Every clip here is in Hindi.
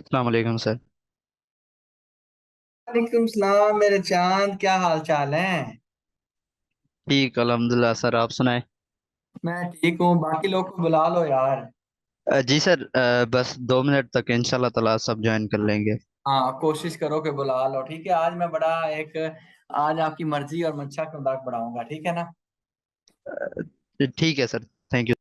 अस्सलाम वालेकुम सर। वालेकुम सलाम मेरे चांद, क्या हाल चाल है। ठीक अल्हम्दुलिल्लाह सर, आप सुनाएं। मैं ठीक हूँ, बाकी लोग को बुला लो यार। जी सर, बस 2 मिनट तक इंशाल्लाह ताला सब ज्वाइन कर लेंगे। हाँ, कोशिश करो कि बुला लो। ठीक है, आज मैं बड़ा एक आज आपकी मर्जी और मंशा का मजाक बढ़ाऊंगा, ठीक है ना। ठीक है सर। Thank you.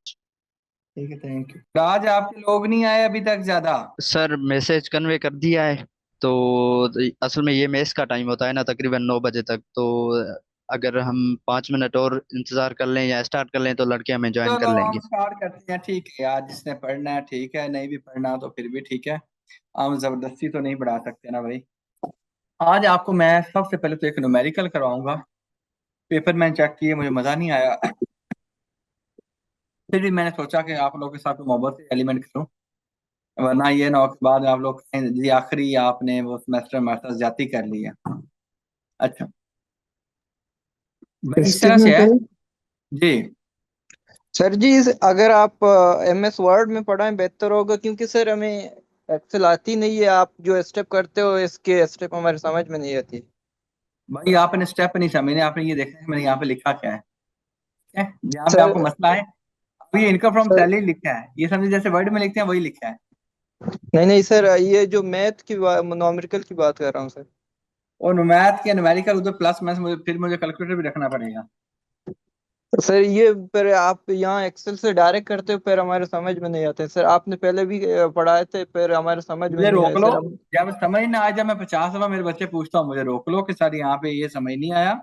ठीक है, थैंक यू। आज आपके लोग नहीं आए अभी तक ज्यादा। सर मैसेज कन्वे कर दिया है। तो असल में ये मेस का टाइम होता है ना, तकरीबन 9 बजे तक। तो अगर हम 5 मिनट और इंतजार कर लें या स्टार्ट कर लें तो लड़के हमें ज्वाइन कर चलो हम लेंगे। स्टार्ट करते हैं, ठीक है। आज जिसने पढ़ना है ठीक है, नहीं भी पढ़ना तो फिर भी ठीक है। हम जबरदस्ती तो नहीं पढ़ा सकते ना भाई। आज आपको मैं सबसे पहले तो एक न्यूमेरिकल करवाऊंगा। पेपर मैंने चेक किए, मुझे मजा नहीं आया। फिर भी मैंने सोचा कि आप लोगों के साथ मोहब्बत से एलिमेंट करूं, वरना ये ना हो कि बाद में आप लोग कहें, जी आखिरी आपने वो सेमेस्टर हमारे साथ ज्यादती कर ली है। अच्छा भाई, इस किस तरह चीज में से है। सर? जी। सर जी, अगर आप MS वर्ड में पढ़ाएं बेहतर होगा, क्योंकि सर हमें एक्सेल आती नहीं है। आप जो स्टेप करते हो इसके स्टेप हमारे समझ में नहीं आती। भाई आपने स्टेप नहीं समझने, आपने ये देखना है मैंने यहाँ पे लिखा क्या है। ठीक है, जहाँ पे सर आपको मसला है। अब ये इनकम फ्रॉम सर सैलरी लिखा है, ये समझे जैसे वर्ड में लिखते हैं वही लिखा है। नहीं नहीं सर, ये जो मैथ की नॉमेरिकल की बात कर रहा हूँ सर। और मैथ के न्यूमेरिकल उधर प्लस माइनस, मुझे कैलकुलेटर भी रखना पड़ेगा। सर ये पर आप यहाँ एक्सेल से डायरेक्ट करते हो, फिर हमारे समझ में नहीं आते सर। आपने पहले भी पढ़ाए थे, फिर हमारे समझ में मुझे नहीं आए रोक लो। सर हम। जब समझ ना आए, जब मैं 50 दफा मेरे बच्चे पूछता हूँ, मुझे रोक लो कि सर यहाँ पे ये समझ नहीं आया।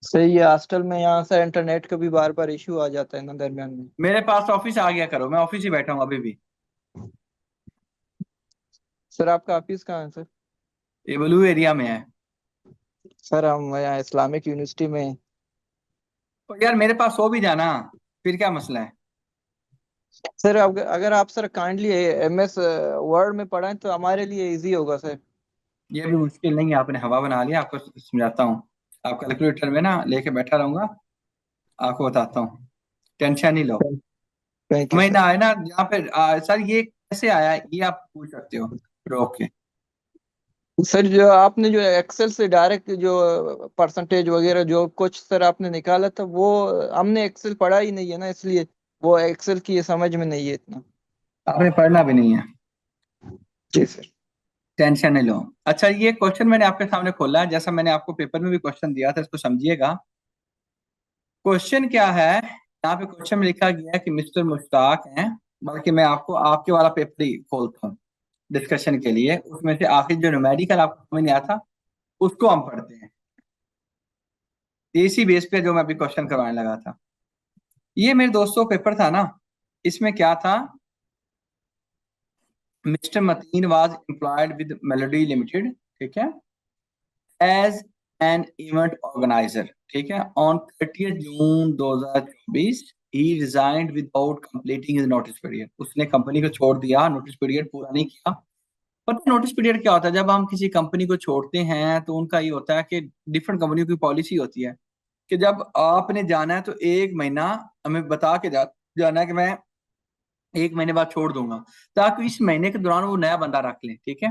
सही है, हॉस्टल में यहाँ से इंटरनेट का भी बार बार इशू आ जाता है ना दरमियान में। मेरे पास ऑफिस आ गया करो, मैं ऑफिस ही बैठा हूँ अभी भी। सर आपका ऑफिस कहाँ है सर? ये ब्लू एरिया में है। सर हम यहाँ इस्लामिक यूनिवर्सिटी में हैं। तो यार मेरे पास सो भी जाना, फिर क्या मसला है। सर अगर आप सर काइंडली MS वर्ड में पढ़ाएं तो हमारे लिए इजी होगा सर। ये भी मुश्किल नहीं है, आपने हवा बना लिया। आपको समझाता हूँ। आप कैलकुलेटर में ना लेके बैठा रहूंगा, आपको बताता हूँ। टेंशन नहीं लो। थैंक यू समझ सर। ना आए ना यहाँ पे सर ये कैसे आया, ये आप पूछ सकते हो रोक के। सर जो आपने जो एक्सेल से डायरेक्ट जो परसेंटेज वगैरह जो कुछ सर आपने निकाला था, वो हमने एक्सेल पढ़ा ही नहीं है ना, इसलिए वो एक्सेल की ये समझ में नहीं है इतना। आपने पढ़ना भी नहीं है। जी सर। टेंशन नहीं लो। अच्छा, ये क्वेश्चन मैंने आपके सामने खोला है, जैसा मैंने आपको पेपर में भी क्वेश्चन दिया था, इसको समझिएगा। क्वेश्चन क्या है, यहाँ पे क्वेश्चन में लिखा गया है कि मिस्टर मुश्ताक हैं। बल्कि मैं आपको आपके वाला पेपर ही खोलता हूँ डिस्कशन के लिए। उसमें से आखिर जो न्यूमेरिकल आपको समझ नहीं आया था, उसको हम पढ़ते हैं। इसी बेस पे जो मैं अभी क्वेश्चन करवाने लगा था। ये मेरे दोस्तों पेपर था ना, इसमें क्या था। Mister Matin was employed with Melody Limited, ठीक है, एज एन इवेंट ऑर्गेनाइजर। ठीक है, on 30 June 2024 he resigned without completing his notice period. उसने कंपनी को छोड़ दिया, नोटिस पीरियड पूरा नहीं किया। पता नोटिस पीरियड क्या होता है, जब हम किसी कंपनी को छोड़ते हैं तो उनका ये होता है कि डिफरेंट कंपनियों की पॉलिसी होती है कि जब आपने जाना है तो 1 महीना हमें बता के जाना है कि मैं 1 महीने बाद छोड़ दूंगा, ताकि इस महीने के दौरान वो नया बंदा रख लें। ठीक है,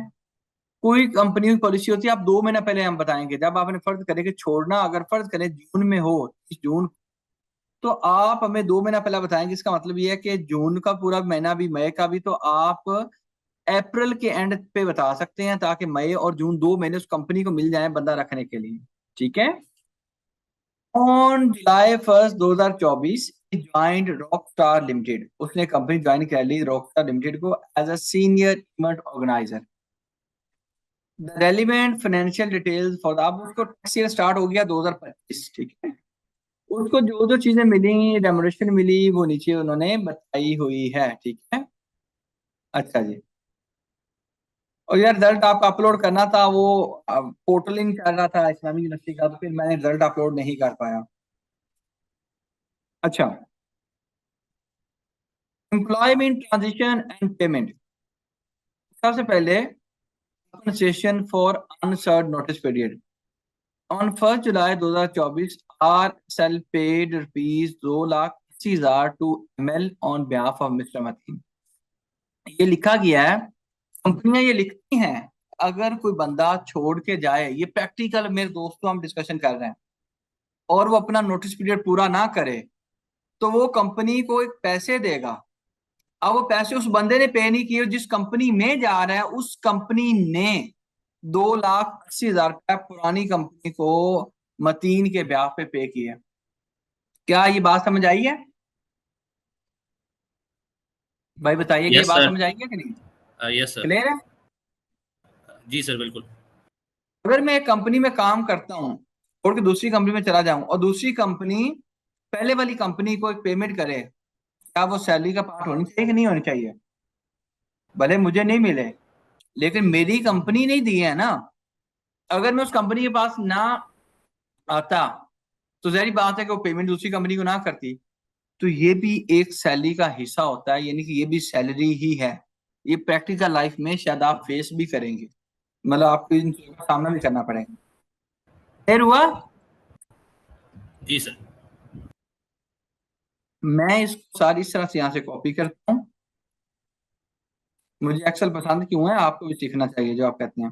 कोई कंपनी की पॉलिसी होती है, आप 2 महीना पहले हम बताएंगे। जब आपने फर्ज करे कि छोड़ना, अगर फर्ज करें जून में हो, इस जून, तो आप हमें 2 महीना पहले बताएंगे। इसका मतलब ये है कि जून का पूरा महीना भी, मई का भी, तो आप अप्रैल के एंड पे बता सकते हैं, ताकि मई और जून 2 महीने उस कंपनी को मिल जाए बंदा रखने के लिए। ठीक है। On July 1 2024 joined Rock Star Limited. उसने कंपनी ज्वाइन कर ली रॉक स्टार लिमिटेड को as a senior event organiser. The relevant financial details for, अब उसको टैक्स ईयर स्टार्ट हो गया 2025। ठीक है, उसको जो जो चीजें मिली, रेमोनेशन मिली, वो नीचे उन्होंने बताई हुई है। ठीक है। अच्छा जी। और यार रिजल्ट आपका अपलोड करना था, वो पोर्टल ही नहीं चल रहा था इस्लामिक यूनिवर्सिटी का, तो फिर मैंने रिजल्ट अपलोड नहीं कर पाया। अच्छा, एम्प्लॉयमेंट ट्रांजिशन एंड पेमेंट। सबसे पहले compensation for unserved notice period. On 1 July 2024 RSL paid rupees 2,80,000 to ML on behalf of mister Matin. ये लिखा गया है, कंपनियां ये लिखती हैं अगर कोई बंदा छोड़ के जाए, ये प्रैक्टिकल मेरे दोस्तों हम डिस्कशन कर रहे हैं, और वो अपना नोटिस पीरियड पूरा ना करे तो वो कंपनी को एक पैसे देगा। अब वो पैसे उस बंदे ने पे नहीं किए, जिस कंपनी में जा रहा है उस कंपनी ने 2,80,000 रुपया पुरानी कंपनी को मतीन के ब्याह पे किए। क्या ये बात समझ आई है भाई? बताइए कि ये यस बात सर। समझ आई है कि नहीं? Yes sir. क्लियर है? जी सर, बिल्कुल। अगर मैं एक कंपनी में काम करता हूँ और दूसरी कंपनी में चला जाऊं और दूसरी कंपनी पहले वाली कंपनी को एक पेमेंट करे, क्या वो सैलरी का पार्ट होनी चाहिए कि नहीं होनी चाहिए? भले मुझे नहीं मिले लेकिन मेरी कंपनी नहीं दी है ना। अगर मैं उस कंपनी के पास ना आता तो जाहिर बात है कि वो पेमेंट दूसरी कंपनी को ना करती। तो ये भी एक सैलरी का हिस्सा होता है, यानी कि ये भी सैलरी ही है। ये प्रैक्टिकल लाइफ में शायद आप फेस भी करेंगे, मतलब आपको इन चीजों का सामना भी करना पड़ेगा। क्लियर हुआ? जी सर। मैं इसको सारी इस तरह से यहाँ से कॉपी करता हूँ। मुझे एक्सेल पसंद क्यों है, आपको भी सीखना चाहिए जो आप कहते हैं।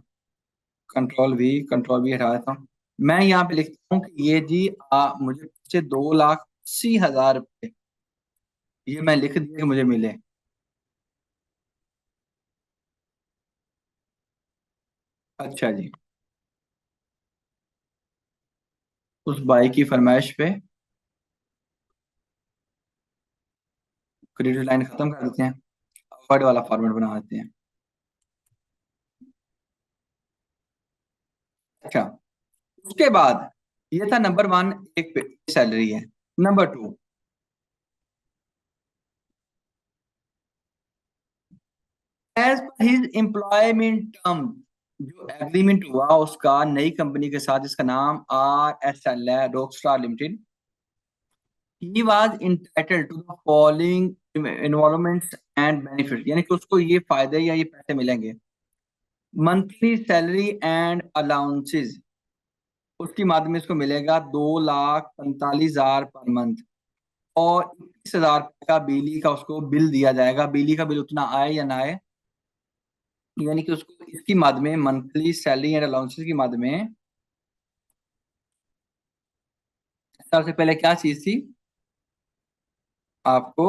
कंट्रोल वी हटा देता हूँ। मैं यहाँ पे लिखता हूँ कि ये जी मुझे पीछे 2,80,000 रुपये ये मैं लिख दिया कि मुझे मिले। अच्छा जी, उस भाई की फरमाइश पे क्रेडिट लाइन खत्म कर देते हैं, वर्ड वाला फॉर्मेट बना देते हैं। अच्छा, उसके बाद ये था नंबर 1, एक सैलरी है। Number 2, as per his employment term, जो एग्रीमेंट हुआ उसका नई कंपनी के साथ जिसका नाम RSL है, Rockstar limited, he was entitled to the following involvements and benefits, यानी कि उसको ये फायदे या ये पैसे मिलेंगे। मंथली सैलरी एंड अलाउंसेस, उसकी माध्यम में इसको मिलेगा 2,45,000 पर मंथ, और 21,000 का बिजली का उसको बिल दिया जाएगा। बिजली का बिल उतना आए या ना आए, यानी कि उसको इसकी मद में मंथली सैलरी एंड अलाउंसेस की मद में सबसे पहले क्या चीज थी, आपको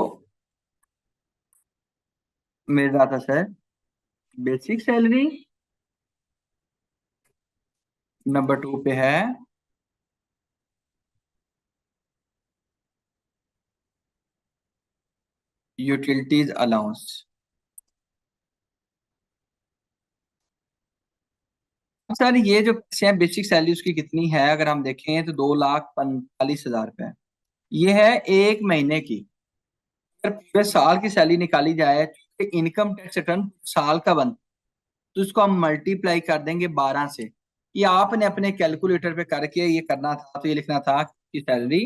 मिल रहा था सर बेसिक सैलरी। नंबर 2 पे है यूटिलिटीज अलाउंस। सर ये जो पैसे हैं, बेसिक सैलरी उसकी कितनी है अगर हम देखें तो 2,45,000 रुपए। ये है एक महीने की। अगर पूरे साल की सैलरी निकाली जाए तो इनकम टैक्स रिटर्न साल का बनता, तो इसको हम मल्टीप्लाई कर देंगे 12 से। ये आपने अपने कैलकुलेटर पे करके ये करना था, तो ये लिखना था कि सैलरी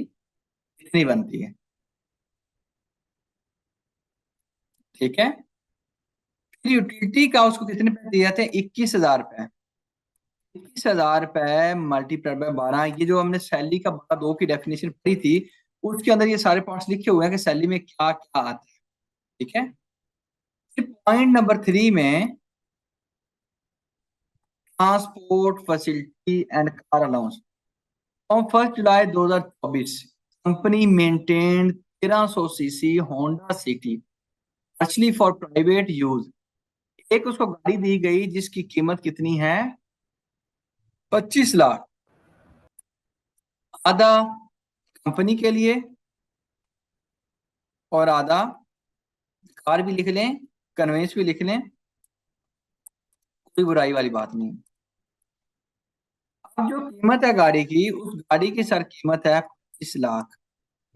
कितनी बनती है। ठीक है, फिर यूटिलिटी का उसको कितने पैसे दिए थे, 21,000 रुपए। 21,000 रुपए मल्टीप्लाई बाय 12, ये जो हमने सैलरी का 2 की डेफिनेशन पढ़ी थी उसके अंदर ये सारे पॉइंट्स लिखे हुए हैं कि सैलरी में क्या क्या आता है। ठीक है, फिर पॉइंट नंबर 3 में transport facility and car allowance. On 1 July 2024 company maintain 1300 CC Honda city actually for private use. एक उसको गाड़ी दी गई जिसकी कीमत कितनी है, 25 लाख। आधा कंपनी के लिए और आधा कार भी लिख लें, कन्वेंस भी लिख लें, कोई बुराई वाली बात नहीं। अब जो कीमत है गाड़ी की, उस गाड़ी की सर कीमत है 25 लाख।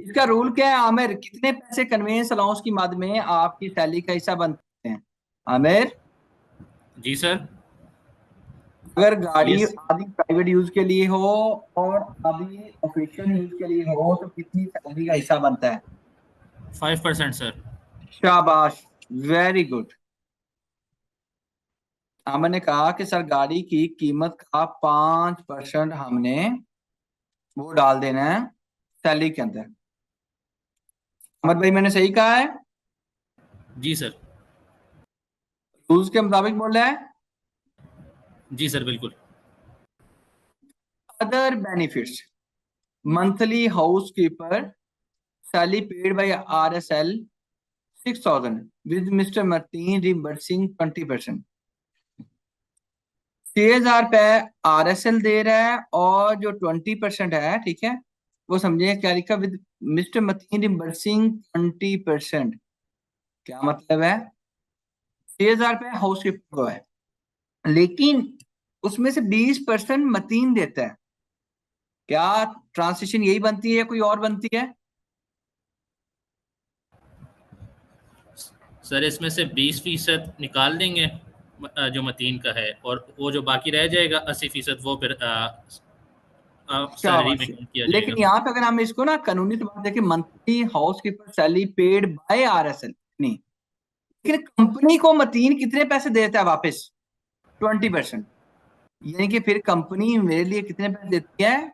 इसका रूल क्या है आमिर, कितने पैसे कन्वेंस अलाउंस की मद में आपकी सैलरी का हिस्सा बनते हैं आमिर? जी सर। अगर गाड़ी यस। आधी प्राइवेट यूज के लिए हो और आधी ऑफिशियल यूज के लिए हो तो कितनी सैलरी का हिस्सा बनता है? 5% सर। शाबाश, वेरी गुड। हमने कहा कि सर गाड़ी की कीमत का 5% हमने वो डाल देना है सैलरी के अंदर। अहमद भाई मैंने सही कहा है? जी सर। रूल्स के मुताबिक बोल रहा है। जी सर बिल्कुल। Other benefits, monthly house keeper salary paid by RSL 6,000 with Mr. Martin reimbursing 20%। 6,000 रुपए RSL दे रहा है और जो 20% है, ठीक है, वो समझे क्या लिखा, विद मिस्टर मतीन रिइंबर्सिंग 20%। क्या मतलब है? 6,000 रुपए हाउस कीपर को है, लेकिन उसमें से 20% मतीन देता है। क्या ट्रांसलेशन यही बनती है या कोई और बनती है? सर इसमें से 20% निकाल देंगे जो मतीन का है, और वो जो बाकी रह जाएगा 80% वो फिर सैलरी में शाबाश। काउंट किया लेकिन जाएगा। यहाँ पे अगर हम इसको ना कानूनी तौर पर देखें, monthly house keeper salary paid by RSL नहीं, लेकिन कंपनी को मतीन कितने पैसे देता है वापस? 20%। यानी कि फिर कंपनी मेरे लिए कितने पैसे देती है?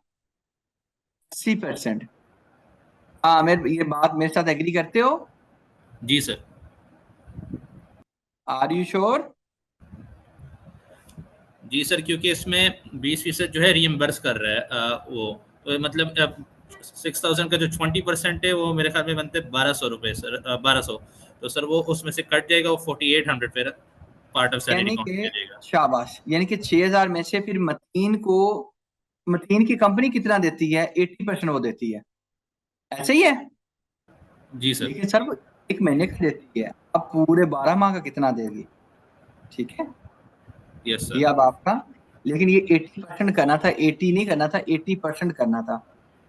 80%। हाँ, मेरे ये बात मेरे साथ एग्री करते हो? जी सर। Are you sure? जी सर, क्योंकि इसमें 20% जो है रीइम्बर्स कर रहा है वो, तो मतलब 6,000 का जो 20% है वो मेरे ख्याल में बनते हैं 1,200 रुपये सर, 1,200। तो सर वो उसमें से कट जाएगा, वो 4,800 फिर पार्ट ऑफ सैलरी यानी काउंट कि किया जाएगा। शाबाश, यानी कि 6,000 में से फिर मतीन को, मतीन की कंपनी कितना देती है? 80% वो देती है, ऐसे ही है। जी सर। लेकिन सर वो एक महीने का देती है, अब पूरे 12 माह का कितना देगी? ठीक है, यस ये सर। अब आपका। लेकिन ये 80% करना था, 80 नहीं करना था, 80% करना था।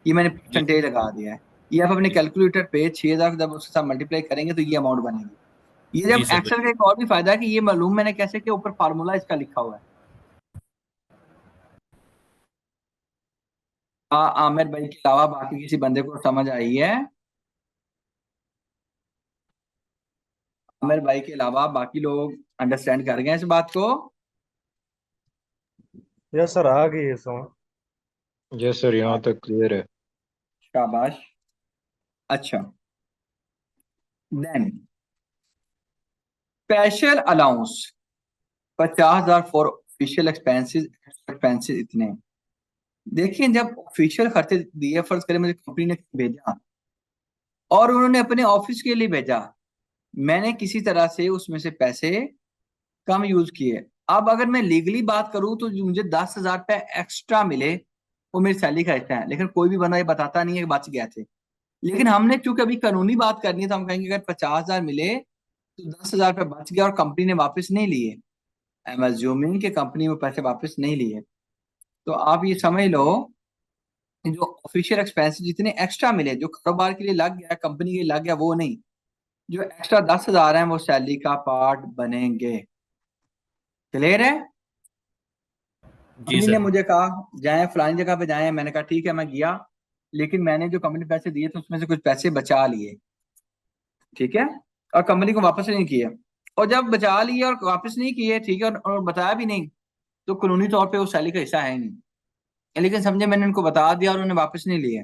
ये मैंने जी परसेंटेज लगा दिया है। ये आप अपने कैलकुलेटर पे 6,000 जब उसके साथ मल्टीप्लाई करेंगे तो ये अमाउंट बनेगी। ये जी जब सर एक्सेल का बिल्कुल। एक और भी फायदा है कि ये मालूम मैंने कैसे कि ऊपर फार्मूला इसका लिखा हुआ है। आमिर भाई के अलावा बाकी किसी बंदे को समझ आई है? आमिर भाई के अलावा बाकी लोग अंडरस्टैंड कर गए इस बात को? यस सर, आ गई है समझ। यस सर, यहाँ तक क्लियर है। शाबाश। अच्छा, then special allowance 50,000 for official expenses. Expenses इतने, देखिए जब ऑफिशियल खर्चे दिए, फर्ज करें मुझे कंपनी ने भेजा और उन्होंने अपने ऑफिस के लिए भेजा, मैंने किसी तरह से उसमें से पैसे कम यूज किए। अब अगर मैं लीगली बात करूं तो जो मुझे 10,000 रुपए एक्स्ट्रा मिले, वो मेरी सैलरी का हिस्सा है, लेकिन कोई भी बंदा ये बताता नहीं है कि बच गए थे। लेकिन हमने चूंकि अभी कानूनी बात करनी है तो हम कहेंगे अगर 50,000 मिले तो 10,000 रुपए बच गया और कंपनी ने वापस नहीं लिए। आई एम अज्यूमिंग कि कंपनी में पैसे वापस नहीं लिए। तो आप ये समझ लो कि जो ऑफिशियल एक्सपेंसेस जितने एक्स्ट्रा मिले, जो कारोबार के लिए लग गया, कंपनी के लिए लग गया, वो नहीं, जो एक्स्ट्रा 10,000 है वो सैलरी का पार्ट बनेंगे। क्लियर है? जी कंपनी ने सर। मुझे कहा जाए फलानी जगह पे जाए, मैंने कहा ठीक है, मैं गया, लेकिन मैंने जो कंपनी पैसे दिए थे उसमें से कुछ पैसे बचा लिए, ठीक है, और कंपनी को वापस नहीं किए। और जब बचा लिए और वापस नहीं किए, ठीक है, और बताया भी नहीं, तो कानूनी तौर पे वो सैलरी का हिस्सा है ही नहीं। लेकिन समझे मैंने उनको बता दिया और उन्होंने वापस नहीं लिए।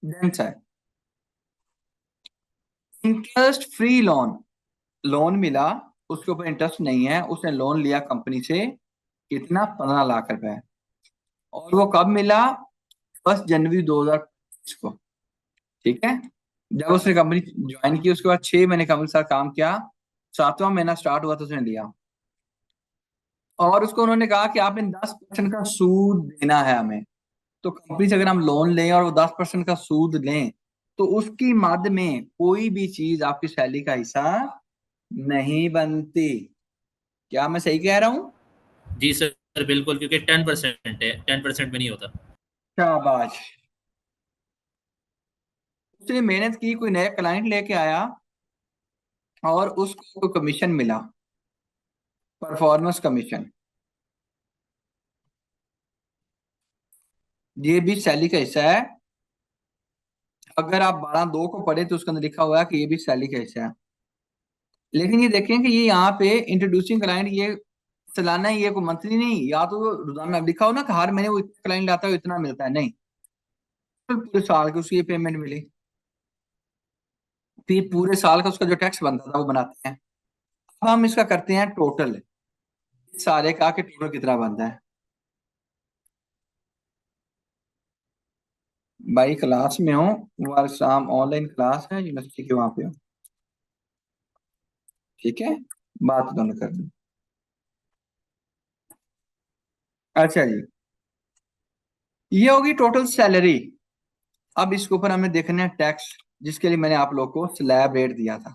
Then sir, interest free loan, loan मिला, उसके ऊपर इंटरेस्ट नहीं है, उसने लोन लिया कंपनी से, कितना? 15 लाख रुपए। और वो कब मिला? 1 जनवरी 2025 को, ठीक है। जब उसने कंपनी ज्वाइन की उसके बाद 6 महीने कंपनी के साथ काम किया, 7वां महीना स्टार्ट हुआ तो उसने लिया, और उसको उन्होंने कहा कि आपने 10% का सूद देना है हमें। तो कंपनी से अगर हम लोन लें और वो 10% का सूद लें तो उसकी मद में कोई भी चीज आपकी सैलरी का हिस्सा नहीं बनती। क्या मैं सही कह रहा हूं? जी सर बिल्कुल, क्योंकि 10% है, 10% में नहीं होता। शाबाश। उसने मेहनत की, कोई नया क्लाइंट लेके आया और उसको कमीशन मिला, परफॉर्मेंस कमीशन, ये भी सैलरी का हिस्सा है। अगर आप 12(2) को पढ़े तो उसके अंदर लिखा हुआ है कि ये भी सैलरी का हिस्सा है। लेकिन ये देखें कि ये यहाँ पे इंट्रोड्यूसिंग क्लाइंट, ये सालाना ही, ये कोई मंथली नहीं, या तो रोजाना लिखा हो ना कि हर महीने वो इतना क्लाइंट लाता है इतना मिलता है, नहीं, पूरे साल की उसकी पेमेंट मिली, फिर पूरे साल का उसका जो टैक्स बनता था वो बनाते हैं। अब हम इसका करते हैं टोटल, सारे का कि टोटल कितना बनता है। भाई क्लास में हो, वर्क शाम ऑनलाइन क्लास है यूनिवर्सिटी के, वहां पे हो, ठीक है, बात दोनों कर ली। अच्छा जी, ये होगी टोटल सैलरी। अब इसके ऊपर हमें देखना है टैक्स, जिसके लिए मैंने आप लोग को स्लैब रेट दिया था।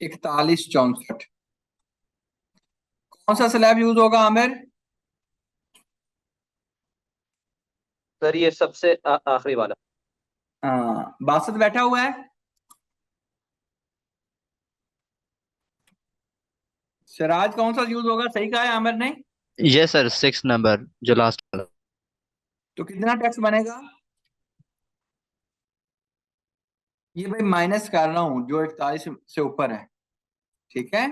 इकतालीस 64, कौन सा स्लैब यूज होगा आमिर? सर ये सबसे आखिरी वाला। हाँ, बासत बैठा हुआ है। सिराज कौन सा यूज होगा, सही कहा है आमिर ने। ये सर 6 नंबर जो लास्ट वाला। तो कितना टैक्स बनेगा? ये भाई माइनस कर रहा हूं जो 41 से ऊपर है, ठीक है।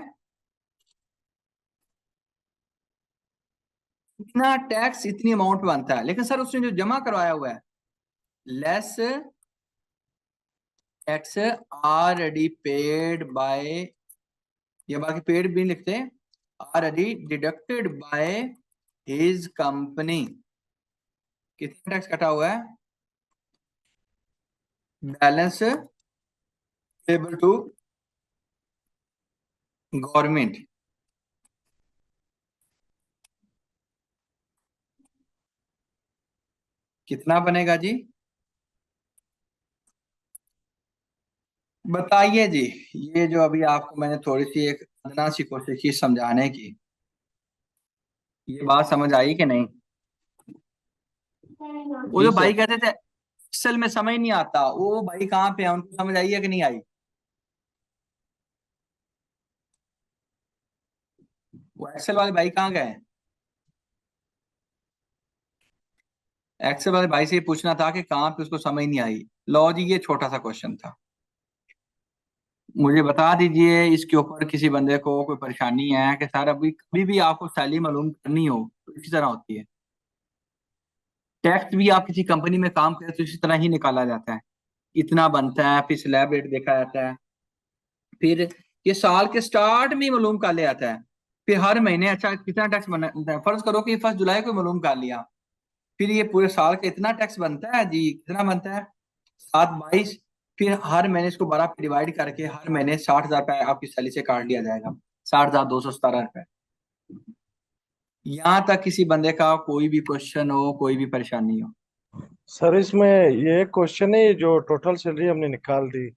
इतना टैक्स इतनी अमाउंट बनता है, लेकिन सर उसने जो जमा करवाया हुआ है less tax already paid by, ये बाकी पेड भी लिखते हैं, already deducted by his company. कितना टैक्स कटा हुआ है? Balance payable to government. कितना बनेगा जी, बताइए जी। ये जो अभी आपको मैंने थोड़ी सी एक अदना सी कोशिश की समझाने की, ये बात समझ आई कि नहीं? वो जी जो सर। भाई कहते थे एक्सेल में समझ नहीं आता, वो भाई कहाँ पे है, उनको समझ आई है कि नहीं आई? वो एक्सेल वाले भाई कहाँ गए? एक्सेल वाले भाई से ये पूछना था कि कहाँ पे उसको समझ नहीं आई। लो जी, ये छोटा सा क्वेश्चन था, मुझे बता दीजिए इसके ऊपर किसी बंदे को कोई परेशानी है कि सर अभी कभी भी आपको सैलरी मालूम करनी हो तो इसी तरह होती है। टैक्स भी आप किसी कंपनी में काम करें तो इसी तरह ही निकाला जाता है, इतना बनता है, फिर स्लैब रेट देखा जाता है, फिर ये साल के स्टार्ट में ही मालूम कर लिया जाता है, फिर हर महीने अच्छा कितना टैक्स बनता है, फर्ज करो कि 1 जुलाई को मालूम कर लिया, फिर ये पूरे साल का इतना टैक्स बनता है जी, कितना बनता है 7/22, फिर हर महीने इसको 12 पे डिवाइड करके हर महीने 60,000 रुपये आपकी सैलरी से काट लिया जाएगा, 60,217 रुपये। यहाँ तक किसी बंदे का कोई भी क्वेश्चन हो, कोई भी परेशानी हो? सर इसमें ये क्वेश्चन है, जो टोटल सैलरी हमने निकाल दी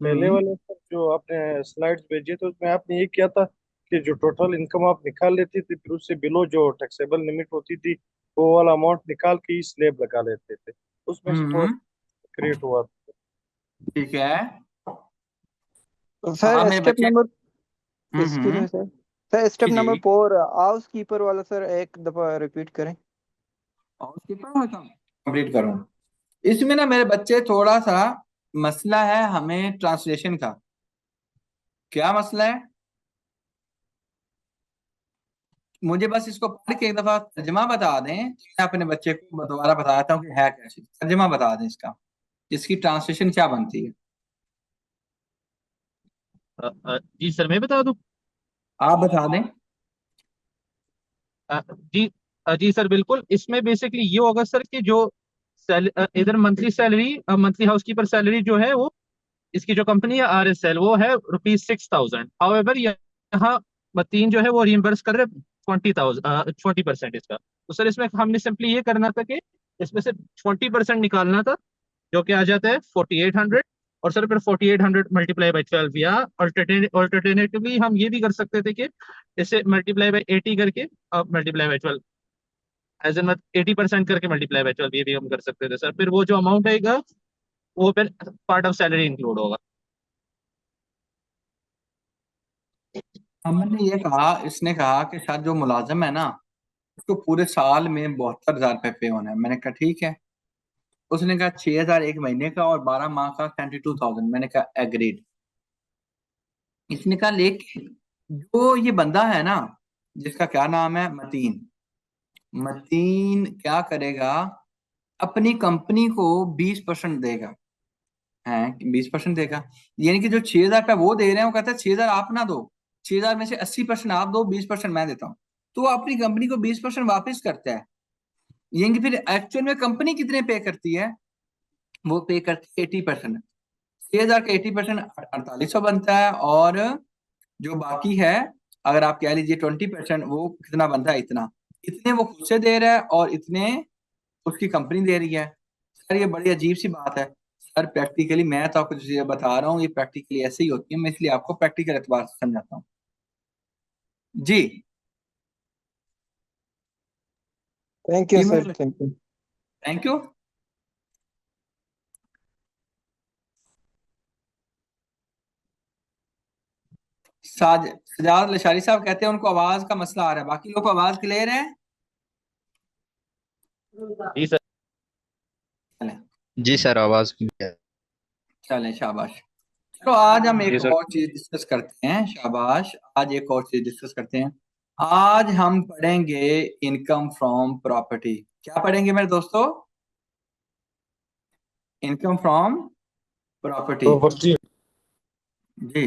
पहले हम्म वाले सर, जो आपने स्लाइड्स भेजी तो उसमें आपने ये किया था कि जो टोटल इनकम आप निकाल लेती थी फिर उससे बिलो जो टैक्सेबल लिमिट होती थी वो वाला अमाउंट निकाल के ही स्लैब लगा लेते थे, उसमें से थोड़ा हम्म, क्रिएट हुआ था। ठीक है। तो हाँ सर मेरे स्टेप बच्चे। नंबर, एक्सक्यूज हम्म, मी सर, सर स्टेप जी नंबर जी। 4 हाउस कीपर वाला सर एक दफा रिपीट करें। और उसके बाद मैं कंप्लीट करूँ। इसमें ना मेरे बच्चे थोड़ा सा मसला है हमें ट्रांसलेशन का। क्या मसला है? मुझे बस इसको पढ़ के एक दफा तर्जमा बता दें, तो मैं अपने बच्चे को दोबारा बताता हूँ कि है क्या चीज, तर्जमा बता दें इसका, इसकी ट्रांसलेशन क्या बनती है। जी सर, मैं बता दूं। आप बता दें। जी जी सर, बिल्कुल। इसमें बेसिकली ये होगा सर कि जो इधर monthly salary, monthly housekeeper salary जो है वो, इसकी जो कंपनी है RSL, वो है ₹6,000। हाउएवर यहाँ तीन जो है वो रिइम्बर्स कर रहे 20% इसका। तो सर इसमें हमने सिंपली ये करना था कि इसमें से 20% निकालना था, जो कि आ जाता है 4800। और सर फिर 4800 मल्टीप्लाई बाई 12, या अल्टरनेटिवली हम ये भी कर सकते थे कि इसे मल्टीप्लाई बाई 80 करके मल्टीप्लाई बाई 12, एज एन 80% करके मल्टीप्लाई बाई 12, ये भी हम कर सकते थे सर। फिर वो जो अमाउंट आएगा वो फिर पार्ट ऑफ सैलरी इंक्लूड होगा। हमने ये कहा, इसने कहा कि शायद जो मुलाजिम है ना उसको पूरे साल में 72,000 रुपये पे होना है। मैंने कहा ठीक है। उसने कहा 6,000 एक महीने का और 12 माह का 22,000। मैंने कहा एग्रीड। इसने कहा लेकिन जो ये बंदा है ना, जिसका क्या नाम है, मतीन, मतीन क्या करेगा, अपनी कंपनी को 20% देगा, है 20% देगा। यानी कि जो 6,000 रुपया वो दे रहे हैं, वो कहता है 6,000 आप ना दो, 6,000 में से 80% आप दो, 20% मैं देता हूँ। तो वो अपनी कंपनी को 20% वापस करता है। यानी कि फिर एक्चुअल में कंपनी कितने पे करती है, वो पे करती है 80%। 6,000 का 80% 4800 बनता है, और जो बाकी है, अगर आप कह लीजिए 20%, वो कितना बनता है, इतना, इतने वो खुद से दे रहा है और इतने उसकी कंपनी दे रही है। सर ये बड़ी अजीब सी बात है सर, प्रैक्टिकली मैं तो आपको जो चीजें बता रहा हूँ ये प्रैक्टिकली ऐसे ही होती है, मैं इसलिए आपको प्रैक्टिकल एतबार से समझाता हूँ जी। थैंक यू जी मैं, sir, thank you. Thank you. Sajjad Lashari साहब कहते हैं उनको आवाज का मसला आ रहा है, बाकी लोग को आवाज क्लियर है। जी सर। चलें, जी सर, आवाज क्लियर है। चलें, शाबाश। तो आज हम जी एक सर। और चीज डिस्कस करते हैं, शाबाश। आज एक और चीज डिस्कस करते हैं। आज हम पढ़ेंगे इनकम फ्रॉम प्रॉपर्टी। क्या पढ़ेंगे मेरे दोस्तों? Income from property. प्रॉपर्टी। जी,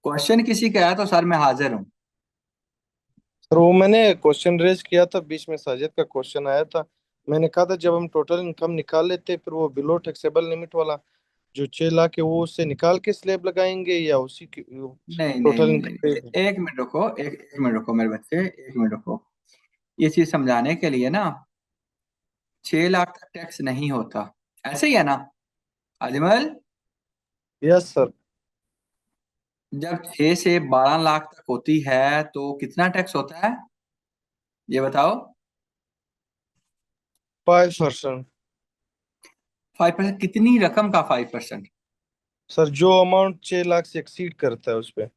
क्वेश्चन किसी का है तो सर मैं हाजिर हूँ। सर वो मैंने क्वेश्चन रेज किया था, बीच में साजिद का क्वेश्चन आया था। मैंने कहा था जब हम टोटल इनकम निकाल लेते फिर वो बिलो टैक्सेबल लिमिट वाला जो 6 लाख है वो उससे निकाल के स्लैब लगाएंगे या उसी की नहीं नहीं टोटल नहीं इनकम पे। नहीं, एक मिनट रुको, एक मिनट रुको मेरे बच्चे, एक मिनट रुको। ये चीज समझाने के लिए ना, 6 लाख तक टैक्स नहीं होता, ऐसे ही है ना अजमल? Yes sir. जब 6 से 12 लाख तक होती है तो कितना टैक्स होता है, ये बताओ? 5%। 5%? कितनी रकम का 5%? सर जो अमाउंट 6 लाख से एक्सीड करता है उस पे।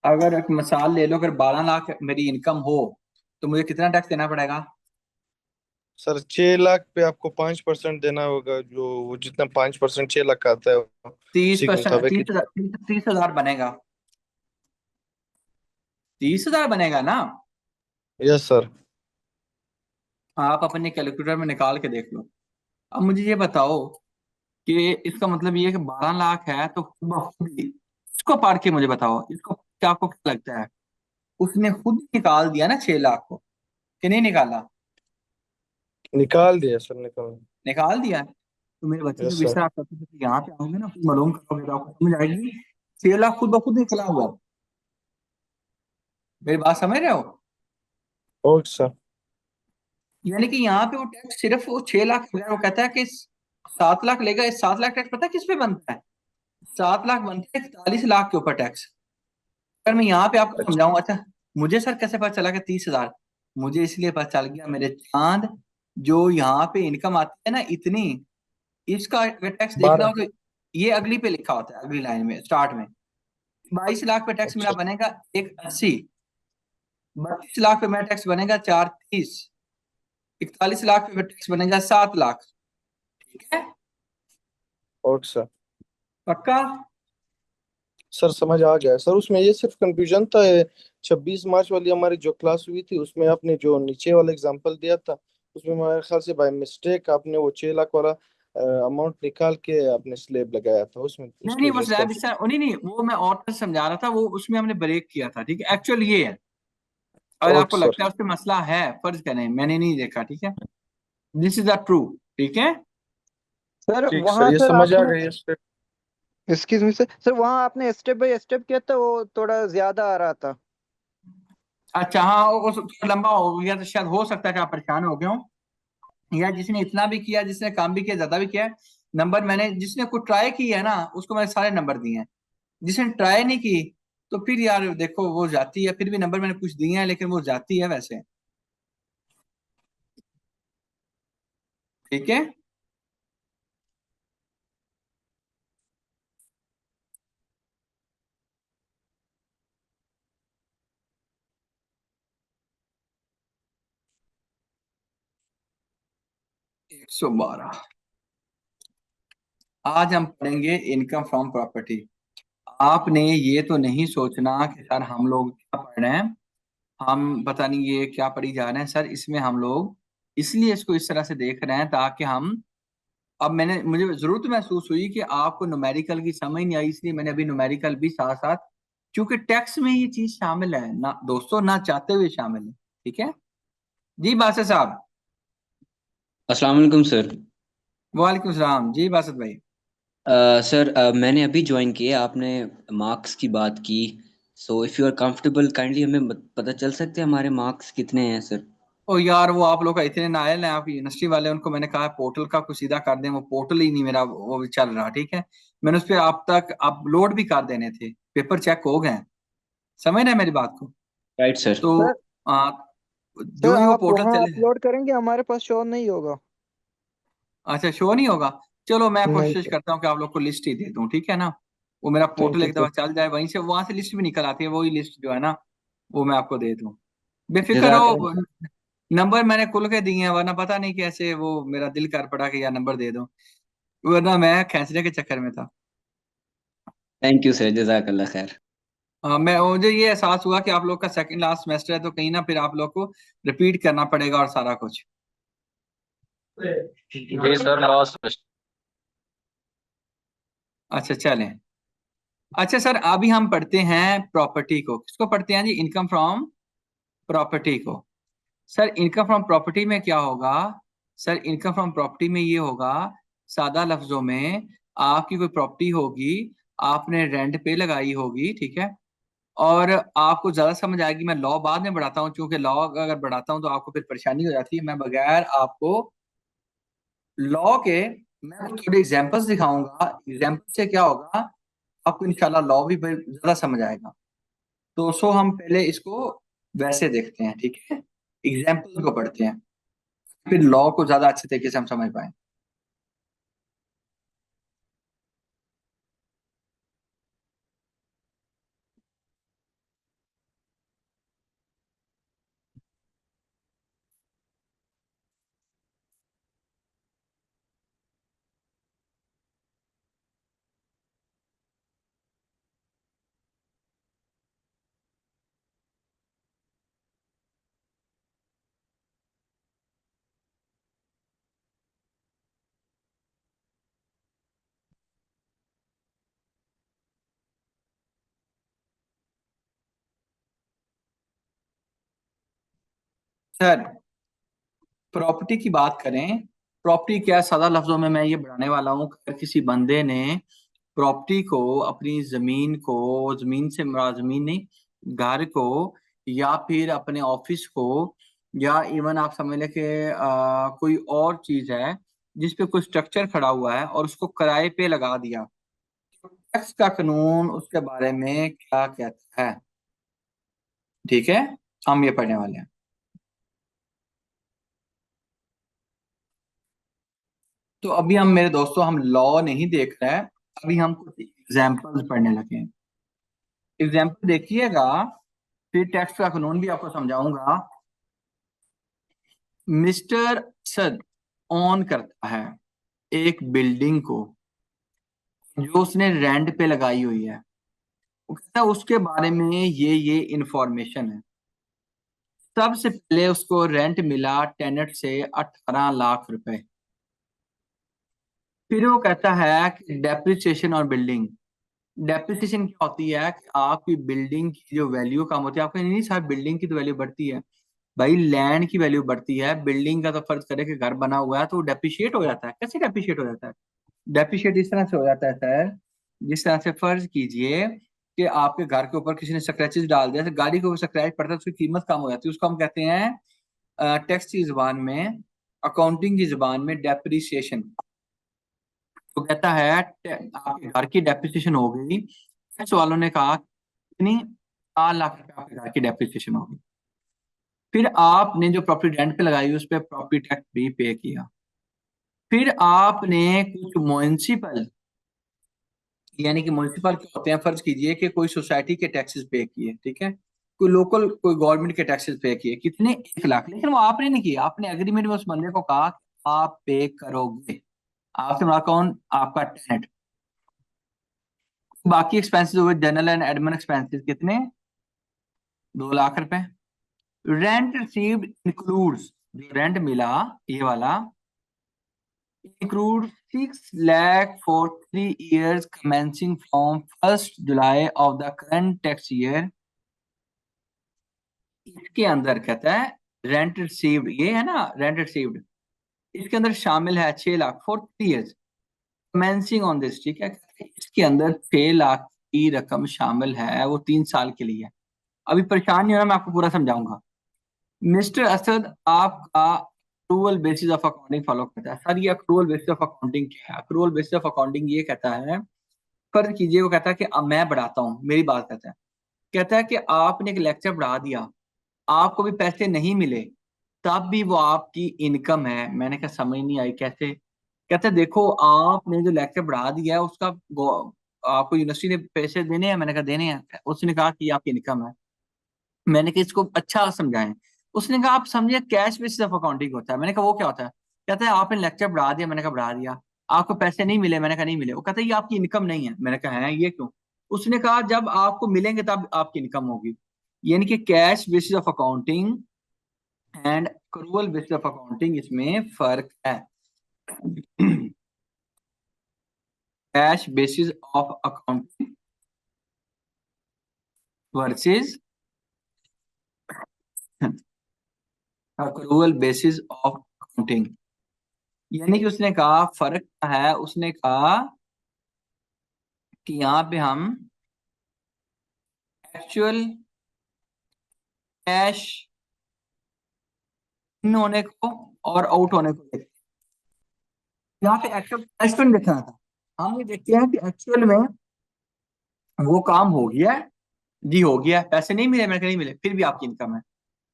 अगर एक मिसाल ले लो, अगर 12 लाख मेरी इनकम हो तो मुझे कितना टैक्स देना पड़ेगा? सर 6 लाख पे आपको 5% देना होगा, जो वो जितना 5% 6 लाख का आता है तीस उसी के परसेंट मुताबिक। 30,000, 30,000 बनेगा, 30,000 बनेगा ना? Yes sir. आप अपने कैलकुलेटर में निकाल के देख लो। अब मुझे ये बताओ कि इसका मतलब ये है कि 12 लाख है तो खुद ब खुद ही, इसको पढ़ के मुझे बताओ, इसको क्या, आपको क्या लगता है उसने खुद निकाल दिया ना 6 लाख को, कि नहीं निकाला? निकाल दिया सर, निकाल। निकाल दिया है। तो मेरे बच्चे यस जब इस सर। तरह करते थे, यहाँ पे आओगे ना, फिर मालूम करोगे तो आपको समझ आएगी 6 लाख खुद ब खुद निकला हुआ है। मेरी बात समझ रहे हो? Okay sir. यानी कि यहाँ पे वो टैक्स सिर्फ वो 6 लाख अगर वो कहता है कि 7 लाख लेगा, इस 7 लाख टैक्स पता है किस पे बनता है? 7 लाख बनता है 41 लाख के ऊपर टैक्स। अगर मैं यहाँ पे आपको अच्छा। समझाऊं, अच्छा मुझे सर कैसे पता चला कि 30,000? मुझे इसलिए पता चल गया मेरे चांद, जो यहाँ पे इनकम आती है ना इतनी, इसका अगर टैक्स देखना हो 12। तो ये अगली पे लिखा होता है, अगली लाइन में स्टार्ट में। 22 लाख पे टैक्स मेरा अच्छा। बनेगा 180, 32 लाख पे मेरा टैक्स बनेगा 430, 41 लाख पे टैक्स बनेगा 7 लाख। ठीक है, ओके सर। पक्का? सर समझ आ गया सर, उसमें ये सिर्फ कंफ्यूजन था 26 मार्च वाली हमारी जो क्लास हुई थी उसमें आपने जो नीचे वाला एग्जांपल दिया था उसमें मेरे ख्याल से बाय मिस्टेक आपने वो 6 लाख वाला अमाउंट निकाल के आपने स्लेब लगाया था उसमें, नहीं उसकी नहीं, वो वजह से स्लैब confusion। नहीं नहीं, वो मैं और तरह से समझा रहा था, वो उसमें हमने ब्रेक किया था। ठीक है, एक्चुअल ये है, अगर ओके आपको सर। लगता है उस पर मसला है, फर्ज करें मैंने नहीं देखा, ठीक है, दिस इज द ट्रू। ठीक है, सर ठीक सर, वहाँ ये सर समझ आ आपने, गई इस पे। एक्सक्यूज मी सर, सर वहाँ आपने स्टेप बाय स्टेप किया था, वो थोड़ा ज्यादा आ रहा था। अच्छा हाँ, वो थोड़ा लंबा हो गया तो शायद हो सकता है कि आप परेशान हो गए हो, या जिसने इतना भी किया, जिसने काम भी किया, ज्यादा भी किया है। नंबर मैंने, जिसने कुछ ट्राई की है ना उसको मैंने सारे नंबर दिए हैं, जिसने ट्राई नहीं की तो फिर यार देखो वो जाती है, फिर भी नंबर मैंने कुछ दिए हैं लेकिन वो जाती है वैसे। ठीक है, एक 112। आज हम पढ़ेंगे इनकम फ्रॉम प्रॉपर्टी। आपने ये तो नहीं सोचना कि सर हम लोग क्या पढ़ रहे हैं, हम पता नहीं ये क्या पढ़ी जा रहे हैं सर। इसमें हम लोग इसलिए इसको इस तरह से देख रहे हैं ताकि हम, अब मुझे जरूरत महसूस हुई कि आपको न्यूमेरिकल की समझ नहीं आई, इसलिए मैंने अभी न्यूमेरिकल भी साथ साथ, क्योंकि टेक्स्ट में ये चीज शामिल है ना दोस्तों, ना चाहते हुए शामिल है। ठीक है जी बासित साहब। अस्सलाम वालेकुम सर। वालेकुम सलाम जी बासित भाई। सर मैंने अभी ज्वाइन किया, आपने मार्क्स की बात की। So if you are comfortable kindly हमें पता चल सकते हैं हमारे मार्क्स कितने हैं सर? ओ यार वो आप लोग का इतने नायल हैं, आप यूनिवर्सिटी वाले, उनको मैंने कहा पोर्टल का कुछ सीधा कर दें, वो पोर्टल ही नहीं मेरा वो भी चल रहा। ठीक है, मैंने उस पर आप तक अपलोड भी कर देने थे, पेपर चेक हो गए हैं, समझ रहे हैं मेरी बात को? Right sir. तो सर आ, सर जो ही वो आप पोर्टल वहाँ चले। अपलोड करेंगे, हमारे पास शो नहीं होगा। अच्छा शो नहीं होगा, चलो मैं नहीं कोशिश सर। करता हूँ कि आप लोग को लिस्ट ही दे दूँ, ठीक है ना? वो मेरा पोर्टल थैंक यू एक सर। दफा चल जाए, वहीं से वहां से लिस्ट भी निकल आती है, वही लिस्ट जो है ना वो मैं आपको दे दूँ, बेफिक्र जजाक रहो। नंबर मैंने खुल के दिए हैं, वरना पता नहीं कैसे वो मेरा दिल कर पड़ा कि यार नंबर दे दो, वरना मैं खींचने के चक्कर में था। थैंक यू सर, जजाक अल्लाह खैर। मैं मुझे ये एहसास हुआ कि आप लोग का सेकंड लास्ट सेमेस्टर है, तो कहीं ना फिर आप लोग को रिपीट करना पड़ेगा और सारा कुछ। जी सर लास्ट। अच्छा चलें। अच्छा सर अभी हम पढ़ते हैं प्रॉपर्टी को, किसको पढ़ते हैं जी? इनकम फ्रॉम प्रॉपर्टी को। सर इनकम फ्रॉम प्रॉपर्टी में क्या होगा? सर इनकम फ्रॉम प्रॉपर्टी में ये होगा, सादा लफ्जों में, आपकी कोई प्रॉपर्टी होगी, आपने रेंट पे लगाई होगी, ठीक है, और आपको ज्यादा समझ आएगी, मैं लॉ बाद में बढ़ाता हूँ, क्योंकि लॉ अगर बढ़ाता हूँ तो आपको फिर परेशानी हो जाती है। मैं बगैर आपको लॉ के, मैं आपको थोड़े एग्जांपल्स दिखाऊंगा, एग्जांपल से क्या होगा, आपको इंशाल्लाह लॉ भी फिर ज्यादा समझ आएगा। तो सो हम पहले इसको वैसे देखते हैं, ठीक है, एग्जाम्पल को पढ़ते हैं, फिर लॉ को ज्यादा अच्छे तरीके से हम समझ पाए। सर प्रॉपर्टी की बात करें, प्रॉपर्टी क्या है, सादा लफ्जों में मैं ये बढ़ाने वाला हूँ, अगर किसी बंदे ने प्रॉपर्टी को, अपनी जमीन को, जमीन से मुराद जमीन नहीं, घर को, या फिर अपने ऑफिस को, या इवन आप समझ लें कि कोई और चीज है जिस पे कोई स्ट्रक्चर खड़ा हुआ है और उसको किराए पे लगा दिया, टैक्स का कानून उसके बारे में क्या कहता है? ठीक है, हम ये पढ़ने वाले हैं। तो अभी हम मेरे दोस्तों हम लॉ नहीं देख रहे हैं, अभी हम कुछ एग्जाम्पल्स पढ़ने लगे हैं। एग्जाम्पल देखिएगा, फिर टैक्स का कानून भी आपको समझाऊंगा। मिस्टर सद ऑन करता है एक बिल्डिंग को जो उसने रेंट पे लगाई हुई है, वो कहता है उसके बारे में ये इंफॉर्मेशन है। सबसे पहले उसको रेंट मिला टेनेंट से 18 लाख रुपए। फिर वो कहता है कि डेप्रिसिएशन और बिल्डिंग, डेप्रिसिएशन क्या होती है कि आपकी बिल्डिंग की जो वैल्यू कम होती है, आपको नहीं साहब बिल्डिंग की तो वैल्यू बढ़ती है, भाई लैंड की वैल्यू बढ़ती है, बिल्डिंग का तो फर्ज करे कि घर बना हुआ है तो डेप्रिशिएट हो जाता है। कैसे डेप्रिशिएट हो जाता है? डेप्रिशिएट इस तरह से हो जाता है सर, जिस तरह से फर्ज कीजिए कि आपके घर के ऊपर किसी ने स्क्रैचेस डाल दिया, तो गाड़ी के ऊपर स्क्रैच पड़ता है, उसकी कीमत कम हो जाती है, उसको हम कहते हैं टैक्स की जुबान में, अकाउंटिंग की जुबान में डेप्रिसिएशन। तो कहता है आपके घर की डेप्रिसिएशन हो गई, टैक्स वालों ने कहा कितनी, 4 लाख रुपए आपके घर की डेप्रिसिएशन होगी। फिर आपने जो प्रॉपर्टी रेंट पे लगाई उस पर प्रॉपर्टी टैक्स भी पे किया। फिर आपने कुछ म्युनिसिपल, यानी कि म्युनिसिपल क्या होते हैं, फर्ज कीजिए कि कोई सोसाइटी के टैक्सेस पे किए, ठीक है, कोई लोकल कोई गवर्नमेंट के टैक्सेस पे किए, कितने, 1 लाख, लेकिन वो आपने नहीं किया, आपने एग्रीमेंट में उस बंदे को कहा कि आप पे करोगे। आपसे बड़ा कौन? आपका टेनेंट। बाकी एक्सपेंसेस हुए जनरल एंड एडमिन एक्सपेंसेस कितने, 2 लाख रुपए। रेंट रिसीव्ड इंक्लूड्स, जो रेंट मिला ये वाला include 6 lakh for 3 years commencing from 1st July of the current tax year। इसके अंदर कहता है रेंट रिसीव्ड, ये है ना रेंट रिसीव्ड, इसके अंदर शामिल है 6 lakh for 3 years commencing on this, ठीक है। इसके अंदर 6 लाख की रकम शामिल है, वो 3 साल के लिए। अभी परेशान नहीं होना, मैं आपको पूरा समझाऊंगा। मिस्टर असद आपका accrual basis of accounting follow करता है। सर ये अक्रूवल बेसिस ऑफ अकाउंटिंग क्या है? अक्रूवल बेसिस ऑफ अकाउंटिंग ये कहता है, फर्ज कीजिए वो कहता है कि अब मैं बढ़ाता हूँ, मेरी बात कहता है कि आपने एक लेक्चर बढ़ा दिया, आपको भी पैसे नहीं मिले, तब भी वो आपकी इनकम है। मैंने कहा समझ नहीं आई कैसे? कहते हैं देखो आपने जो लेक्चर बढ़ा दिया है उसका आपको यूनिवर्सिटी ने पैसे देने हैं। मैंने कहा देने हैं। उसने कहा कि आपकी इनकम है। मैंने कहा इसको अच्छा समझाएं। उसने कहा आप समझिए कैश बेसिस ऑफ अकाउंटिंग होता है। मैंने कहा वो क्या होता है? कहता है आपने लेक्चर बढ़ा दिया। मैंने कहा बढ़ा दिया। आपको पैसे नहीं मिले? मैंने कहा नहीं मिले। वो कहता है ये आपकी इनकम नहीं है। मैंने कहा है, ये क्यों? उसने कहा जब आपको मिलेंगे तब आपकी इनकम होगी। यानी कि cash basis of accounting and accrual basis of accounting, इसमें फर्क है। Cash basis of accounting versus accrual basis of accounting. यानी कि उसने कहा फर्क क्या है? उसने कहा कि यहाँ पे हम एक्चुअल कैश इन होने को और आउट होने को देखते हैं। यहाँ पे एक्चुअल कैश तो नहीं देखना था, हम ये देखते हैं कि एक्चुअल में वो काम हो गया है जी, हो गया है। पैसे नहीं मिले? मैंने कहा नहीं मिले, फिर भी आपकी इनकम है।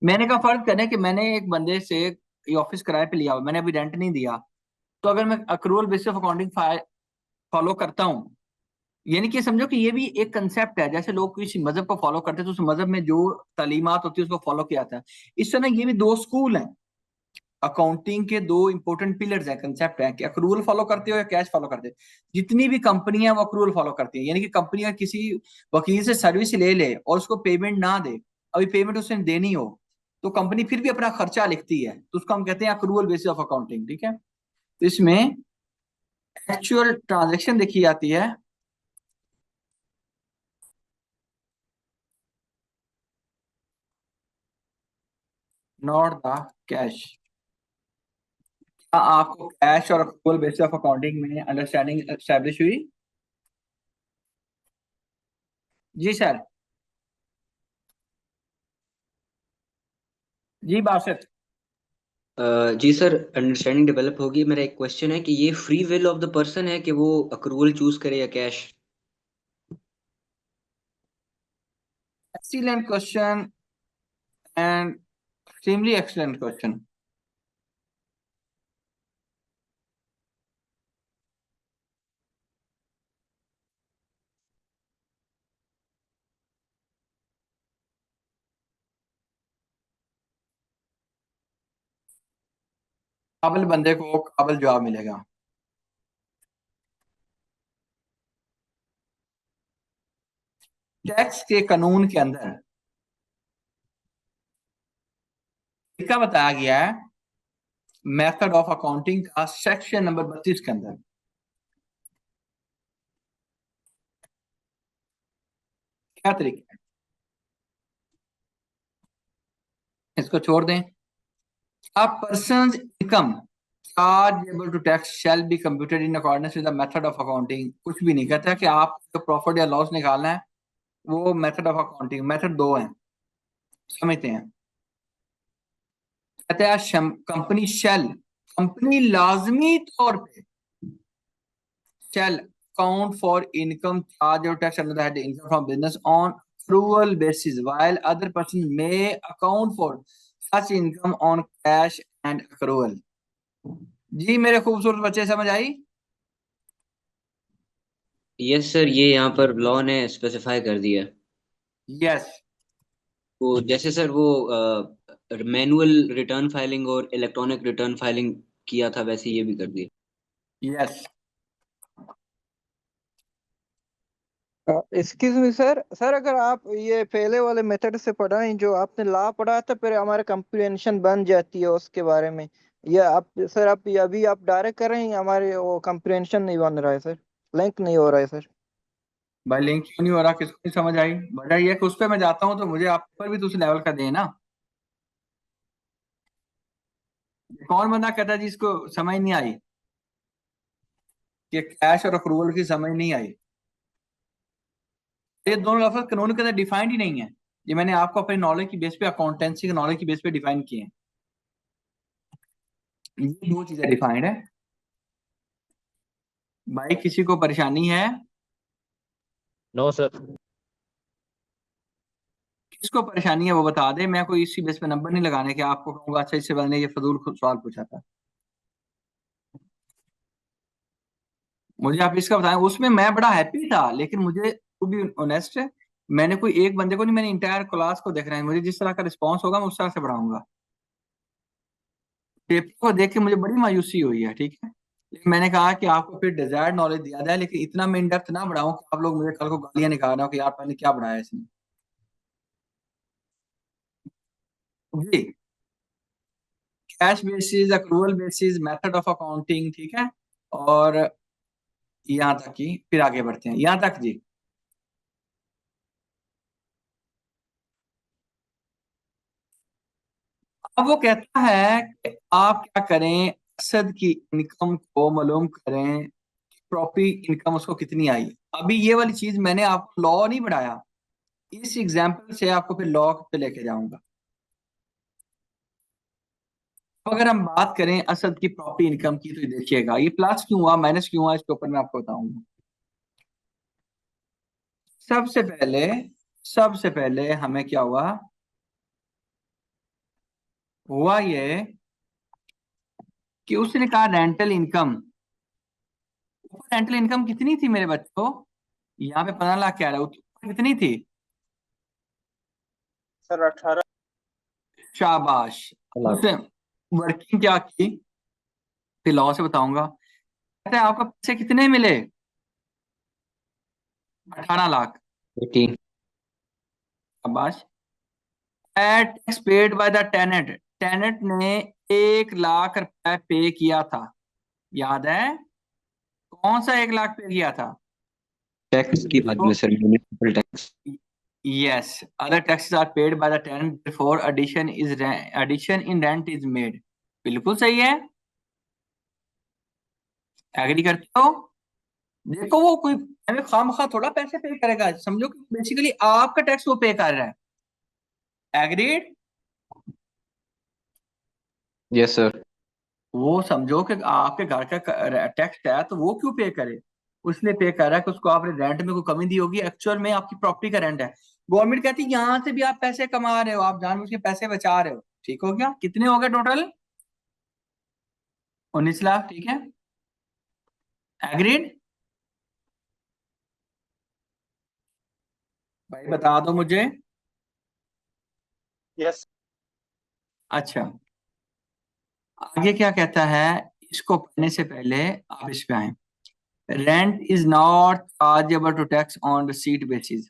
मैंने कहा फर्क करें कि मैंने एक बंदे से ये ऑफिस किराए पे लिया हुआ, मैंने अभी रेंट नहीं दिया, तो अगर मैं accrual basis of accounting follow करता हूँ, यानी कि समझो कि ये भी एक कंसेप्ट है। जैसे लोग किसी मजहब को फॉलो करते हैं तो उस मजहब में जो तालीमात होती है उसको फॉलो किया जाता है। इस तरह ये भी 2 स्कूल हैं। अकाउंटिंग के 2 इंपॉर्टेंट पिलर्स हैं, कंसेप्ट है कि अक्रूवल फॉलो करते हो या कैश फॉलो करते हो। जितनी भी कंपनियां वो अक्रूवल फॉलो करती हैं। यानी कि कंपनियां किसी वकील से सर्विस ले ले और उसको पेमेंट ना दे, अभी पेमेंट उसने देनी हो, तो कंपनी फिर भी अपना खर्चा लिखती है, तो उसको हम कहते हैं अक्रूवल बेसिस ऑफ अकाउंटिंग, ठीक है। तो इसमें एक्चुअल ट्रांजेक्शन देखी जाती है, नॉट द कैश। आपको कैश और अक्रूवल बेसिस ऑफ अकाउंटिंग में अंडरस्टैंडिंग एस्टैब्लिश हुई? जी सर। जी बासित। जी सर, अंडरस्टैंडिंग डेवलप होगी। मेरा एक क्वेश्चन है कि ये free will of the person है कि वो अक्रूवल चूज करे या cash? Excellent question and extremely excellent question. काबिल बंदे को काबिल जवाब मिलेगा। टैक्स के कानून के अंदर तरीका बताया गया है मेथड ऑफ अकाउंटिंग का सेक्शन नंबर 32 के अंदर। क्या तरीका है? इसको छोड़ दें। A person's income chargeable to tax shall be computed in accordance with the method of accounting। कुछ भी नहीं कहता कि आप जो प्रॉफिट या लॉस निकालना है वो मेथड ऑफ अकाउंटिंग। मेथड 2 हैं, समझते हैं। कहते हैं कंपनी शेल, कंपनी लाजमी तौर पे shall account for income charge और tax under the head income from business on accrual basis while other person may account for such income on cash and accrual। जी मेरे खूबसूरत बच्चे, समझ आई? यस सर, ये यहाँ पर लॉ ने स्पेसिफाई कर दिया। यस। तो जैसे सर वो मैनुअल रिटर्न फाइलिंग और इलेक्ट्रॉनिक रिटर्न फाइलिंग किया था, वैसे ये भी कर दिया। यस। एक्सक्यूज मी सर, अगर आप ये पहले वाले मेथड से पढ़ाएं जो आपने ला पढ़ा था, फिर हमारे कंप्रीहेंशन बन जाती है उसके बारे में। ये आप सर, आप ये अभी आप डायरेक्ट कर रहे हैं, हमारे वो कंप्रीहेंशन नहीं बन रहा है सर, लिंक नहीं हो रहा है सर। भाई लिंक क्यों नहीं हो रहा, किसको नहीं समझ आई? बट ये कि उस पर मैं जाता हूँ तो मुझे आप पर भी तो उस लेवल का देना। कौन बंदा कहता है जिसको समझ नहीं आई कि कैश और अप्रूवल की समझ नहीं आई? ये दोनों लफ्ज कानून के अंदर डिफाइंड ही नहीं है। ये मैंने आपको अपने नॉलेज की बेस पे, अकाउंटेंसी के नॉलेज की बेस पे डिफाइन किए हैं। ये दो चीजें डिफाइंड है। भाई किसी को परेशानी है? No sir. किसको परेशानी है वो बता दे, मैं कोई इसी बेस पे नंबर नहीं लगाने के आपको कहूंगा अच्छा इससे मैंने ये फजूल सवाल पूछा था। मुझे आप इसका बताएं। उसमें मैं बड़ा हैप्पी था, लेकिन मुझे टू बी ऑनेस्ट, मैंने कोई एक बंदे को नहीं, मैंने इंटायर क्लास को देख रहा है। मुझे जिस तरह का रिस्पॉन्स होगा मैं उस तरह से बढ़ाऊंगा। पेपर को देख के मुझे बड़ी मायूसी हुई है, ठीक है। लेकिन मैंने कहा कि आपको फिर डिजायर्ड नॉलेज दिया जाए, लेकिन इतना मैं इन डेप्थ ना बढ़ाऊं कि आप लोग मुझे कल को गालियां निकाल रहे हो कि यार पता नहीं क्या बढ़ाया इसने। जी, cash basis, accrual basis, method of accounting, ठीक है। और यहाँ तक की फिर आगे बढ़ते हैं, यहाँ तक जी। अब वो कहता है कि आप क्या करें, असद की इनकम को मालूम करें, प्रॉपर्टी इनकम उसको कितनी आई। अभी ये वाली चीज मैंने आपको लॉ नहीं बढ़ाया, इस एग्जाम्पल से आपको फिर लॉ पे लेके जाऊंगा। अब अगर हम बात करें असद की प्रॉपर्टी इनकम की, तो देखिएगा ये प्लस क्यों हुआ माइनस क्यों हुआ, इसके ऊपर मैं आपको बताऊंगा। सबसे पहले हमें क्या हुआ, ये कि उसने कहा रेंटल इनकम। रेंटल इनकम कितनी थी मेरे बच्चों? यहाँ पे 15 लाख कह रहा है, कितनी थी? सर 18। शाबाश। उसने वर्किंग क्या की, फिर लॉ से बताऊंगा। कहते हैं आपको पैसे कितने मिले? 18 लाख। 18। शाबाश। Tax paid by the tenant, tenant ने 1 लाख रुपए पे किया था, याद है? कौन सा 1 लाख पे किया था? टैक्स की बात में sir, municipal tax. Yes, other taxes are paid by the tenant before addition in rent is made. बिल्कुल सही है, एग्री करते हो? देखो वो कोई हमें खामखा थोड़ा पैसे पे करेगा, समझो कि बेसिकली आपका टैक्स वो पे कर रहा है। एग्रीड? Yes sir. वो समझो कि आपके घर का टैक्स है तो वो क्यों पे करे? उसने पे कर रहा है कि उसको आपने रेंट में कोई कमी दी होगी, एक्चुअल में आपकी प्रॉपर्टी का रेंट है। गवर्नमेंट कहती है यहां से भी आप पैसे कमा रहे हो, आप जानबूझ के पैसे बचा रहे हो। ठीक हो गया? कितने हो गए टोटल? 19 लाख, ठीक है। एग्रीड? भाई बता दो मुझे। यस। अच्छा, आगे क्या कहता है? इसको पढ़ने से पहले आप इस पे आए। Rent is not chargeable to tax on receipt basis.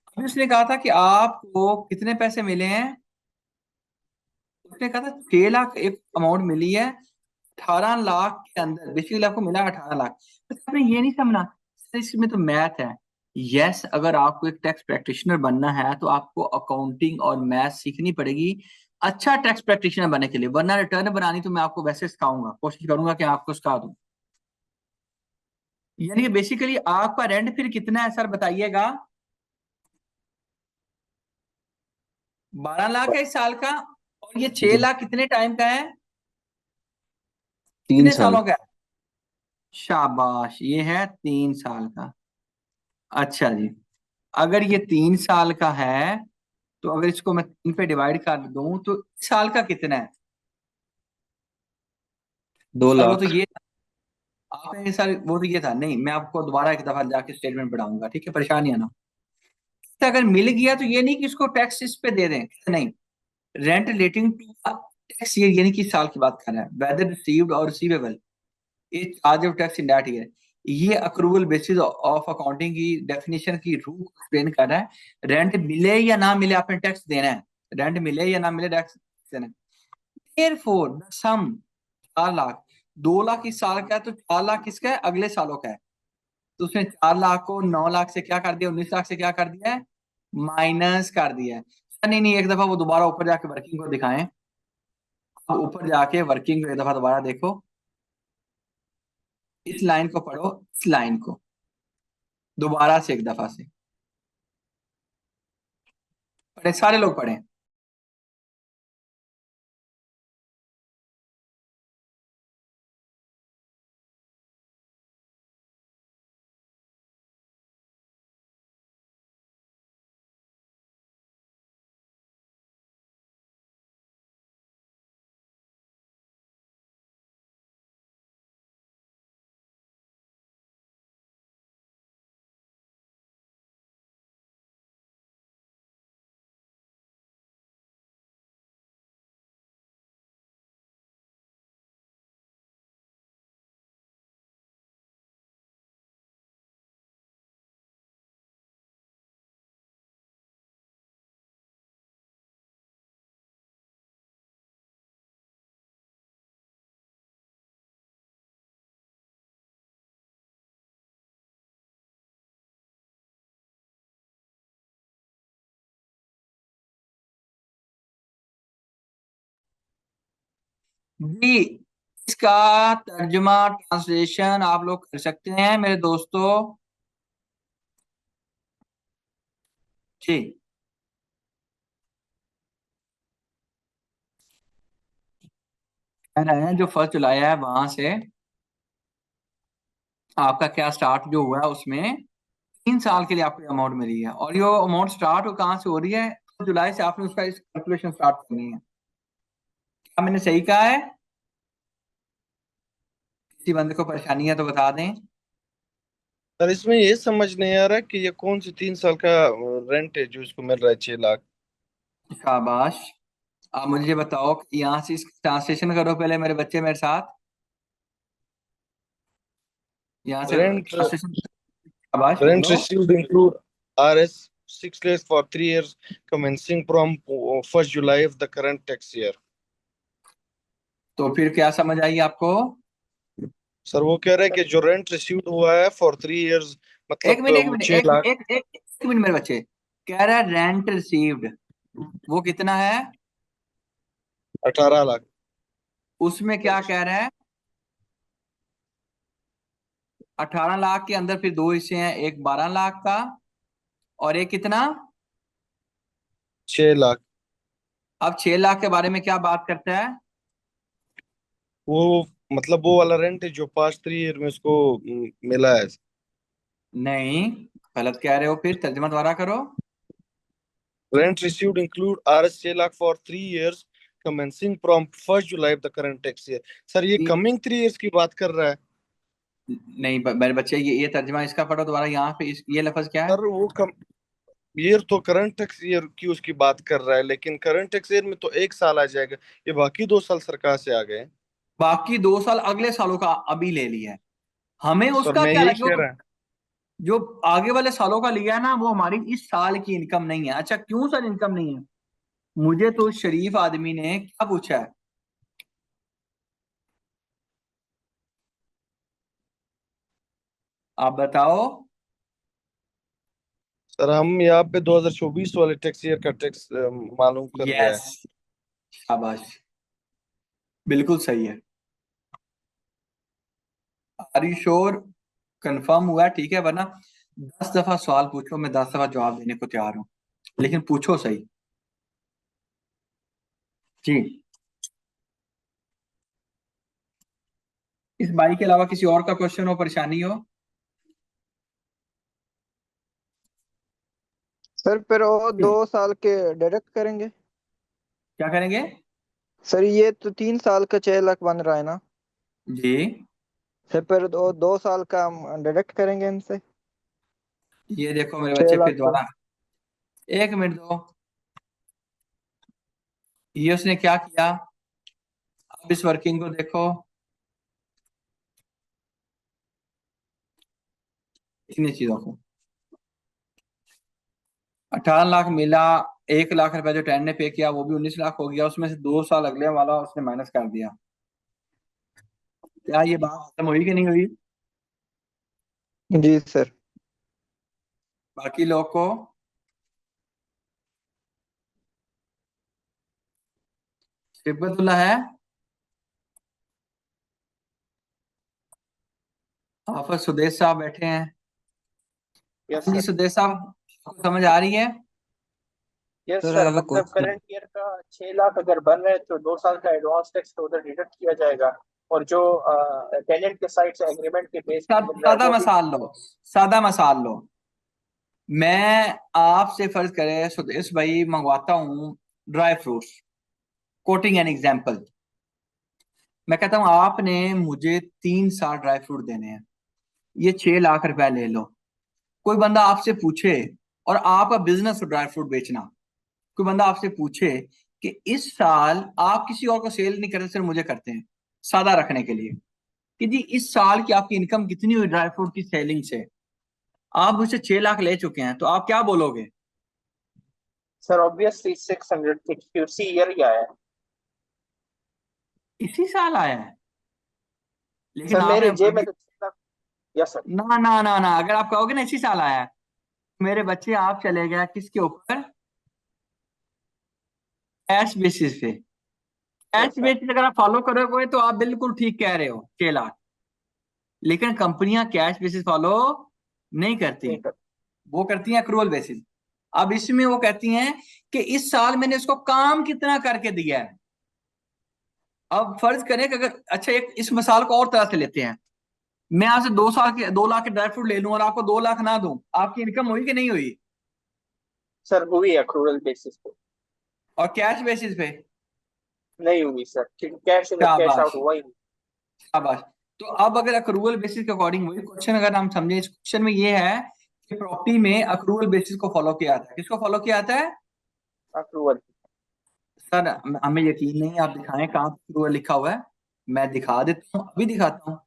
अभी उसने कहा था कि आपको कितने पैसे मिले हैं? उसने कहा था 6 लाख एक अमाउंट मिली है, 18 लाख के अंदर बेसिकली आपको मिला 18 लाख। तो आपने ये नहीं समझना सर, इसमें तो मैथ है। यस, अगर आपको एक टैक्स प्रैक्टिशनर बनना है तो आपको अकाउंटिंग और मैथ सीखनी पड़ेगी अच्छा टैक्स प्रैक्टिशनर बनने के लिए, वरना रिटर्न बनानी तो मैं आपको वैसे सिखाऊंगा, कोशिश करूंगा कि आपको सिखा दूं। यानी कि बेसिकली आपका रेंट फिर कितना है सर बताइएगा? 12 लाख है इस साल का, और ये 6 लाख कितने टाइम का है? 3 कितने साल। सालों का है? शाबाश, ये है 3 साल का। अच्छा जी, अगर ये 3 साल का है तो अगर इसको मैं 3 पे डिवाइड कर दूं तो इस साल का कितना है? 2 सर वो तो लाख। ये आपने सर वो तो ये था नहीं, मैं आपको दोबारा एक दफा जाके स्टेटमेंट पढ़ाऊंगा, ठीक है, परेशानी है ना। तो अगर मिल गया तो ये नहीं कि इसको टैक्स इस पे दे दें, नहीं। Rent relating to tax year, यानी कि साल की बात कर रहा है, वेदर रिसीव्ड और रिसीवेबल, ये charge of tax in that year. ये अक्रूवल बेसिस ऑफ अकाउंटिंग की डेफिनेशन की रूह को एक्सप्लेन कर रहा है। रेंट मिले या ना मिले आपने टैक्स देना है, रेंट मिले या ना मिले टैक्स देना है। देयरफॉर सम 4 लाख, 2 लाख इस साल का है तो 4 लाख किसका है, अगले सालों का है। तो उसने 4 लाख को 9 लाख से क्या कर दिया, 19 लाख से क्या कर दिया है, माइनस कर दिया है। नहीं नहीं, एक दफा वो दोबारा ऊपर जाके वर्किंग को दिखाएं। अब ऊपर जाके वर्किंग को एक दफा दोबारा देखो, इस लाइन को पढ़ो, इस लाइन को दोबारा से एक दफा से पढ़े, सारे लोग पढ़ें। जी, इसका तर्जुमा ट्रांसलेशन आप लोग कर सकते हैं मेरे दोस्तों। जी, कह रहे हैं जो 1 जुलाई है वहां से आपका क्या स्टार्ट जो हुआ है, उसमें 3 साल के लिए आपको अमाउंट मिली है, और ये अमाउंट स्टार्ट कहाँ से हो रही है, 1 जुलाई से आपने उसका कैलकुलेशन स्टार्ट करनी है। क्या मैंने सही कहा है? किसी बंदे को परेशानी है तो बता दें। सर इसमें ये समझ नहीं आ रहा कि ये कौन सी 3 साल का रेंट है जो इसको मिल रहा है 6 लाख। शाबाश। आप मुझे बताओ कि यहाँ से इसका ट्रांसलेशन करो पहले मेरे बच्चे मेरे साथ, यहाँ से रेंट ट्रांसलेशन। शाबाश, रेंट बोलो। received include RS 6 lakhs for 3 years commencing from 1st July of the current tax year। तो फिर क्या समझ आई आपको? सर वो कह रहे हैं कि जो रेंट रिसीव्ड हुआ है फॉर 3 years, एक मतलब मिनट एक वो मिनट 6 लाख। एक मिनट मेरे बच्चे, कह रहा है रेंट रिसीव्ड, वो कितना है? 18 लाख। उसमें क्या कह रहा है? 18 लाख के अंदर फिर 2 हिस्से हैं, एक 12 लाख का और एक कितना? 6 लाख। अब 6 लाख के बारे में क्या बात करता है? वो मतलब वो वाला रेंट है जो पास्ट 3 year में उसको मिला है। नहीं, गलत कह रहे हो, फिर तर्जमा दोबारा करो। Rent received include RS 6 lakh for 3 years commencing from 1st July of the current tax year। Sir ये कमिंग 3 years की बात कर रहा है। नहीं मेरे बच्चे, ये तर्जमा इसका पढ़ो दोबारा, यहाँ पे ये लफ्ज क्या है? सर वो कम ईयर तो करंट टैक्स ईयर की उसकी बात कर रहा है, लेकिन करंट टैक्स ईयर में तो 1 साल आ जाएगा, ये बाकी 2 साल सरकार से आ गए। बाकी 2 साल अगले सालों का अभी ले लिया है, हमें सर उसका मैं क्या यही लगे? कह रहा है। जो आगे वाले सालों का लिया है ना, वो हमारी इस साल की इनकम नहीं है। अच्छा, क्यों सर इनकम नहीं है? मुझे तो उस शरीफ आदमी ने क्या पूछा है, आप बताओ। सर हम यहाँ पे 2024 वाले टैक्स ईयर का टैक्स मालूम कर रहे यस, हैं। शाबाश, बिल्कुल सही है। Are you sure? कंफर्म हुआ है? ठीक है, वरना 10 दफा सवाल पूछो, मैं 10 दफा जवाब देने को तैयार हूँ, लेकिन पूछो सही। जी, इस बाई के अलावा किसी और का क्वेश्चन हो, परेशानी हो? सर फिर वो 2 साल के डिडक्ट करेंगे? क्या करेंगे? सर ये तो 3 साल का 6 लाख बन रहा है ना, जी, फिर 2 साल का हम डिडक्ट करेंगे इनसे ये देखो मेरे छह बच्चे, लाख फिर को दोबारा 1 मिनट दो। ये उसने क्या किया, अब इस वर्किंग को देखो। इतनी चीजों को 18 लाख मिला, 1 लाख रुपए जो टेन ने पे किया वो भी 19 लाख हो गया, उसमें से 2 साल अगले वाला उसने माइनस कर दिया। क्या ये बात खत्म हुई कि नहीं हुई? जी सर। बाकी लोग को सिबतुल्ला है, हाफिज सुदेश साहब बैठे हैं। यस हाँ जी सर। सुदेश साहब, आपको समझ आ रही है? Yes sir I sir, have a मतलब क्वेश्चन। करंट ईयर का 6 लाख अगर बन रहे हैं तो 2 साल का एडवांस टैक्स तो उधर डिडक्ट किया जाएगा, और जो टेनेंट के साइड से एग्रीमेंट के बेस पे मिल रहा है सादा वो भी। मसाल लो, सादा मसाल लो। मैं आपसे फर्ज करे सुदेश भाई मंगवाता हूँ dry fruits, coating an example. मैं कहता हूँ आपने मुझे 3 साल ड्राई फ्रूट देने हैं, ये 6 लाख रुपए ले लो। कोई बंदा आपसे पूछे, और आपका बिजनेस ड्राई फ्रूट बेचना, कोई बंदा आपसे पूछे कि इस साल आप किसी और को सेल नहीं करते, सिर्फ मुझे करते हैं, सादा रखने के लिए, कि जी इस साल की आपकी इनकम कितनी हुई ड्राई फ्रूट की सेलिंग से, आप मुझसे 6 लाख ले चुके हैं, तो आप क्या बोलोगे? सर ऑब्वियसली 600 इसी ईयर ही आया है। इसी साल आया है, लेकिन सर आपने मेरे जेब में तो 6 लाख। Yes sir. ना ना ना ना, अगर आप कहोगे ना इसी साल आया है, मेरे बच्चे आप चले गए किसके ऊपर? कैश बेसिस पे। Cash yes sir. बेसिस अगर आप फॉलो करोगे तो आप बिल्कुल ठीक कह रहे हो, 6 लाख। लेकिन कंपनियां कैश बेसिस फॉलो नहीं करती, नहीं सर। वो करती हैं अक्रूवल बेसिस। अब इसमें वो कहती हैं कि इस साल मैंने उसको काम कितना करके दिया है। अब फर्ज करें कि अगर, अच्छा एक इस मिसाल को और तरह से लेते हैं, मैं आपसे 2 साल के 2 लाख के ड्राई फ्रूट ले लूं और आपको 2 लाख ना दूं, आपकी इनकम हुई कि नहीं हुई? सर हुई अक्रूवल बेसिस पे। और कैश बेसिस पे? नहीं हुई सर, क्योंकि कैश इन कैश आउट शाबाश, हुआ ही नहीं। शाबाश। तो अब अगर अक्रूवल बेसिस के अकॉर्डिंग वही क्वेश्चन अगर हम समझे, इस क्वेश्चन में ये है कि प्रॉपर्टी में अक्रूवल बेसिस को फॉलो किया जाता है। किसको फॉलो किया जाता है? अक्रूवल। सर हमें यकीन नहीं, आप दिखाएं कहाँ अक्रूवल लिखा हुआ है, मैं दिखा देता हूँ, अभी दिखाता हूँ।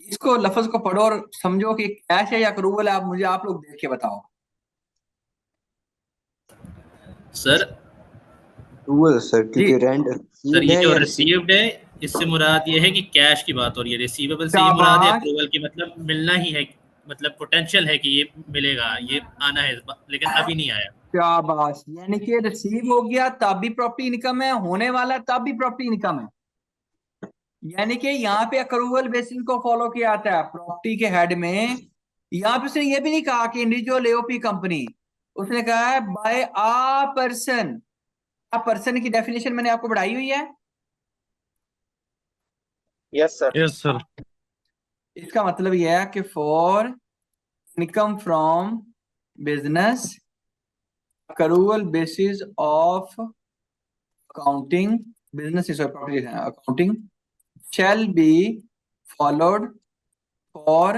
इसको लफ्ज को पढ़ो और समझो कि कैश है या अक्रूवल है, आप मुझे आप लोग देख के बताओ। सर अप्रूवल सर, जी क्योंकि रेंट सर रिसीव्ड ये है जो या रिसीव। रिसीव्ड है, इससे मुराद ये है कि कैश की बात हो रही है। रिसीवेबल से ये मुराद है शाबाश, अप्रूवल की, मतलब मिलना ही है, मतलब पोटेंशियल है कि ये मिलेगा, ये आना है, लेकिन अभी नहीं आया। शाबाश, यानी कि रिसीव हो गया तब भी प्रॉपर्टी इनकम है, होने वाला तब भी प्रॉपर्टी इनकम है। यानी कि यहाँ पे अक्रूवल बेसिस को फॉलो किया जाता है प्रॉपर्टी के हेड में। यहाँ पे उसने ये भी नहीं कहा कि इंडिविजुअल एओपी कंपनी, उसने कहा है by a person. A person की डेफिनेशन मैंने आपको बढ़ाई हुई है। Yes sir. Yes sir. इसका मतलब यह है कि for income from business, accrual basis of accounting, business is property accounting shall be followed for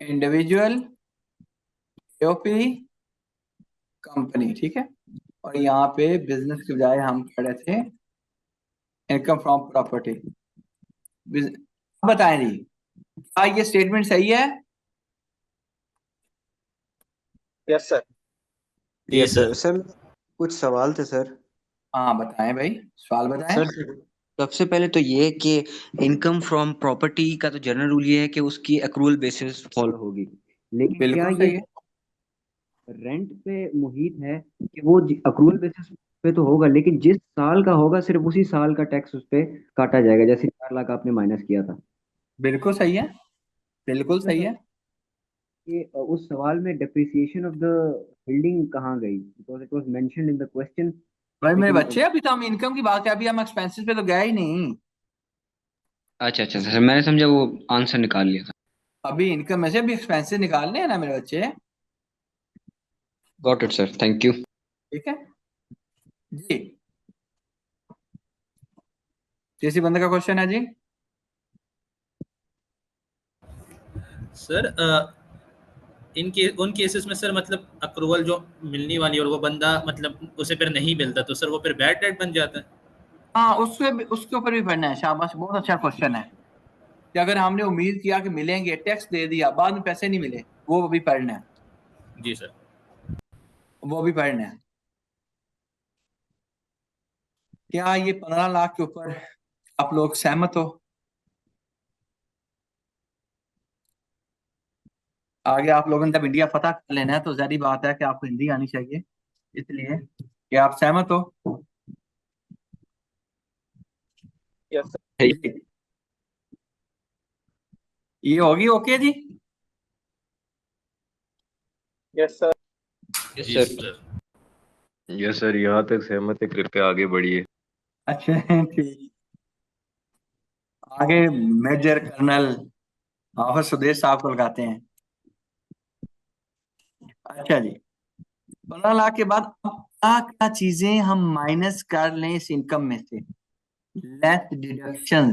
individual AOP company. ठीक है, और यहाँ पे बिजनेस के बजाय हम पढ़े थे इनकम फ्रॉम प्रॉपर्टी। बताएं जी, क्या ये स्टेटमेंट सही है? Yes sir. जी यस सर। सर। सर कुछ सवाल थे सर। हाँ बताएं भाई, सवाल बताएं। सर सबसे पहले तो ये कि इनकम फ्रॉम प्रॉपर्टी का तो जनरल रूल ये है कि उसकी अक्रूवल बेसिस फॉलो होगी, लेकिन क्या बिल्कुल ये सही है। रेंट पे मुहित है कि वो अक्रूवल बेसिस पे तो होगा, लेकिन जिस साल का होगा सिर्फ उसी साल का टैक्स उस पे काटा जाएगा, जैसे 4 लाख आपने माइनस किया था। बिल्कुल सही है, बिल्कुल सही है। कि उस सवाल में डेप्रिसिएशन ऑफ द बिल्डिंग कहाँ गई, because it was mentioned in the question. भाई मेरे लेकिन बच्चे, अभी तो हम इनकम की बात है, अभी हम एक्सपेंसेस पे तो गए ही नहीं। अच्छा अच्छा सर, मैंने समझा वो आंसर निकाल लिया था। अभी इनकम में से अभी एक्सपेंसेस निकालने हैं ना मेरे बच्चे। Got it sir, thank you. ठीक है जी। किसी बंदे का क्वेश्चन है जी? सर इनके उन केसेस में सर मतलब अप्रूवल जो मिलनी वाली और वो बंदा मतलब उसे फिर नहीं मिलता तो सर वो फिर बैड डेट बन जाता है। हाँ, उसके ऊपर भी पढ़ना है। शाबाश, बहुत अच्छा क्वेश्चन है कि अगर हमने उम्मीद किया कि मिलेंगे, टैक्स दे दिया, बाद में पैसे नहीं मिले, वो भी पढ़ना है, जी सर। वो भी पढ़ना है। क्या ये 15 लाख के ऊपर आप लोग सहमत हो? आगे आप लोगों ने जब इंडिया फतह कर लेना है तो जाहिर बात है कि आपको हिंदी आनी चाहिए, इसलिए कि आप सहमत हो? Yes sir. ये होगी ओके जी? Yes sir. जी सर। यस सर, यहाँ तक सहमत है, कृपया आगे बढ़िए। अच्छा ठीक। आगे मेजर कर्नल हाफिज सुदेश साहब को लगाते हैं। अच्छा जी, 15 लाख के बाद अब क्या क्या चीजें हम माइनस कर लें इस इनकम में से? लेस डिडक्शन,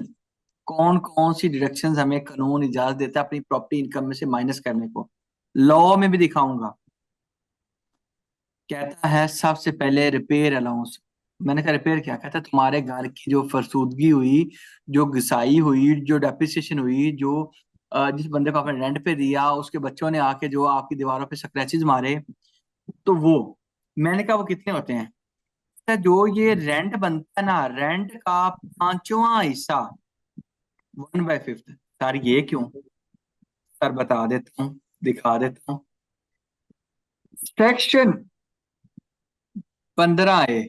कौन कौन सी डिडक्शंस हमें कानून इजाजत देता है अपनी प्रॉपर्टी इनकम में से माइनस करने को? लॉ में भी दिखाऊंगा। कहता है सबसे पहले रिपेयर अलाउंस। मैंने कहा रिपेयर क्या? कहता है तुम्हारे घर की जो फरसूदगी हुई, जो घिसाई हुई, जो डेप्रिसिएशन हुई, जो जिस बंदे को आपने रेंट पे दिया उसके बच्चों ने आके जो आपकी दीवारों पे स्क्रैचेस मारे, तो वो, मैंने कहा वो कितने होते हैं? कहता है, जो ये रेंट बनता है ना, रेंट का 5वां हिस्सा, 1/5। सर ये क्यों? सर बता देता हूँ, दिखा देता हूँ। सेक्शन 15A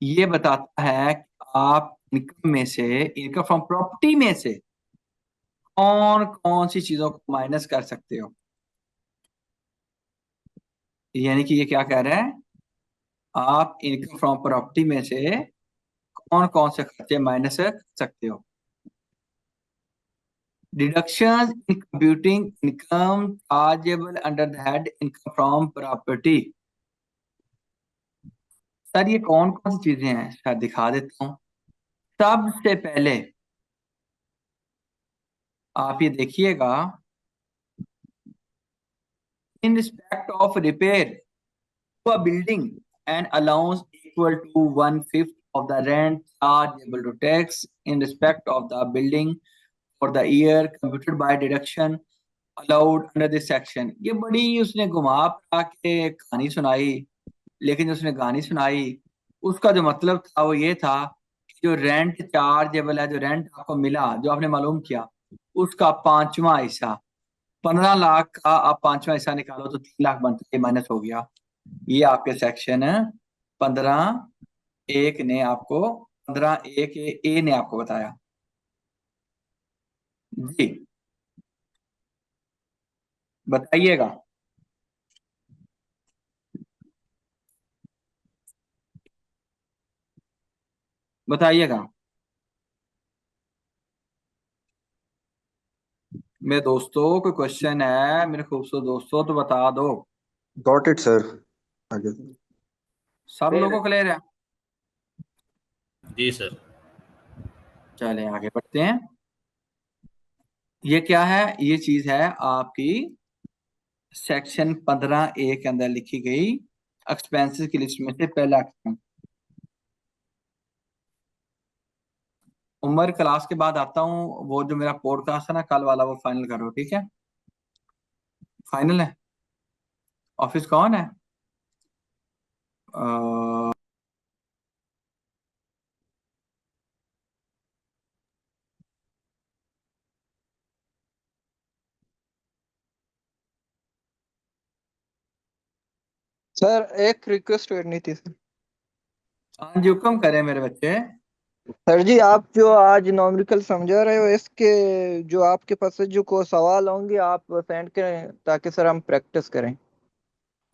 ये बताता है कि आप इनकम में से, इनकम फ्रॉम प्रॉपर्टी में से कौन कौन सी चीजों को माइनस कर सकते हो। यानी कि ये क्या कह रहा है? आप इनकम फ्रॉम प्रॉपर्टी में से कौन कौन से खर्चे माइनस कर सकते हो। Deduction in computing income chargeable under the head income from property. Sir ये कौन कौन सी चीजें हैं? सर दिखा देता हूँ। सबसे पहले आप ये देखिएगा, इन respect of repair to a building and allowance equal to 1/5 of the rent chargeable to tax in respect of the building for the year computed by deduction allowed under this section। ये बड़ी उसने घुमा फिरा के कहानी सुनाई, लेकिन जो उसने कहानी सुनाई उसका जो मतलब था वो ये था कि जो रेंट चार्जेबल है, जो रेंट आपको मिला, जो आपने मालूम किया, उसका 5वां हिस्सा, 15 लाख का आप 5वां हिस्सा निकालो तो 3 लाख बनता है, माइनस हो गया। ये आपके सेक्शन 15(1) ने आपको, 15(1) ने आपको बताया जी। बताइएगा। बताइएगा मेरे दोस्तों, कोई क्वेश्चन है मेरे खूबसूरत दोस्तों तो बता दो। Got it sir. आगे सब लोगों को क्लियर है? जी सर। चले आगे बढ़ते हैं। ये क्या है? ये चीज है आपकी सेक्शन 15(a) के अंदर लिखी गई एक्सपेंसेस की लिस्ट में से पहला एक्सपेंस। उमर क्लास के बाद आता हूँ, वो जो मेरा पॉडकास्ट है ना कल वाला, वो फाइनल करो, ठीक है? फाइनल है। ऑफिस कौन है? सर एक रिक्वेस्ट करनी थी सर। हाँ जी, हुक्म करें मेरे बच्चे। सर जी, आप जो आज नॉमरिकल समझा रहे हो, इसके जो आपके पास से जो को सवाल होंगे आप सेंड करें ताकि सर हम प्रैक्टिस करें।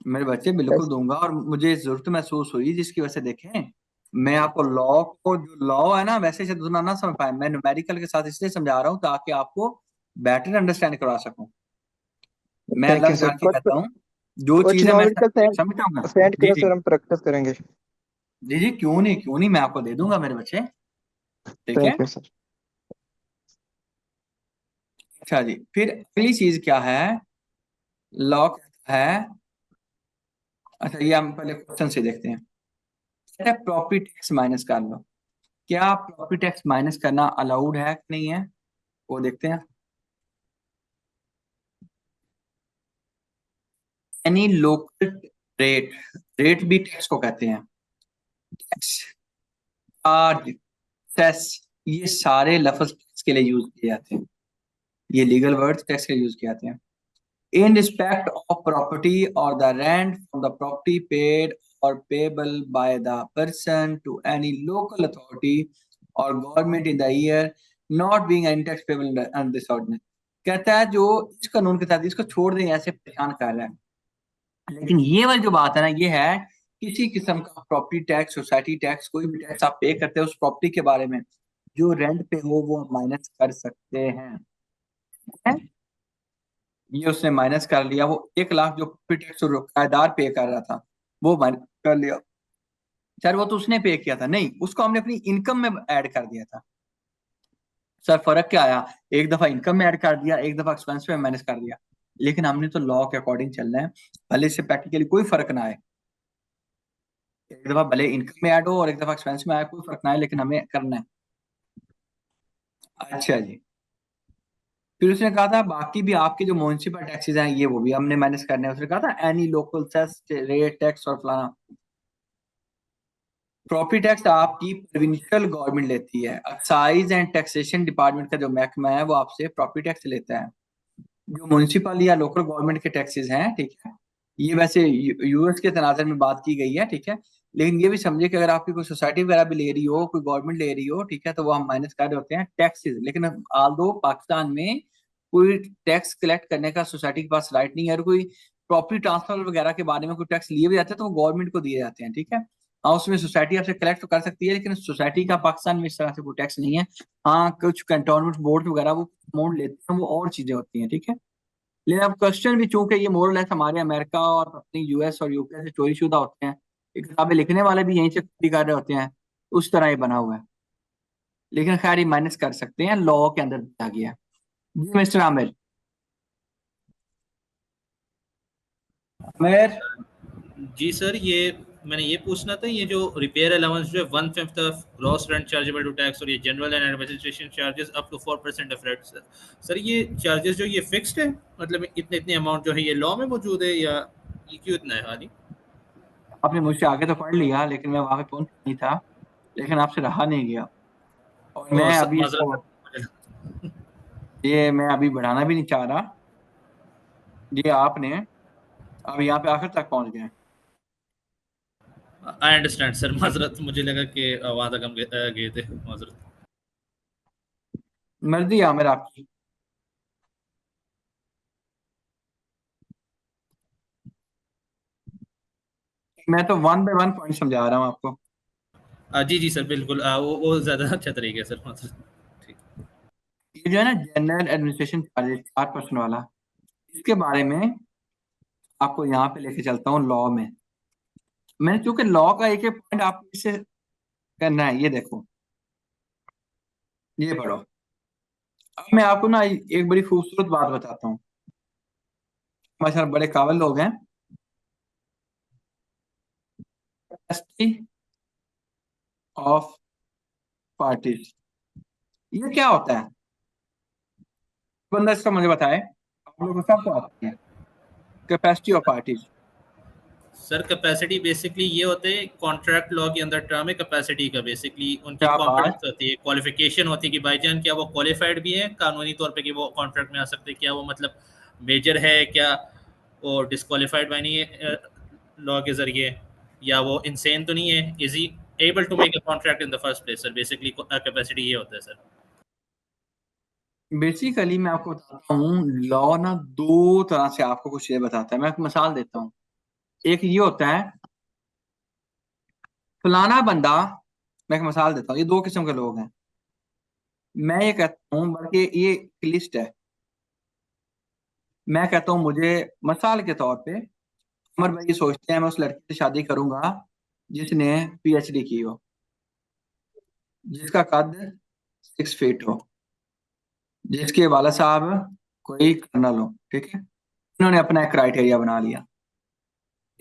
मेरे बच्चे बिल्कुल दूंगा, और मुझे जरूरत महसूस हुई जिसकी वजह से देखें मैं आपको लॉ को, जो लॉ है ना वैसे से दूसरा ना समझ पाए, मैं न्यूमेरिकल के साथ इसलिए समझा रहा हूँ ताकि आपको बेटर अंडरस्टैंड करवा सकूं। मैं थैंक अल्लाह यू से सर। जान के कहता हूँ जो कुछ चीजें मैं नॉमरिकल समझाऊंगा। सेंड जी करें जी सर, हम प्रैक्टिस करेंगे। जी जी, क्यों नहीं, क्यों नहीं, मैं आपको दे दूंगा मेरे बच्चे, ठीक है? Thank you sir. अच्छा जी, फिर अगली चीज क्या है, लॉ कहता है, अच्छा ये हम पहले क्वेश्चन से देखते हैं। कहता है प्रॉपर्टी टैक्स माइनस कर लो। क्या प्रॉपर्टी टैक्स माइनस करना अलाउड है कि नहीं है, वो देखते हैं। एनी लोकल रेट, रेट भी टैक्स को कहते हैं, टैक्स, चार्ज, सेस, ये सारे लफ्ज टैक्स के लिए यूज किए जाते हैं, ये लीगल वर्ड्स टैक्स के लिए यूज किए जाते हैं। इन रिस्पेक्ट ऑफ प्रॉपर्टी और the rent from the property paid और payable by the person to any local authority और government in the year not being any tax payable under this ordinance. कहता है जो इस कानून के तहत इसको छोड़ दें, ऐसे परेशान कर रहा है, लेकिन ये वाली जो बात है ना, ये है किसी किस्म का प्रॉपर्टी टैक्स, सोसाइटी टैक्स, कोई भी टैक्स आप पे करते हो उस प्रॉपर्टी के बारे में जो रेंट पे हो, वो माइनस कर सकते हैं। है? ये उसने माइनस कर लिया, वो 1 लाख जो प्रॉपर्टी टैक्स किराएदार पे कर रहा था वो माइनस कर लिया। सर वो तो उसने पे किया था, नहीं उसको हमने अपनी इनकम में ऐड कर दिया था। सर फर्क क्या आया, एक दफा इनकम में ऐड कर दिया, एक दफा एक्सपेंस में माइनस कर दिया, लेकिन हमने तो लॉ के अकॉर्डिंग चलना है, भले इससे प्रैक्टिकली कोई फर्क ना आए, एक दफा भले इनकम में ऐड हो और एक दफा एक्सपेंस में आए, कोई फर्क ना आए, लेकिन हमें करना है। अच्छा जी, फिर उसने कहा था बाकी भी आपके जो म्युनिसिपल टैक्सेस हैं ये वो भी हमने माइनस करने हैं। उसने कहा था any local cess, rate, tax और फलाना। प्रॉपर्टी टैक्स आपकी प्रोविंशियल गवर्नमेंट लेती है, एक्साइज एंड टैक्सेशन डिपार्टमेंट का जो महकमा है वो आपसे प्रॉपर्टी टैक्स लेता है। जो म्युनिसिपल या लोकल गवर्नमेंट के टैक्सेस हैं, ठीक है, ये वैसे यूएस के तनाजर में बात की गई है, ठीक है, लेकिन ये भी समझिए कि अगर आपकी कोई सोसाइटी वगैरह भी ले रही हो, कोई गवर्नमेंट ले रही हो, ठीक है, तो वो हम माइनस कर रहे होते हैं टैक्सेस। लेकिन आल्दो पाकिस्तान में कोई टैक्स कलेक्ट करने का सोसाइटी के पास राइट नहीं है, और कोई प्रॉपर्टी ट्रांसफर वगैरह के बारे में कोई टैक्स लिए भी जाते हैं तो वो गवर्नमेंट को दिए जाते हैं, ठीक है। हाँ उसमें सोसाइटी आपसे कलेक्ट तो कर सकती है, लेकिन सोसाइटी का पाकिस्तान में इस तरह से कोई टैक्स नहीं है। हाँ कुछ कंटोनमेंट बोर्ड वगैरह वो अमाउंट लेते हैं, वो और चीजें होती हैं, ठीक है। लेकिन अब क्वेश्चन भी चूंकि ये मोरलेस हमारे अमेरिका और अपनी यूएस और यूके से चोरी शुदा होते हैं, ये किताबें लिखने वाले भी यहीं से कॉपी कर रहे होते हैं, उस तरह ये बना हुआ है, लेकिन खैर ये माइनस कर सकते हैं, लॉ के अंदर दिया गया है। जी मिस्टर आमिर। आमिर जी सर, ये मैंने ये पूछना था, ये जो रिपेयर अलाउंस जो है 1/5 of gross rent chargeable to tax और ये general and administration charges up to 4% of rent, sir ये चार्जेस जो ये फिक्स्ड है, मतलब इतने इतने अमाउंट जो है ये लॉ में मौजूद है, या ये क्यों इतना है हाली? आपने मुझसे आगे तो पढ़ लिया, लेकिन मैं वहां पे पहुंच नहीं था, लेकिन आपसे रहा नहीं गया, और मैं अभी इसको ये मैं अभी बढ़ाना भी नहीं चाह रहा, ये आपने अब यहाँ पे आखिर तक पहुंच गए। आई अंडरस्टैंड सर, माजरत, मुझे लगा कि वहां तक हम गए थे, माजरत। मर्जी है आमिर आपकी। मैं तो 1 बाय 1 पॉइंट समझा रहा हूँ आपको। जी जी सर बिल्कुल, वो ज्यादा अच्छा तरीका है सर, माजरत। ये जो है ना जनरल एडमिनिस्ट्रेशन चार्जेस 4% वाला, इसके बारे में आपको यहाँ पे लेके चलता हूँ लॉ में। मैंने क्योंकि लॉ का एक एक पॉइंट आपको इससे करना है, ये देखो, ये पढ़ो। अब मैं आपको ना एक बड़ी खूबसूरत बात बताता हूँ, हमारे साथ बड़े काबिल लोग हैं। ऑफ पार्टीज, ये क्या होता है, बंदा इसका मुझे बताए, आप लोगों को सबको आती है capacity of parties. Sir capacity basically ये होते हैं, कॉन्ट्रैक्ट लॉ के अंदर टर्म है कैपेसिटी का, बेसिकली उनकी क्या कॉम्पिटेंस बात, होती है, क्वालिफिकेशन होती है कि भाईजान क्या वो क्वालिफाइड भी है कानूनी तौर पे कि वो कॉन्ट्रैक्ट में आ सकते हैं, क्या वो मतलब मेजर है, क्या वो डिस्क्वालीफाइड बनी है लॉ के जरिए, या वो इंसेन तो नहीं है, is he able to make a contract in the first place. Sir basically capacity ये होता है सर। बेसिकली मैं आपको बताता हूँ, लॉ ना दो तरह से आपको कुछ ये बताता है। मैं एक मिसाल देता हूँ, एक ये होता है फलाना बंदा, मैं एक मिसाल देता हूँ, ये दो किस्म के लोग हैं, मैं ये कहता हूँ, बल्कि ये एक लिस्ट है। मैं कहता हूँ मुझे मिसाल के तौर पे अमर भाई ये सोचते हैं मैं उस लड़की से शादी करूंगा जिसने पीएचडी की हो, जिसका कद 6 फीट हो, जिसके वाला साहब कोई कर्नल हो, ठीक है, इन्होंने अपना एक क्राइटेरिया बना लिया।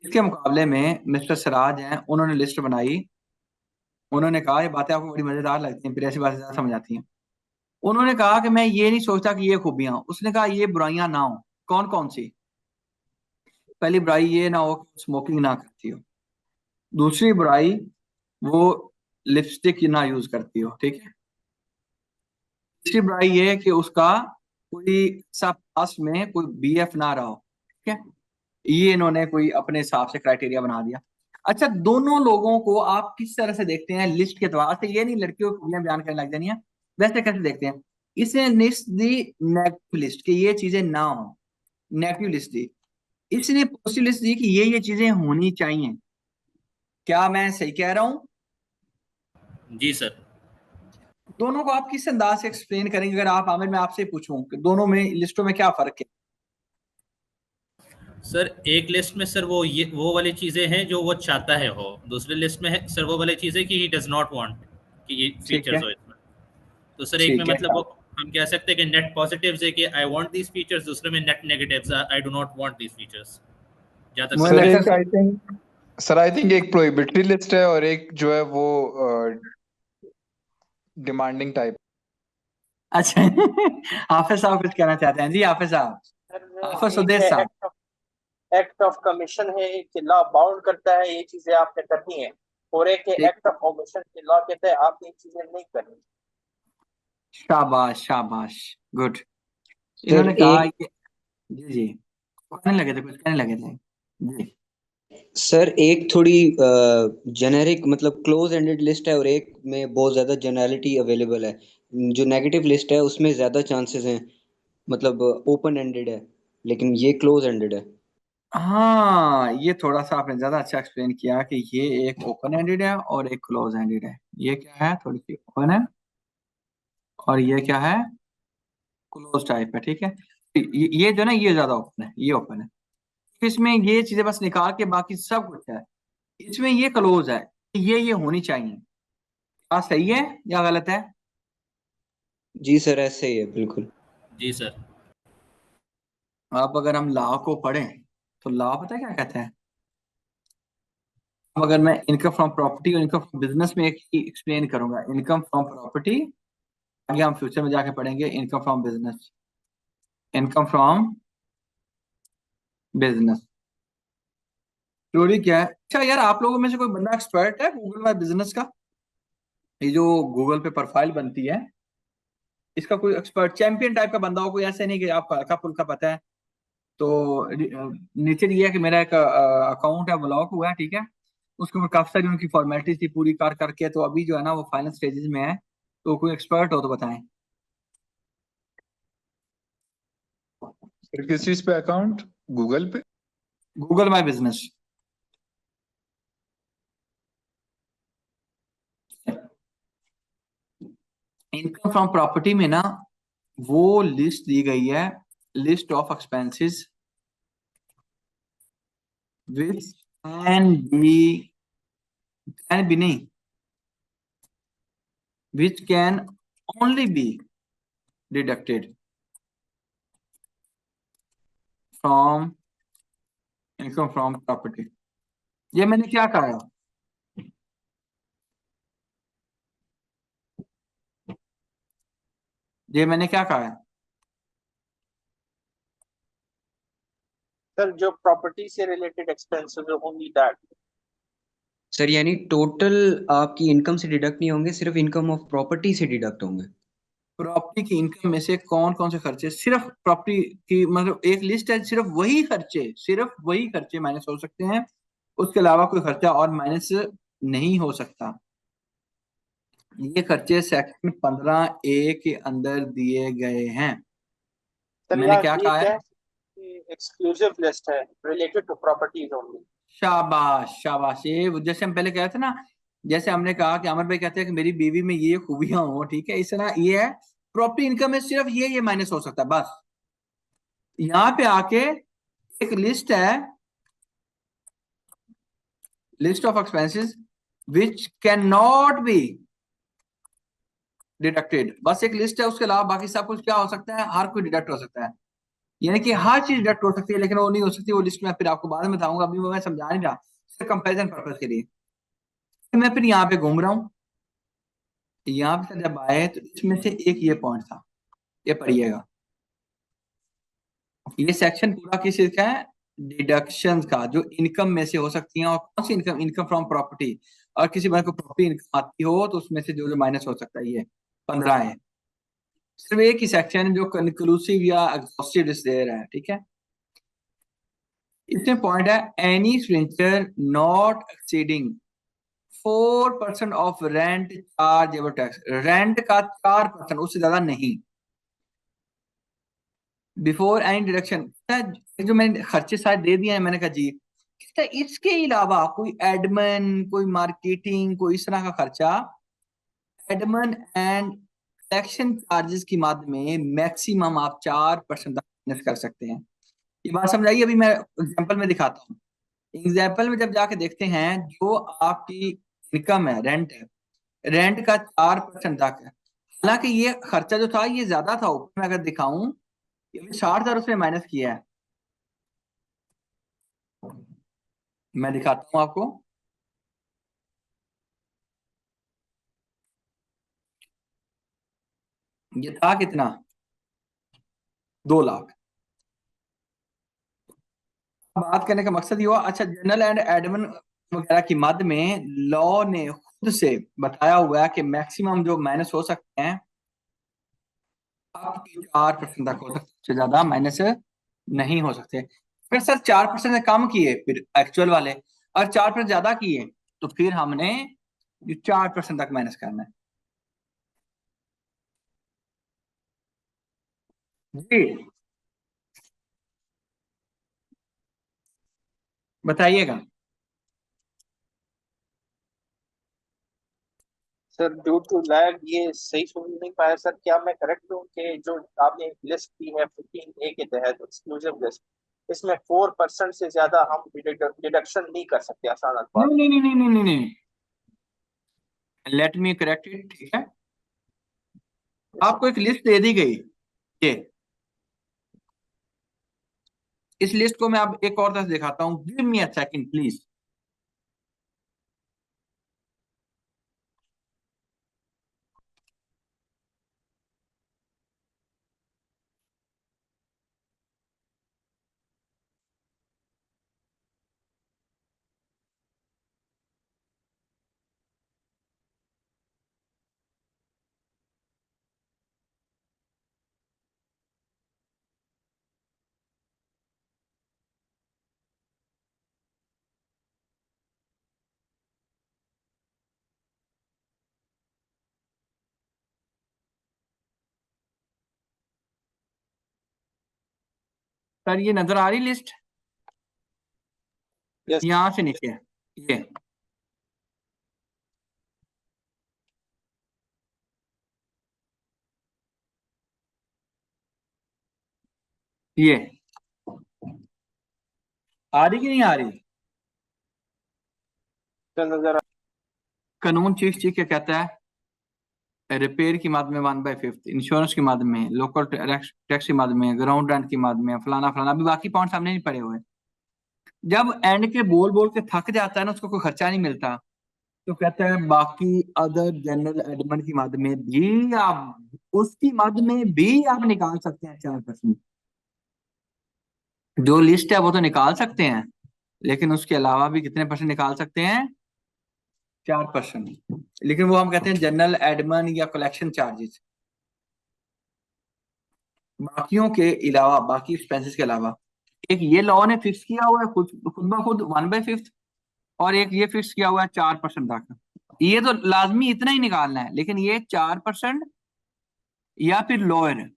इसके मुकाबले में मिस्टर सिराज हैं, उन्होंने लिस्ट बनाई। उन्होंने कहा, ये बातें आपको बड़ी मजेदार लगती हैं, फिर ऐसी बातें ज्यादा समझ आती हैं। उन्होंने कहा कि मैं ये नहीं सोचता कि ये खूबियां, उसने कहा ये बुराइयां ना हो। कौन कौन सी? पहली बुराई ये ना हो कि स्मोकिंग ना करती हो। दूसरी बुराई वो लिपस्टिक ना यूज करती हो, ठीक है। तीसरी बुराई ये है कि उसका कोई सा पास में कोई बीएफ ना रहा हो, ठीक है। ये इन्होंने कोई अपने हिसाब से क्राइटेरिया बना दिया। अच्छा, दोनों लोगों को आप किस तरह से देखते हैं लिस्ट के एतबार से? ये नहीं लड़कियों को खूबियां बयान करने लग जानी है, वैसे कैसे देखते हैं? इसने लिस्ट दी नेगेटिव लिस्ट, कि ये चीजें ना हो, नेगेटिव लिस्ट दी। इसने पॉजिटिव लिस्ट दी कि ये चीजें होनी चाहिए। क्या मैं सही कह रहा हूं? जी सर। दोनों को आप किस अंदाज से एक्सप्लेन करेंगे? अगर आप आमिर, मैं आपसे पूछूं कि दोनों में लिस्टों में क्या फर्क है? सर एक लिस्ट में सर वो वाली चीजें हैं जो वो चाहता है हो, दूसरी लिस्ट में है सर वो वाली चीजें कि ही डज नॉट वांट कि ये ठीक है, फीचर्स हो इसमें। तो सर एक में ठीक है। मतलब वो हम कह सकते हैं कि नेट पॉजिटिव्स है कि आई वांट दीस फीचर्स, दूसरे में net negatives I do not want these features. जहां तक मुझे सर लगता एक है I think sir I think एक प्रोहिबिटरी लिस्ट है और एक जो है वो डिमांडिंग टाइप। अच्छा हाफिज साहब कुछ कहना चाहते हैं? जी हाफिज साहब, हाफिज एक सुदेश साहब। एक्ट ऑफ कमीशन है, एक लॉ बाउंड करता है ये चीजें आपने करनी है, और एक ठीक, एक्ट ऑफ ओमिशन के लॉ कहता है आप ये चीजें नहीं करनी। शाबाश शाबाश, गुड। सर इन्होंने कहा एक कि जी जी, कहने लगे थे, कुछ कहने लगे थे जी। सर एक थोड़ी जेनेरिक मतलब क्लोज एंडेड लिस्ट है और एक में बहुत ज्यादा जनरलिटी अवेलेबल है। जो नेगेटिव लिस्ट है उसमें ज्यादा चांसेस हैं, मतलब ओपन एंडेड है, लेकिन ये क्लोज एंडेड है। हाँ, ये थोड़ा सा आपने ज्यादा अच्छा एक्सप्लेन किया कि ये एक ओपन एंडेड है और एक क्लोज एंडेड है। ये क्या है? थोड़ी सी ओपन है, और ये क्या है? क्लोज टाइप है, ठीक है। ये जो ना, ये ज्यादा ओपन है, ये ओपन है। इसमें ये चीजें बस निकाल के बाकी सब कुछ है। इसमें ये क्लोज है, ये होनी चाहिए। क्या सही है या गलत है? जी सर ऐसे ही है बिल्कुल। जी सर। अब अगर हम लॉ को पढ़ें तो लॉ पता है क्या कहते हैं? अब अगर मैं इनकम फ्रॉम प्रॉपर्टी और इनकम फ्रॉम बिजनेस में एक ही एक्सप्लेन करूंगा, इनकम फ्रॉम प्रॉपर्टी, आगे हम फ्यूचर में जाके पढ़ेंगे income from business, income from business. Theory क्या है? अच्छा यार, आप लोगों में से कोई बंदा एक्सपर्ट है गूगल माई बिजनेस का? ये जो गूगल पे प्रोफाइल बनती है, इसका कोई एक्सपर्ट चैंपियन टाइप का बंदा हो? कोई ऐसे नहीं कि आपको हल्का फुल्का पता है। तो नीचे ये है कि मेरा एक अकाउंट है, ब्लॉक हुआ है, ठीक है। उसके ऊपर काफी सारी उनकी फॉर्मेलिटीज थी पूरी कर करके, तो अभी जो है ना वो फाइनल स्टेजेस में है। तो कोई एक्सपर्ट हो तो बताएं। फिर किस चीज पे अकाउंट? गूगल पे? Google my business. Income from property में ना वो लिस्ट दी गई है, list of expenses which can be नहीं, which can only be deducted from income from property। ये मैंने क्या कहा है? ये मैंने क्या कहा है? सर जो प्रॉपर्टी से related expenses only that. Sir यानी टोटल आपकी इनकम से डिडक्ट नहीं होंगे, सिर्फ इनकम ऑफ प्रॉपर्टी से डिडक्ट होंगे। प्रॉपर्टी की इनकम में से कौन कौन से खर्चे, सिर्फ प्रॉपर्टी की मतलब एक लिस्ट है, सिर्फ वही खर्चे माइनस हो सकते हैं, उसके अलावा कोई खर्चा और माइनस नहीं हो सकता। ये खर्चे सेक्शन 15A के अंदर दिए गए हैं। सर मैंने यहाँ क्या ये कहा क्या है? है? एक्सक्लूसिव लिस्ट है रिलेटेड टू प्रॉपर्टीज ओनली। शाबाश शाबाश। ये जैसे हम पहले कहे थे ना, जैसे हमने कहा कि अमर भाई कहते हैं कि मेरी बीवी में ये खूबियां हो, ठीक है, इस तरह ये है। प्रॉपर्टी इनकम में सिर्फ ये माइनस हो सकता है बस। यहाँ पे आके एक लिस्ट है, list of expenses which can not be deducted, बस एक लिस्ट है, उसके अलावा बाकी सब कुछ क्या हो सकता है, हर कोई डिडक्ट हो सकता है, यानी कि हर चीज डिडक्ट हो सकती है, लेकिन वो नहीं हो सकती, वो लिस्ट में फिर आपको बाद में बताऊंगा, अभी वो मैं समझा नहीं रहा, सिर्फ कंपेरिजन पर्पज के लिए। मैं फिर यहाँ पे घूम रहा हूँ, यहाँ पे जब आए तो इसमें से एक ये पॉइंट था, ये पढ़िएगा, ये सेक्शन पूरा किस चीज का है, डिडक्शन का, जो इनकम में से हो सकती है, और कौन सी इनकम, इनकम फ्रॉम प्रॉपर्टी, और किसी बंदे को प्रॉपर्टी इनकम आती हो तो उसमें से जो जो माइनस हो सकता है, ये 15 है। सिर्फ एक ही सेक्शन जो कंक्लूसिव या एग्जॉस्टिव लिस्ट दे रहा है, ठीक है। इसमें पॉइंट है, any expenditure not exceeding 4% of rent chargeable tax, rent का 4%, उससे ज्यादा नहीं, बिफोर एनी डिडक्शन। जो मैंने खर्चे सारे दे दिए हैं, मैंने कहा जी, इसके अलावा कोई एडमिन, कोई मार्केटिंग, कोई इस तरह का खर्चा, एडमिन एंड कलेक्शन चार्जेस की मद में मैक्सिमम आप 4% तक माइनस कर सकते हैं। ये बात समझ आई? अभी मैं एग्जांपल में दिखाता हूँ। एग्जाम्पल में जब जाके देखते हैं, जो आपकी इनकम है, रेंट है, रेंट का 4% तक है, हालांकि ये खर्चा जो था ये ज्यादा था, ऊपर मैं अगर दिखाऊं, ये 60,000 उसने माइनस किया है, मैं दिखाता हूं आपको, ये था कितना, 2 लाख। बात करने का मकसद ये हुआ, अच्छा जनरल एंड एडमिन वगैरह की मद में लॉ ने खुद से बताया हुआ है कि मैक्सिमम जो माइनस हो सकते हैं आप 4% तक हो सकते, उससे ज्यादा माइनस नहीं हो सकते। फिर सर 4% से कम किए फिर एक्चुअल वाले, और 4% ज्यादा किए तो फिर हमने 4% तक माइनस करना है जी। बताइएगा। सर ड्यू टू लैग ये सही सुन नहीं पाया सर, क्या मैं करेक्ट हूँ कि जो आपने लिस्ट की है 15A के तहत एक्सक्लूसिव लिस्ट, इसमें 4% से ज्यादा हम डिडक्शन नहीं कर सकते, आसान अल्फाज नहीं नहीं नहीं नहीं नहीं नहीं, लेट मी करेक्ट इट, ठीक है। आपको एक लिस्ट दे दी गई, ये इस लिस्ट को मैं अब एक और तरह से दिखाता हूँ, give me a second please. Sir ये नजर आ रही लिस्ट, यस यहां से नीचे ये आ रही कि नहीं आ रही? नजर कानून चीफ क्या कहता है, रिपेयर की मद में 1/5, इंश्योरेंस की मद में, लोकल टैक्स की मद में, ग्राउंड रेंट की मद में, फलाना फलाना, अभी बाकी पॉइंट सामने नहीं पड़े हुए। जब एंड के बोल बोल के थक जाता है ना, उसको कोई खर्चा नहीं मिलता, तो कहता है बाकी अदर जनरल एडमिन की मद में भी आप, उसकी मद में भी आप निकाल सकते हैं 4%। जो लिस्ट है वो तो निकाल सकते हैं, लेकिन उसके अलावा भी कितने परसेंट निकाल सकते हैं, 4%। लेकिन वो हम कहते हैं जनरल एडमिन या कलेक्शन चार्जेस, बाकियों के अलावा, बाकी एक्सपेंसेस के अलावा। एक ये लॉ ने फिक्स किया हुआ है खुद खुद ब खुद 1/5, और एक ये फिक्स किया हुआ है 4% तक। ये तो लाजमी इतना ही निकालना है, लेकिन ये 4% या फिर लोअर है।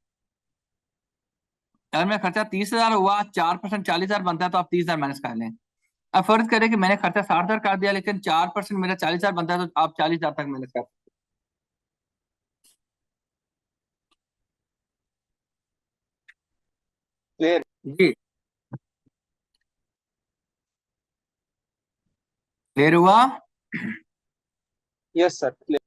अगर मेरा खर्चा 30,000 हुआ, 4% 40,000 बनता है, तो आप 30,000 माइनस कर लें। अब फर्ज करें कि मैंने खर्चा 60,000 कर दिया, लेकिन 4% मेरा 40,000 बनता है, तो आप 40,000 तक माइनस कर। क्लियर? जी क्लियर हुआ? Yes sir clear.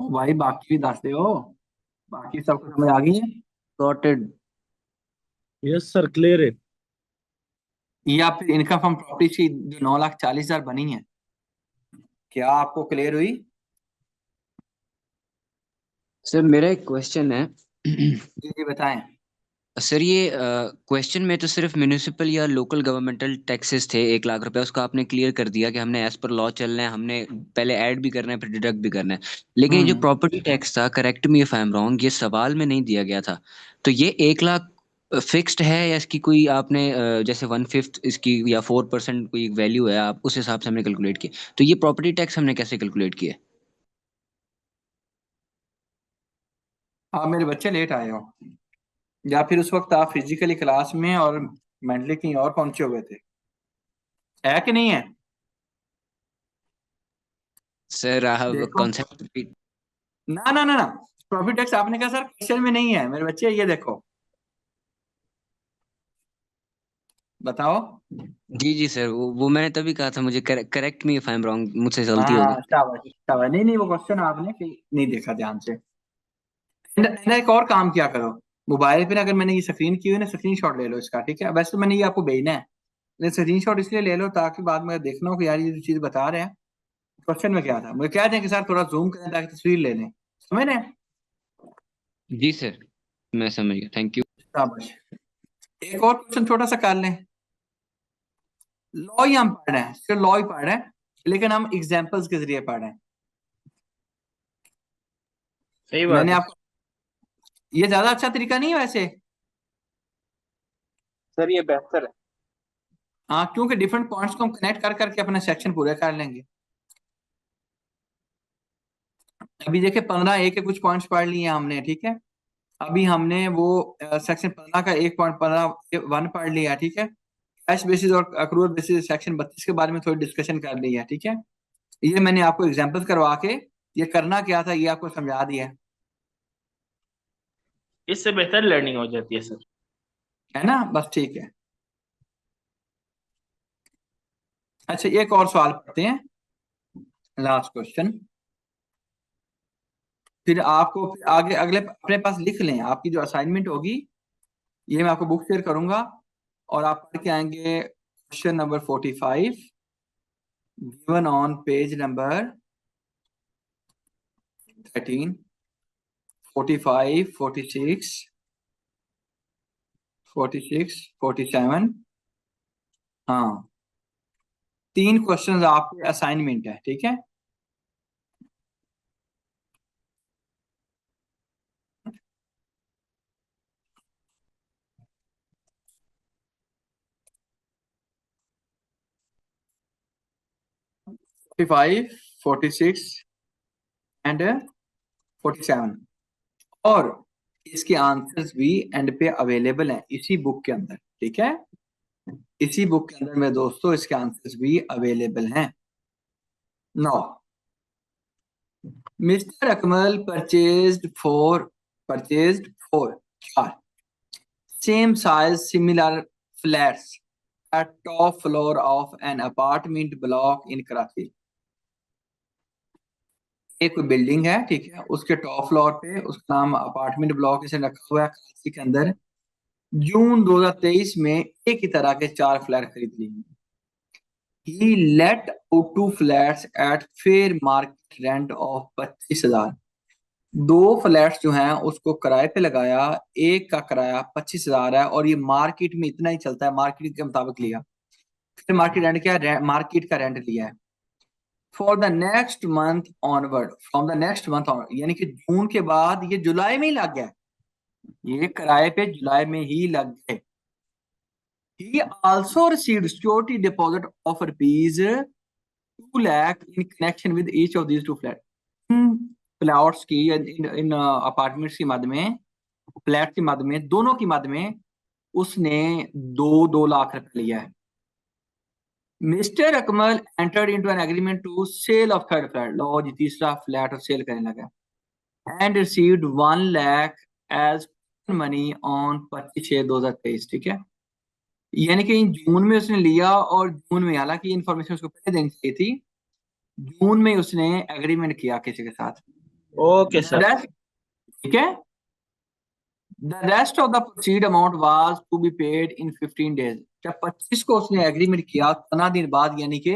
भाई बाकी भी दस दो, बाकी सबको समझ आ गई है? सॉर्टेड। यस सर, क्लियर है। या फिर इनकम फ्रॉम प्रॉपर्टी की जो 9,40,000 बनी है, क्या आपको क्लियर हुई? सर मेरा एक क्वेश्चन है। जी बताएं। सर ये क्वेश्चन में तो सिर्फ म्यूनिसिपल या लोकल गवर्नमेंटल टैक्सेस थे 1 लाख रुपए, उसका आपने क्लियर कर दिया कि हमने एज पर लॉ चलना है, हमने पहले ऐड भी करना है फिर डिडक्ट भी करना है। लेकिन ये जो प्रॉपर्टी टैक्स था, correct me if I am wrong, ये सवाल में नहीं दिया गया था। तो ये 1 लाख फिक्स्ड है या इसकी कोई आपने जैसे 1/5 इसकी या 4% कोई वैल्यू है, आप उस हिसाब से हमने कैलकुलेट किया? तो ये प्रॉपर्टी टैक्स हमने कैसे कैलकुलेट किया? आप मेरे बच्चे लेट आए हो, या फिर उस वक्त आप फिजिकली क्लास में और मेंटली कहीं और पहुंचे हुए थे, है कि नहीं है? सर आई हैव देखो, कॉन्सेप्ट। ना ना ना ना, प्रॉफिट टैक्स आपने कहा सर क्वेश्चन में नहीं है मेरे बच्चे, ये देखो बताओ। जी जी सर, वो मैंने तभी कहा था, मुझे correct me if I am wrong, मुझसे गलती होगी। हाँ शाबाश शाबाश, नहीं नहीं वो क्वेश्चन आपने नहीं देखा ध्यान से। एक और काम किया करो, मोबाइल पे ना अगर मैंने ये स्क्रीन की हुई ना, स्क्रीन शॉट ले लो इसका, ठीक है? वैसे तो मैंने ये आपको भेजना है, लेकिन स्क्रीन शॉट इसलिए ले लो ताकि बाद में देखना हो कि यार ये जो चीज बता रहे हैं क्वेश्चन में क्या था, मुझे कह दें कि सर थोड़ा जूम करें ताकि तस्वीर ले लें, समझ रहे हैं? जी सर, मैं समझ गया, थैंक यू। शाबाश। एक और क्वेश्चन छोटा सा कर लें। लॉ ही हम पढ़ रहे हैं, सिर्फ लॉ ही पढ़ रहे हैं, लेकिन हम एग्जाम्पल्स के जरिए पढ़ रहे हैं। सही बात मैंने है आपको, ये ज्यादा अच्छा तरीका नहीं है वैसे? सर, ये बेहतर है। हाँ, क्योंकि डिफरेंट पॉइंट्स को हम कनेक्ट कर करके अपना सेक्शन पूरे कर लेंगे। अभी देखिए 15A के कुछ पॉइंट्स पढ़ लिए हमने, ठीक है? अभी हमने वो सेक्शन 15 का 1.15 पढ़ लिया, ठीक है? कैश बेसिस और अक्रूअल बेसिस सेक्शन 32 के बारे में थोड़ी डिस्कशन कर ली है, ठीक है? ये मैंने आपको एग्जांपल्स करवा के ये करना क्या था ये आपको समझा दिया इससे बेहतर लर्निंग हो जाती है सर। है ना? बस ठीक है। अच्छा एक और सवाल पढ़ते हैं, लास्ट क्वेश्चन, फिर आपको फिर आगे अगले अपने पास लिख लें। आपकी जो असाइनमेंट होगी ये मैं आपको बुक शेयर करूंगा और आप पढ़ के आएंगे question number 45 given on page number 13, 45, 46, 46, 47। हाँ, 3 क्वेश्चंस आपके असाइनमेंट है, ठीक है? फोर्टी फाइव, 46 एंड 47, और इसके आंसर्स भी एंड पे अवेलेबल हैं इसी बुक के अंदर, ठीक है? इसी बुक के अंदर मेरे दोस्तों इसके आंसर्स भी अवेलेबल हैं। No, mister Akmal purchased for car same size similar flats at top floor of an apartment block in Karachi। एक बिल्डिंग है, ठीक है? उसके टॉप फ्लोर पे उसका नाम अपार्टमेंट ब्लॉक इसे रखा हुआ है कराची के अंदर। जून 2023 में एक ही तरह के 4 फ्लैट खरीद लिए। He let out 2 flats at fair market rent of 25,000। 2 flats जो हैं उसको किराए पे लगाया, एक का किराया 25,000 है और ये मार्केट में इतना ही चलता है, मार्केट के मुताबिक लिया। फिर मार्केट रेंट क्या है? मार्केट का रेंट लिया है। For the next month onward, from the next month onward, यानी कि जून के बाद ये जुलाई में ही लग गया, ये किराए पे जुलाई में ही लग गए। He also received security deposit of rupees 2 lakh in connection with each of these 2 flats। Plots की इन अपार्टमेंट्स की मद में, फ्लैट की मद में, दोनों की मद में उसने 2 लाख रुपए लिया है। Mister Akmal entered into an agreement to sale of third flat, लो जी तीसरा फ्लैट और सेल करने लगा, and received 1 lakh as money on 25/6/2023, ठीक है? यानी कि जून में उसने लिया और जून में, हालांकि इन्फॉर्मेशन उसको पहले देनी चाहिए थी, जून में उसने एग्रीमेंट किया किसी के साथ, ओके सर। ठीक है। The rest of the proceed amount was to be paid in 15 days. जब 25 को उसने एग्रीमेंट किया 15 दिन बाद, यानी कि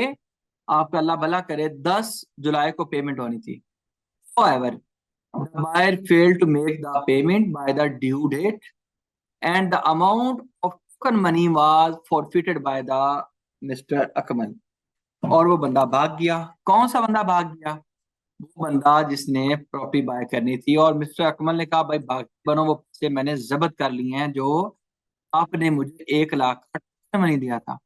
आपका अल्लाह भला करे 10 जुलाई को पेमेंट होनी थी। However, the buyer failed to make the payment by the due date and the amount of token money was forfeited by the Mr. Akmal. और वो बंदा भाग गया। कौन सा बंदा भाग गया? वो बंदा जिसने प्रॉपर्टी बाय करनी थी। और मिस्टर अकमल ने कहा भाई भाग बनो, वो पैसे मैंने जब्त कर लिए हैं जो आपने मुझे 1 लाख का मनी दिया था।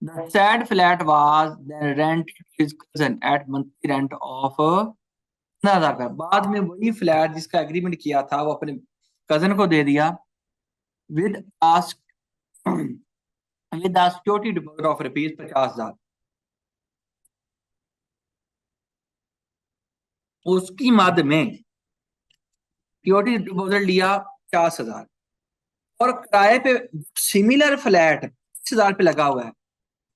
The said flat was then rented to his cousin at monthly rent of 15,000 का। बाद में वही फ्लैट जिसका एग्रीमेंट किया था वो अपने कजन को दे दिया with security deposit of rupees 50,000। उसकी मद में सिक्योरिटी डिपॉजिट लिया 50,000 और किराए पे सिमिलर फ्लैट 20,000 पे लगा हुआ है।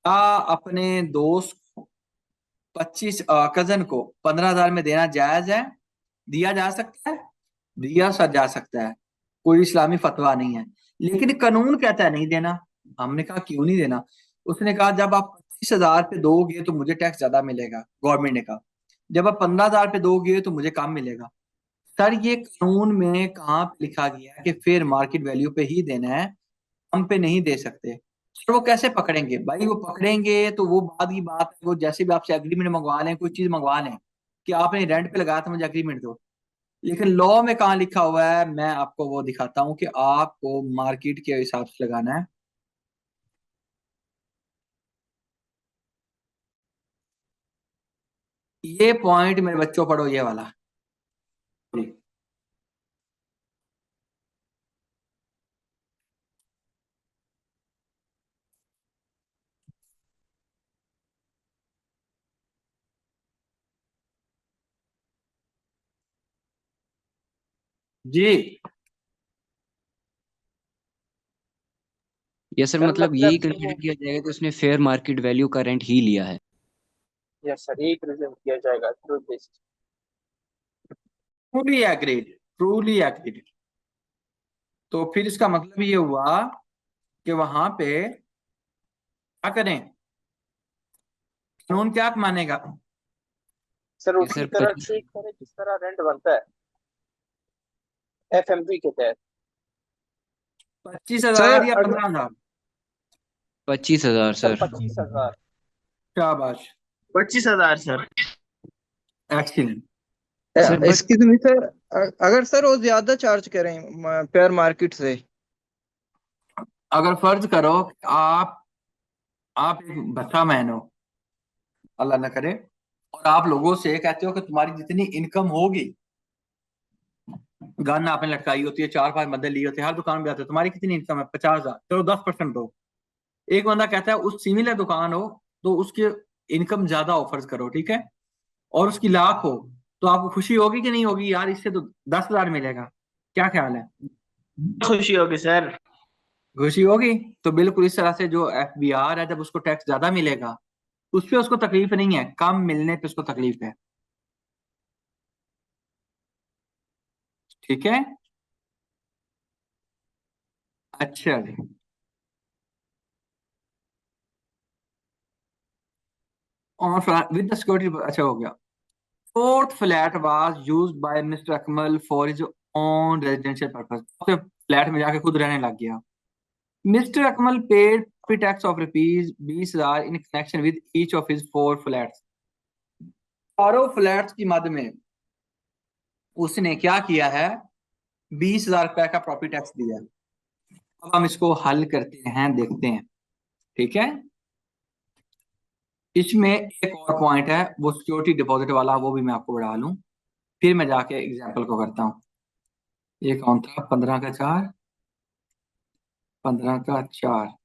अपने दोस्त को 25 कजन को 15,000 में देना जायज है? दिया जा सकता है, दिया जा सकता है, कोई इस्लामी फतवा नहीं है, लेकिन कानून कहता है नहीं देना। हमने कहा क्यों नहीं देना? उसने कहा जब आप 25,000 पे दोगे तो मुझे टैक्स ज्यादा मिलेगा। गवर्नमेंट ने कहा जब आप 15,000 पे दोगे तो मुझे कम मिलेगा। सर ये कानून में कहाँ पे लिखा गया है कि फेयर मार्केट वैल्यू पे ही देना है, हम पे नहीं दे सकते? सर वो कैसे पकड़ेंगे भाई? वो पकड़ेंगे तो वो बाद की बात है, वो जैसे भी आपसे एग्रीमेंट मंगवा लें, कोई चीज मंगवा लें कि आपने रेंट पे लगाया था मुझे एग्रीमेंट दो, लेकिन लॉ में कहाँ लिखा हुआ है? मैं आपको वो दिखाता हूँ कि आपको मार्केट के हिसाब से लगाना है। ये पॉइंट मेरे बच्चों पढ़ो, ये वाला जी। ये सर सर मतलब मतलब यही कंसीडर किया जाएगा कि उसने फेयर मार्केट वैल्यू का रेंट ही लिया है। यस सर, एक रिज्यूम किया जाएगा through this. Truly agreed, truly agreed. तो फिर इसका मतलब ये हुआ कि वहां पे क्या करें? कानून क्या मानेगा? सर ये उसी सर तरह ट्रीट करें जिस तरह रेंट बनता है एफएमवी के तहत। 25,000 सर या अगर 15,000? 25,000 सर सर। 25,000। शाबाश, 25,000 sir. Excellent. Sir but excuse me sir, अगर सर वो ज्यादा चार्ज करें पेयर मार्केट से? अगर फर्ज करो आप एक बच्चा मैन हो, अल्लाह ना करे, और आप लोगों से कहते हो कि तुम्हारी जितनी इनकम होगी, गन आपने लटकाई होती है, 4-5 बंदे लिए होते हैं, हर दुकान पे आते हो, तुम्हारी कितनी इनकम है? 50,000, चलो 10% दो। एक बंदा कहता है उस सिमिलर दुकान हो तो उसकी इनकम ज्यादा हो, फर्ज करो, ठीक है, और उसकी लाख हो, तो आपको खुशी होगी कि नहीं होगी? यार इससे तो 10,000 मिलेगा। क्या ख्याल है? खुशी होगी सर। खुशी होगी। तो बिल्कुल इस तरह से जो FBR है, जब उसको टैक्स ज्यादा मिलेगा उस पे उसको तकलीफ नहीं है, कम मिलने पे उसको तकलीफ है। ठीक है, अच्छा जी। और विद द सिक्योरिटी, अच्छा हो गया। Fourth flat was used by mister Akmal for his own residential purpose. Flat में जाके खुद रहने लग गया। Mister Akmal paid property tax of rupees 20,000 in connection with each of his 4 flats. चारों फ्लैट्स की मद में उसने क्या किया है? 20,000 रुपए का प्रॉपर्टी टैक्स दिया है। अब हम इसको हल करते हैं, देखते हैं, ठीक है। इसमें एक और पॉइंट है, वो सिक्योरिटी डिपॉजिट वाला, वो भी मैं आपको बढ़ा लूं, फिर मैं जाके एग्जाम्पल को करता हूँ। ये कौन था? 15 का 4, 15 का 4।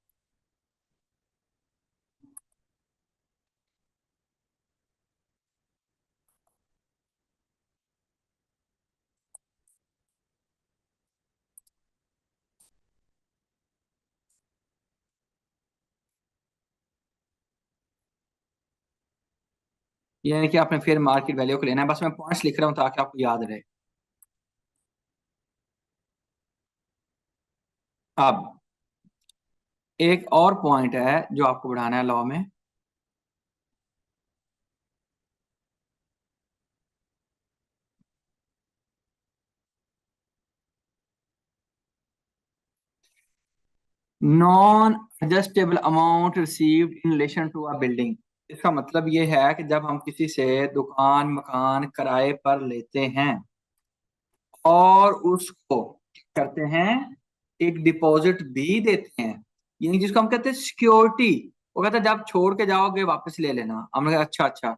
यानी कि आपने फेयर मार्केट वैल्यू को लेना है। बस मैं पॉइंट्स लिख रहा हूँ ताकि आपको याद रहे। अब एक और पॉइंट है जो आपको बढ़ाना है लॉ में। Non adjustable amount received in relation to a building. इसका मतलब ये है कि जब हम किसी से दुकान मकान किराए पर लेते हैं और उसको क्या करते हैं, एक डिपॉजिट भी देते हैं, यानी जिसको हम कहते हैं सिक्योरिटी। वो कहता है जब छोड़ के जाओगे वापस ले लेना। हमने कहा अच्छा अच्छा,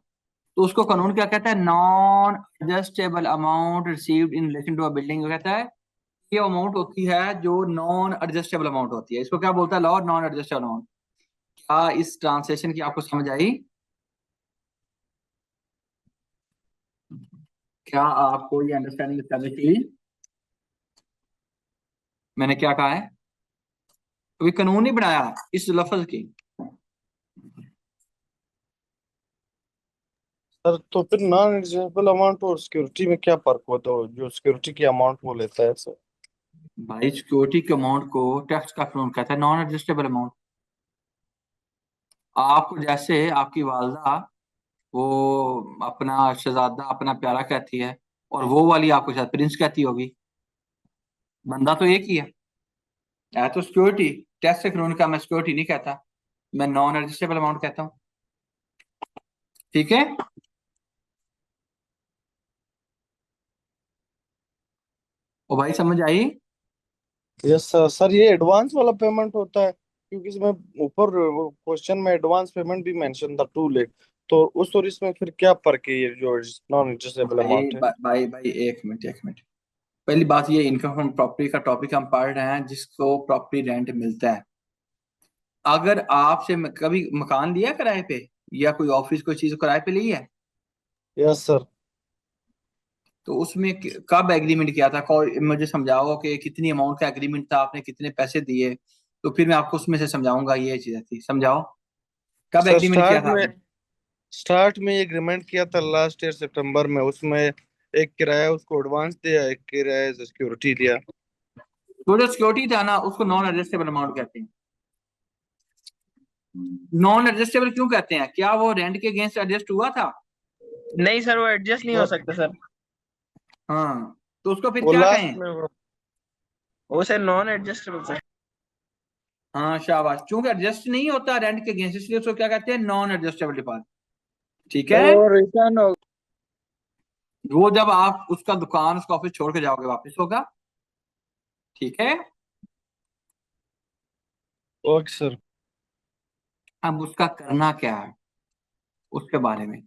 तो उसको कानून क्या कहता है, non adjustable amount received in relation to a building. वो कहता है ये अमाउंट होती है जो नॉन एडजस्टेबल अमाउंट होती है। इसको क्या बोलता है लॉ, नॉन एडजस्टेबल अमाउंट। क्या इस ट्रांसलेशन की आपको समझ आई? क्या आपको ये अंडरस्टैंडिंग करनी चाहिए मैंने क्या कहा है? कोई कानून नहीं बनाया इस लफ्ज की। सर तो फिर नॉन एडजस्टेबल अमाउंट और सिक्योरिटी में क्या फर्क होता है, जो सिक्योरिटी की अमाउंट वो लेता है सर? भाई सिक्योरिटी के अमाउंट को टैक्स का कानून कहता है नॉन एडजस्टेबल अमाउंट। आपको जैसे आपकी वालदा वो अपना शहजादा अपना प्यारा कहती है और वो वाली आपको शायद प्रिंस कहती होगी, बंदा तो एक ही है तो सिक्योरिटी। टैक्स के कानून का मैं सिक्योरिटी नहीं कहता, मैं नॉन एडजस्टेबल अमाउंट कहता हूँ। ठीक है, ओ भाई समझ आई? Yes sir. सर ये एडवांस वाला पेमेंट होता है, क्योंकि इसमें ऊपर क्वेश्चन में एडवांस पेमेंट भी मेंशन था 2 लाख। तो उस और इसमें फिर क्या फर्क है, ये जो नॉन एडजस्टेबल भाई अमाउंट है? भाई एक मिनट एक मिनट। पहली बात ये इनकम फ्रॉम प्रॉपर्टी का टॉपिक हम पढ़ रहे हैं जिसको प्रॉपर्टी रेंट मिलता है। अगर आपसे कभी मकान लिया किराए पे या कोई ऑफिस कोई चीज किराए पे ली है, यस सर। तो उसमें कब एग्रीमेंट किया था? मुझे समझाओ कि कितनी अमाउंट का एग्रीमेंट था, आपने कितने पैसे दिए, तो फिर मैं आपको उसमें से समझाऊंगा ये चीज थी। समझाओ कब सर एग्रीमेंट किया था आपने? स्टार्ट में एग्रीमेंट किया था लास्ट ईयर सितंबर में। उसमें एक किराया उसको एडवांस दिया, एक किराया सिक्योरिटी दिया। तो जो सिक्योरिटी था ना उसको नॉन एडजस्टेबल अमाउंट कहते हैं। नॉन एडजस्टेबल क्यों कहते हैं? क्या वो रेंट के अगेंस्ट एडजस्ट हुआ था? नहीं सर, वो एडजस्ट नहीं हो सकता सर। हाँ, तो उसको फिर वो क्या लास्ट कहें? में वो सर नॉन एडजस्टेबल सर। हाँ शाबाश, चूंकि एडजस्ट नहीं होता रेंट के अगेंस्ट इसलिए उसको क्या कहते हैं, नॉन एडजस्टेबल डिपॉजिट। ठीक तो है, वो रिटर्न हो। वो जब आप उसका दुकान उसका ऑफिस छोड़ के जाओगे वापस होगा। ठीक है, ओके सर। अब उसका करना क्या है उसके बारे में।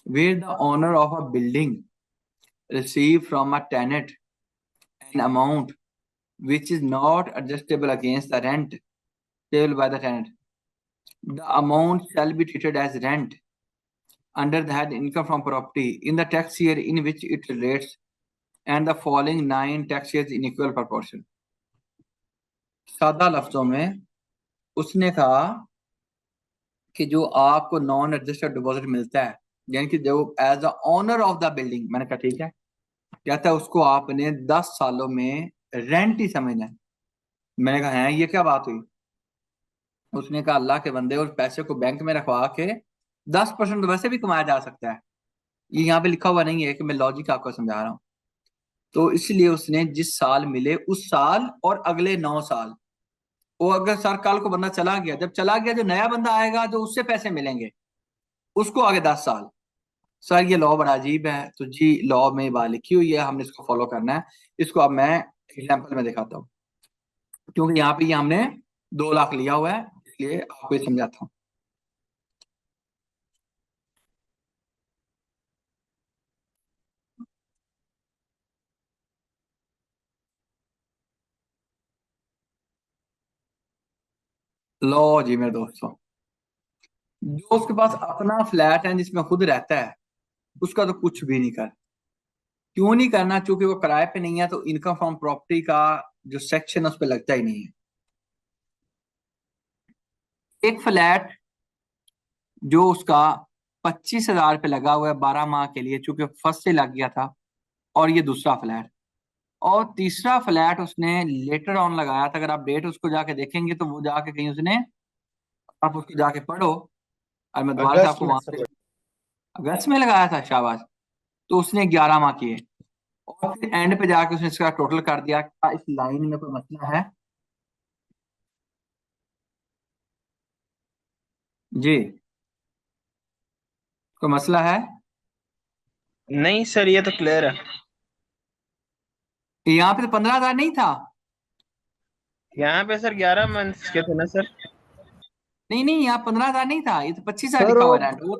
Where the owner of a building receive from a tenant an amount which is not adjustable against the rent payable by the tenant, the amount shall be treated as rent under the head income from property in the tax year in which it relates and the following 9 tax years in equal proportion। सादा लफ्जों में उसने कहा कि जो आपको नॉन एडजस्टेड डिपॉजिट मिलता है, यानी कि जो as the owner of the building, मैंने कहा ठीक है, कहता है उसको आपने 10 सालों में रेंट ही समझना है। मैंने कहा है ये क्या बात हुई? उसने कहा अल्लाह के बंदे, उस पैसे को बैंक में रखवा के 10% तो वैसे भी कमाया जा सकता है। ये यहाँ पे लिखा हुआ नहीं है कि मैं लॉजिक आपको समझा रहा हूँ। तो इसलिए उसने जिस साल मिले उस साल और अगले 9 साल, वो अगर सर कल को बंदा चला गया, जब चला गया जो नया बंदा आएगा जो उससे पैसे मिलेंगे उसको आगे 10 साल। सर ये लॉ बड़ा अजीब है। तो जी लॉ में बात लिखी हुई है, हमने इसको फॉलो करना है। इसको अब मैं एग्जाम्पल में दिखाता हूँ, क्योंकि यहाँ पे ये हमने 2 लाख लिया हुआ है इसलिए आपको ये समझाता हूँ। लो जी मेरे दोस्तों, जो उसके पास अपना फ्लैट है जिसमें खुद रहता है उसका तो कुछ भी नहीं कर। क्यों नहीं करना? क्योंकि वो किराए पे नहीं है तो इनकम फ्रॉम प्रॉपर्टी का जो सेक्शन है उस पर लगता ही नहीं है। एक फ्लैट जो उसका 25,000 पे लगा हुआ है 12 माह के लिए, चूंकि फर्स्ट से लग गया था, और ये दूसरा फ्लैट। और तीसरा फ्लैट उसने लेटर ऑन लगाया था। अगर आप डेट उसको जाके देखेंगे तो वो जाके कहीं उसने, आप उसको जाके पढ़ो और मैं दोबारा से अगस्त आपको में वहां से, अगस्त में लगाया था, शाबाश। तो उसने 11 माह किए और फिर एंड पे जाके उसने इसका टोटल कर दिया। क्या इस लाइन में कोई मसला है जी? कोई मसला है? नहीं सर, ये तो क्लियर है। यहाँ पे तो 15,000 नहीं था। यहाँ पे सर 11 मंथ्स के थे ना सर। नहीं नहीं, यहाँ 15,000 नहीं था, ये तो 25,000 सर लिखा वो हुआ है रेंट। वो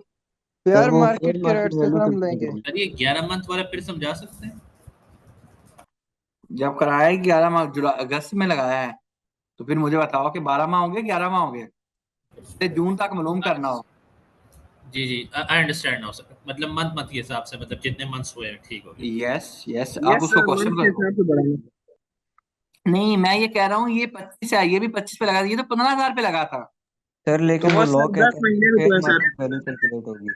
फेयर वो मार्केट फेयर के मार्केट रेट से वैल्यू हम कैलकुलेट लेंगे। होगी। सर ये 11 मंथ वाला फिर समझा सकते हैं? जब कराया 11 माह जुलाई अगस्त में लगाया है, तो फिर मुझे बताओ कि 12 माह होंगे 11 माह होंगे, जून तक मालूम करना हो। जी जी, आई अंडरस्टैंड नाउ सर। मतलब मंथ के हिसाब से, मतलब जितने मंथ्स हुए हैं, ठीक हो गया। यस यस, आप यस उसको सर, क्वेश्चन मंथ के करो। हिसाब से बढ़ाना। नहीं, मैं ये कह रहा हूँ ये 25 है, ये भी 25 पे लगा था, ये तो 15,000 पे लगा था। सर तो लेकिन वो वो लॉ सर कहता 10 है कि महीने फेयर रुको है सर। मार्केट वैल्यू कैलकुलेट होगी।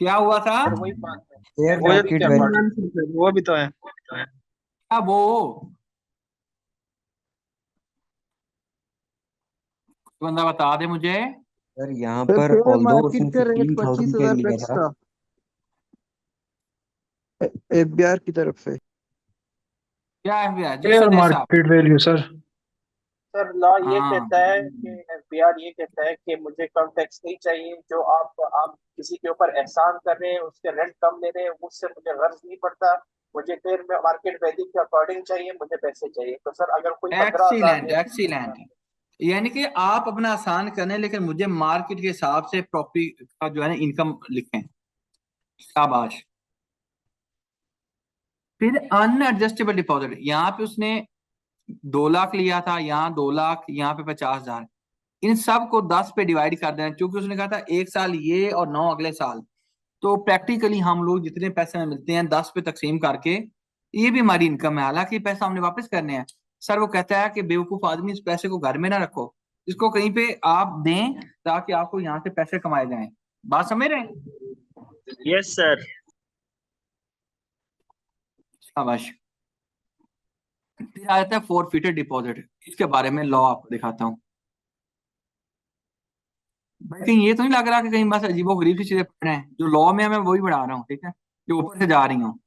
क्या हुआ था? फिर वही बात है, फेयर वो जो एफडी के market 3 value. According. Months sir, वो भी तो है। क्या वो बंदा बता दे मुझे। सर यहाँ सर पर फेयर ऑल्दो मार्केट उसने का रेट 15,000 पे 25,000 लिया फिक्स था। था एफबीआर की तरफ से। क्या है भैया जी फेयर संजय साहब? Market value sir. Sir law ये हाँ, कहता है कि एफबीआर ये कहता है कि मुझे कम टैक्स नहीं चाहिए। जो आप किसी के ऊपर एहसान कर रहे हैं, उसके रेंट कम ले रहे हैं, उससे मुझे गर्ज नहीं पड़ता। मुझे फेयर मार्केट वैल्यू के अकॉर्डिंग चाहिए, मुझे पैसे चाहिए। तो सर अगर कोई 15,000 एक्सीलेंट में, एक्सीलेंट। यानी कि आप अपना आसान करने, लेकिन मुझे मार्केट के हिसाब से प्रॉपर्टी का जो है ना इनकम लिखें। शाबाश। फिर अनएडजस्टेबल डिपॉजिट, यहाँ पे उसने 2 लाख लिया था, यहाँ 2 लाख, यहाँ पे 50,000। इन सब को 10 पे डिवाइड कर देना, क्योंकि उसने कहा था 1 साल ये और 9 अगले साल। तो प्रैक्टिकली हम लोग जितने पैसे हमें मिलते हैं 10 पे तकसीम करके, ये भी हमारी इनकम है। हालांकि पैसा हमने वापस करने हैं। सर वो कहता है कि बेवकूफ आदमी इस पैसे को घर में ना रखो, इसको कहीं पे आप दें ताकि आपको यहाँ से पैसे कमाए जाएं। बात समझ रहे हैं? Yes sir. शाबाश। फिर आ जाता है फॉरफिटेड डिपॉजिट। इसके बारे में लॉ आपको दिखाता हूँ। भाई कहीं ये तो नहीं लग रहा कि कहीं बस अजीबो गरीब सी चीजें पढ़ रहे हैं? जो लॉ में है मैं वही पढ़ा रहा हूँ, ठीक है, जो ऊपर से जा रही हूँ।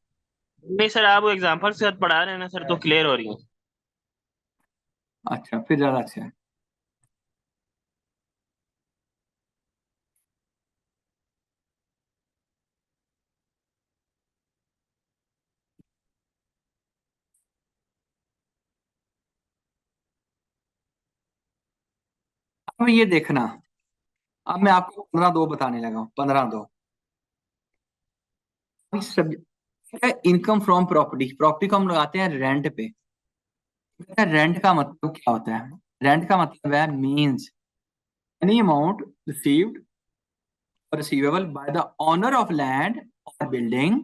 नहीं सर, आप वो एग्जांपल के साथ पढ़ा रहे हैं ना सर, तो क्लियर हो रही है। अच्छा, फिर ज्यादा अच्छा है। अब ये देखना, अब मैं आपको 15-2 बताने लगा हूँ। 15-2 सब इनकम फ्रॉम प्रॉपर्टी। प्रॉपर्टी को हम लगाते हैं रेंट पे। रेंट का मतलब क्या होता है? रेंट का मतलब है means any amount received or receivable by the owner of land or building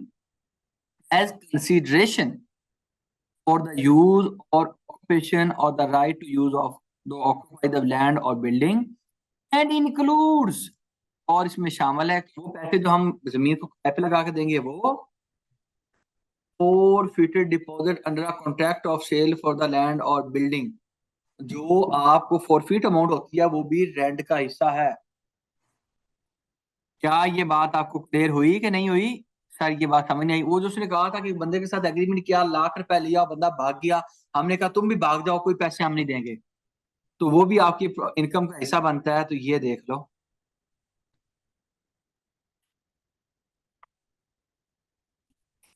as consideration for the use or occupation or the right to use of the occupy the land or building and includes, और इसमें शामिल है वो पैसे जो हम जमीन को किराए पे लगा के देंगे, वो forfeited deposit under a contract of sale for the land or building। जो आपको फॉरफिट अमाउंट होती है वो भी रेंट का हिस्सा है। क्या ये बात आपको क्लियर हुई कि नहीं हुई? सर ये बात समझ नहीं आई। वो जो उसने कहा था कि बंदे के साथ एग्रीमेंट किया, ₹1,00,000 लिया, बंदा भाग गया, हमने कहा तुम भी भाग जाओ, कोई पैसे हम नहीं देंगे, तो वो भी आपकी इनकम का हिस्सा बनता है। तो ये देख लो,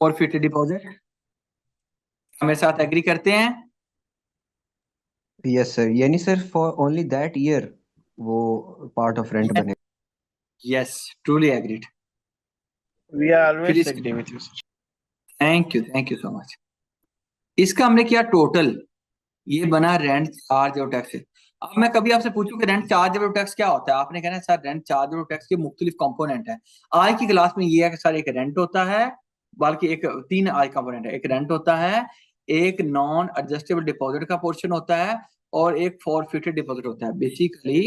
फॉरफिटेड डिपॉजिट। मेरे साथ एग्री करते हैं? यस सर, यानी sir for only that year वो पार्ट ऑफ रेंट बने। Yes, truly agreed. We are फिर always is agree with you sir. Thank you so much. इसका हमने किया टोटल, ये बना रेंट चार्ज और टैक्स। अब मैं कभी आपसे पूछूं कि रेंट चार्ज और टैक्स क्या होता है, आपने कहना है सर रेंट चार्ज और टैक्स के मुख्तलिफ कंपोनेंट है। आज की क्लास में ये है कि सर एक रेंट होता है, बल्कि एक 3 आज कंपोनेंट है। एक रेंट होता है, एक नॉन एडजस्टेबल डिपॉजिट का पोर्शन होता है, और एक फॉरफिटेड डिपॉजिट होता है। बेसिकली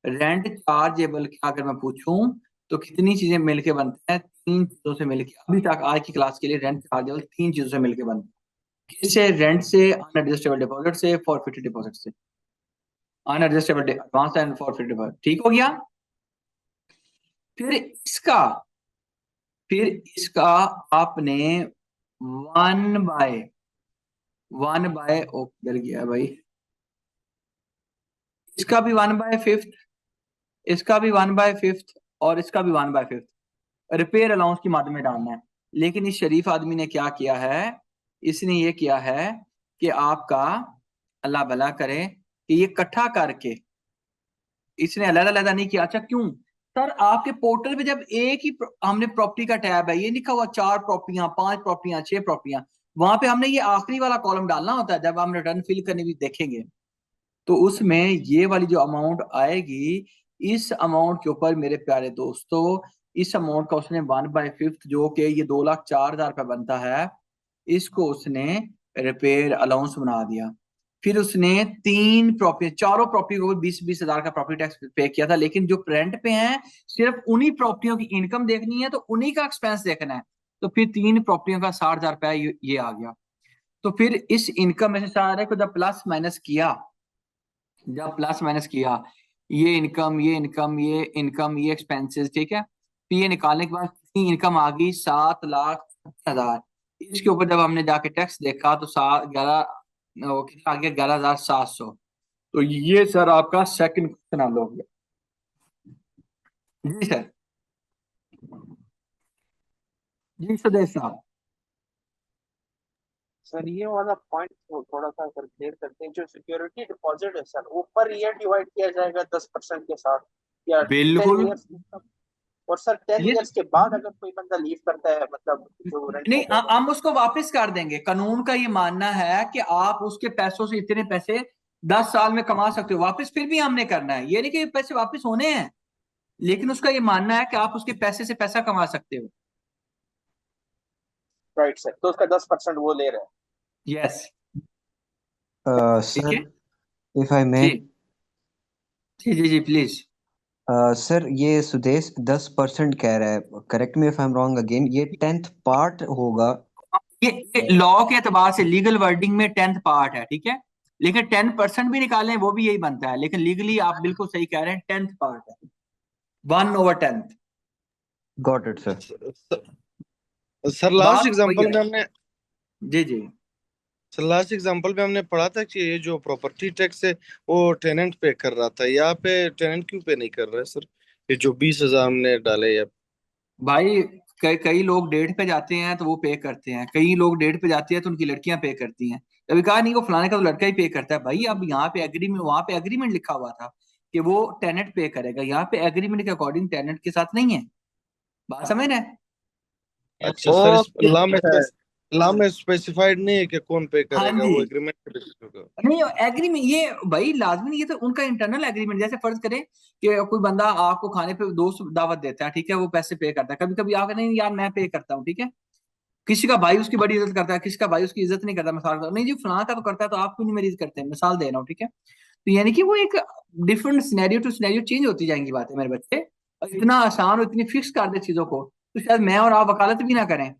रेंट चार्जेबल का अगर मैं पूछूं तो कितनी चीजें मिलके बनते हैं? 3 चीजों से मिलके, अभी तक आज की क्लास के लिए रेंट चार्जेबल 3 चीजों से मिलके बनते हैं। किससे? रेंट से, अनएडजस्टेबल डिपॉजिट से, फॉरफिटेड डिपॉजिट से। अनएडजस्टेबल एडवांस एंड फॉरफिटेड डिपॉजिट, ठीक हो गया? फिर इसका आपने 1/1 ओ डर गया भाई, इसका भी 1/5, इसका भी 1/5 और इसका भी 1/5 रिपेयर अलाउंस की मद में डालना है। लेकिन इस शरीफ आदमी ने क्या किया है? इसने ये किया है कि आपका अल्लाह भला करे कि ये इकट्ठा करके, इसने अलग अलग नहीं किया। अच्छा क्यों सर? आपके पोर्टल पे जब एक ही हमने प्रॉपर्टी का टैब है, ये लिखा हुआ 4 प्रॉपर्टियां, 5 प्रॉपर्टियां, 6 प्रॉपर्टियां, वहां पे हमने ये आखिरी वाला कॉलम डालना होता है। जब हम रिटर्न फिल करने भी देखेंगे तो उसमें ये वाली जो अमाउंट आएगी, इस अमाउंट के ऊपर मेरे प्यारे दोस्तों, इस अमाउंट का उसने 1/5 जो कि ये 2,04,000 रुपये बनता है, इसको उसने रिपेयर अलाउंस बना दिया। फिर उसने 3 प्रॉपर्टी, चारों प्रॉपर्टी को 20-20 हजार का प्रॉपर्टी टैक्स पे किया था। लेकिन जो रेंट पे हैं, सिर्फ उन्हीं प्रॉपर्टियों की इनकम देखनी है तो उन्हीं का एक्सपेंस देखना है। तो फिर 3 प्रॉपर्टियों का 60,000 रुपया ये आ गया। तो फिर इस इनकम में से सारे को जब प्लस माइनस किया, ये इनकम, ये इनकम, ये इनकम, ये एक्सपेंसेस, ठीक है, फिर ये निकालने के बाद कितनी इनकम आ गई? 7,60,000। इसके ऊपर जब हमने जाके टैक्स देखा तो 11 कितना आ गया? 11,700। तो ये सर आपका सेकंड क्वेश्चन हल हो गया। जी सर, जी सुदेश साहब। सर ये वाला पॉइंट थोड़ा सा अगर क्लियर करते हैं, जो सिक्योरिटी डिपॉजिट है सर, वो पर ईयर डिवाइड किया जाएगा 10% के साथ या 10 बिल्कुल। ईयर्स? और सर 10 ये ईयर्स के बाद अगर कोई बंदा लीव करता है, मतलब जो रेंट नहीं, हम उसको वापस कर देंगे। कानून का ये मानना है कि आप उसके पैसों से इतने पैसे 10 साल में कमा सकते हो, वापस फिर भी हमने करना है। ये नहीं कि पैसे वापस होने हैं, लेकिन उसका ये मानना है कि आप उसके पैसे से पैसा कमा सकते हो। राइट सर, तो उसका 10% वो ले रहे हैं। Yes sir if I may, जी जी जी प्लीज। सर ये सुदेश 10% कह रहा है, correct me if I am wrong again, ये 10th पार्ट होगा? ये लॉ के एतबार से लीगल वर्डिंग में 10th पार्ट है, ठीक है, लेकिन 10% भी निकालें वो भी यही बनता है। लेकिन लीगली आप बिल्कुल सही कह रहे हैं, 10th पार्ट है, 1/10। Got it sir. Sir last example में हमने, जी जी सर लास्ट एग्जांपल में हमने पढ़ा था कि ये जो प्रॉपर्टी टैक्स है वो टेनेंट पे कर रहा था, यहाँ पे टेनेंट क्यों पे नहीं कर रहा है सर? ये जो 20,000 हमने डाले या भाई, कई लोग डेट पे जाते हैं तो वो पे करते हैं, कई लोग डेट पे जाते हैं तो उनकी लड़कियां पे करती हैं। कभी कहा नहीं, वो फलाने का तो लड़का ही पे करता है। भाई अब यहाँ पे एग्रीमेंट, वहां पे एग्रीमेंट लिखा हुआ था कि वो टेनेंट पे करेगा, यहाँ पे एग्रीमेंट के अकॉर्डिंग टेनेंट के साथ नहीं है। बात समझ रहे हैं? अच्छा सर, इस लॉ में स्पेसिफाइड नहीं है कि कौन पे हाँ करेगा, जी, वो एग्रीमेंट पे बेसिस होगा। नहीं एग्रीमेंट ये भाई लाजमी नहीं, ये तो उनका इंटरनल एग्रीमेंट। जैसे फर्ज करें कि कोई बंदा आपको खाने पे दोस्त दावत देता है, ठीक है, वो पैसे पे करता है, कभी कभी आप नहीं यार मैं पे करता हूँ, ठीक है, किसी का भाई उसकी बड़ी इज्जत करता है, किसी का भाई उसकी इज्जत नहीं करता, मिसाल नहीं जी फलाना का तो करता है तो आप क्यों नहीं मेरी इज्जत करते हैं, मिसाल दे रहा हूँ, ठीक है। तो यानी कि वो एक different scenario to scenario change होती जाएंगी बातें मेरे बच्चे। और इतना आसान और इतनी फिक्स कर दे चीजों को तो शायद मैं और आप वकालत भी ना करें।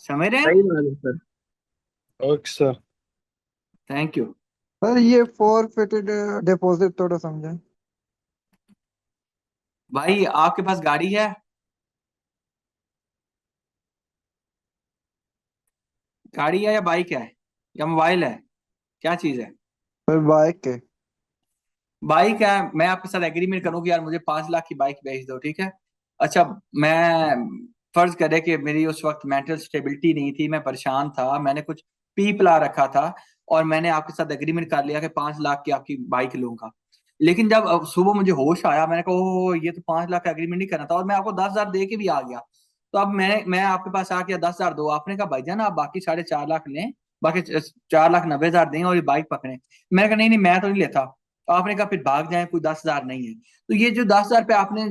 समझ रहे हैं? सही बात है sir. Okay sir, thank you. Sir ये फॉरफिटेड डिपॉजिट थोड़ा समझें। भाई आपके पास गाड़ी है? गाड़ी है या बाइक है या मोबाइल है, क्या चीज है? फिर बाइक के। बाइक है, मैं आपके साथ एग्रीमेंट करूँ कि यार मुझे 5 लाख की बाइक बेच दो, ठीक है। अच्छा, मैं फर्ज करे कि मेरी उस वक्त मेंटल स्टेबिलिटी नहीं थी, मैं परेशान था, मैंने कुछ पी पिला रखा था और मैंने आपके साथ एग्रीमेंट कर लिया कि 5 लाख की आपकी बाइक लूंगा। लेकिन जब सुबह मुझे होश आया, मैंने कहा ओह ये तो 5 लाख का एग्रीमेंट नहीं करना था, और मैं आपको 10,000 दे के भी आ गया। तो अब मैं आपके पास आके 10,000 दो, आपने कहा भाईजान आप बाकी 4.5 लाख लें, बाकी 4,90,000 दें और ये बाइक पकड़े। मैंने कहा नहीं नहीं मैं तो नहीं लेता। आपने कहा फिर भाग जाए, कोई 10,000 नहीं है। तो ये जो 10,000 रुपये आपने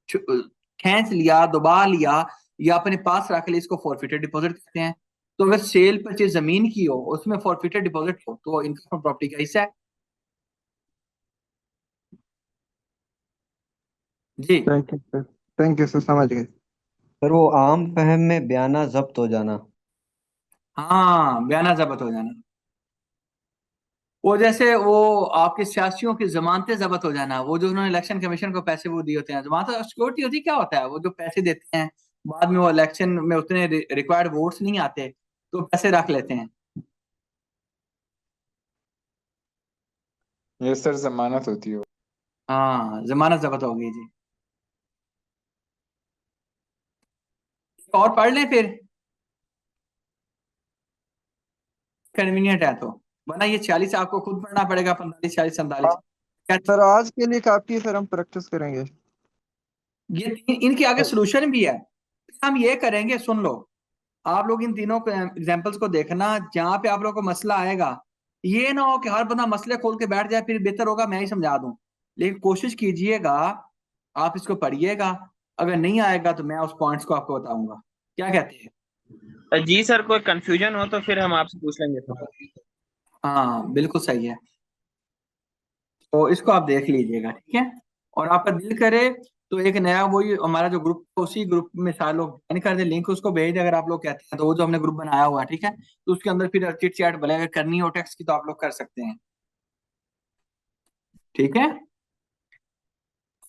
खींच लिया, दबा लिया या अपने पास रख लिया, इसको फॉरफिटेड डिपॉजिट कहते हैं। तो अगर सेल परचेज जमीन की हो, उसमें फॉरफिटेड डिपॉजिट हो, तो इनकम फ्रॉम प्रॉपर्टी का हिस्सा है। जी थैंक यू सर, समझ गए। सर वो आम फहम में बयाना जब्त हो जाना। हाँ, बयाना जब्त हो जाना। वो जैसे वो आपके सियासियों की जमानतें जब्त हो जाना, वो जो उन्होंने इलेक्शन कमीशन को पैसे वो दिए होते हैं, जमानत और सिक्योरिटी होती क्या होता है, वो जो पैसे देते हैं बाद में वो इलेक्शन में उतने रिक्वायर्ड वोट्स नहीं आते तो पैसे रख लेते हैं। ये सर जमानत होती है। हाँ, जमानत जब्त हो गई जी। एक और पढ़ लें फिर, कन्वीनियंट है तो, वरना ये 40 आपको खुद पढ़ना पड़ेगा, 45 40 47। सर आज के लिए काफी है सर, हम प्रैक्टिस करेंगे। ये इनके आगे सोल्यूशन भी है। हम ये करेंगे, सुन लो, आप लोग इन तीनों एग्जाम्पल्स को देखना, जहां पे आप लोग को मसला आएगा, ये ना हो कि हर बंदा मसले खोल के बैठ जाए, फिर बेहतर होगा मैं ही समझा दूं। लेकिन कोशिश कीजिएगा, आप इसको पढ़िएगा, अगर नहीं आएगा तो मैं उस पॉइंट्स को आपको बताऊंगा। क्या कहते हैं? जी सर, कोई कंफ्यूजन हो तो फिर हम आपसे पूछ लेंगे सर। हाँ बिल्कुल सही है, तो इसको आप देख लीजिएगा, ठीक है। और आपका दिल करे तो एक नया वही हमारा जो ग्रुप, उसी ग्रुप में सारे लोग ज्वाइन कर दे, लिंक उसको भेज दे अगर आप लोग कहते हैं तो, वो जो हमने ग्रुप बनाया हुआ है, ठीक है, तो उसके अंदर फिर चिट चैट भले अगर करनी हो टेक्स्ट की तो आप लोग कर सकते हैं, ठीक है।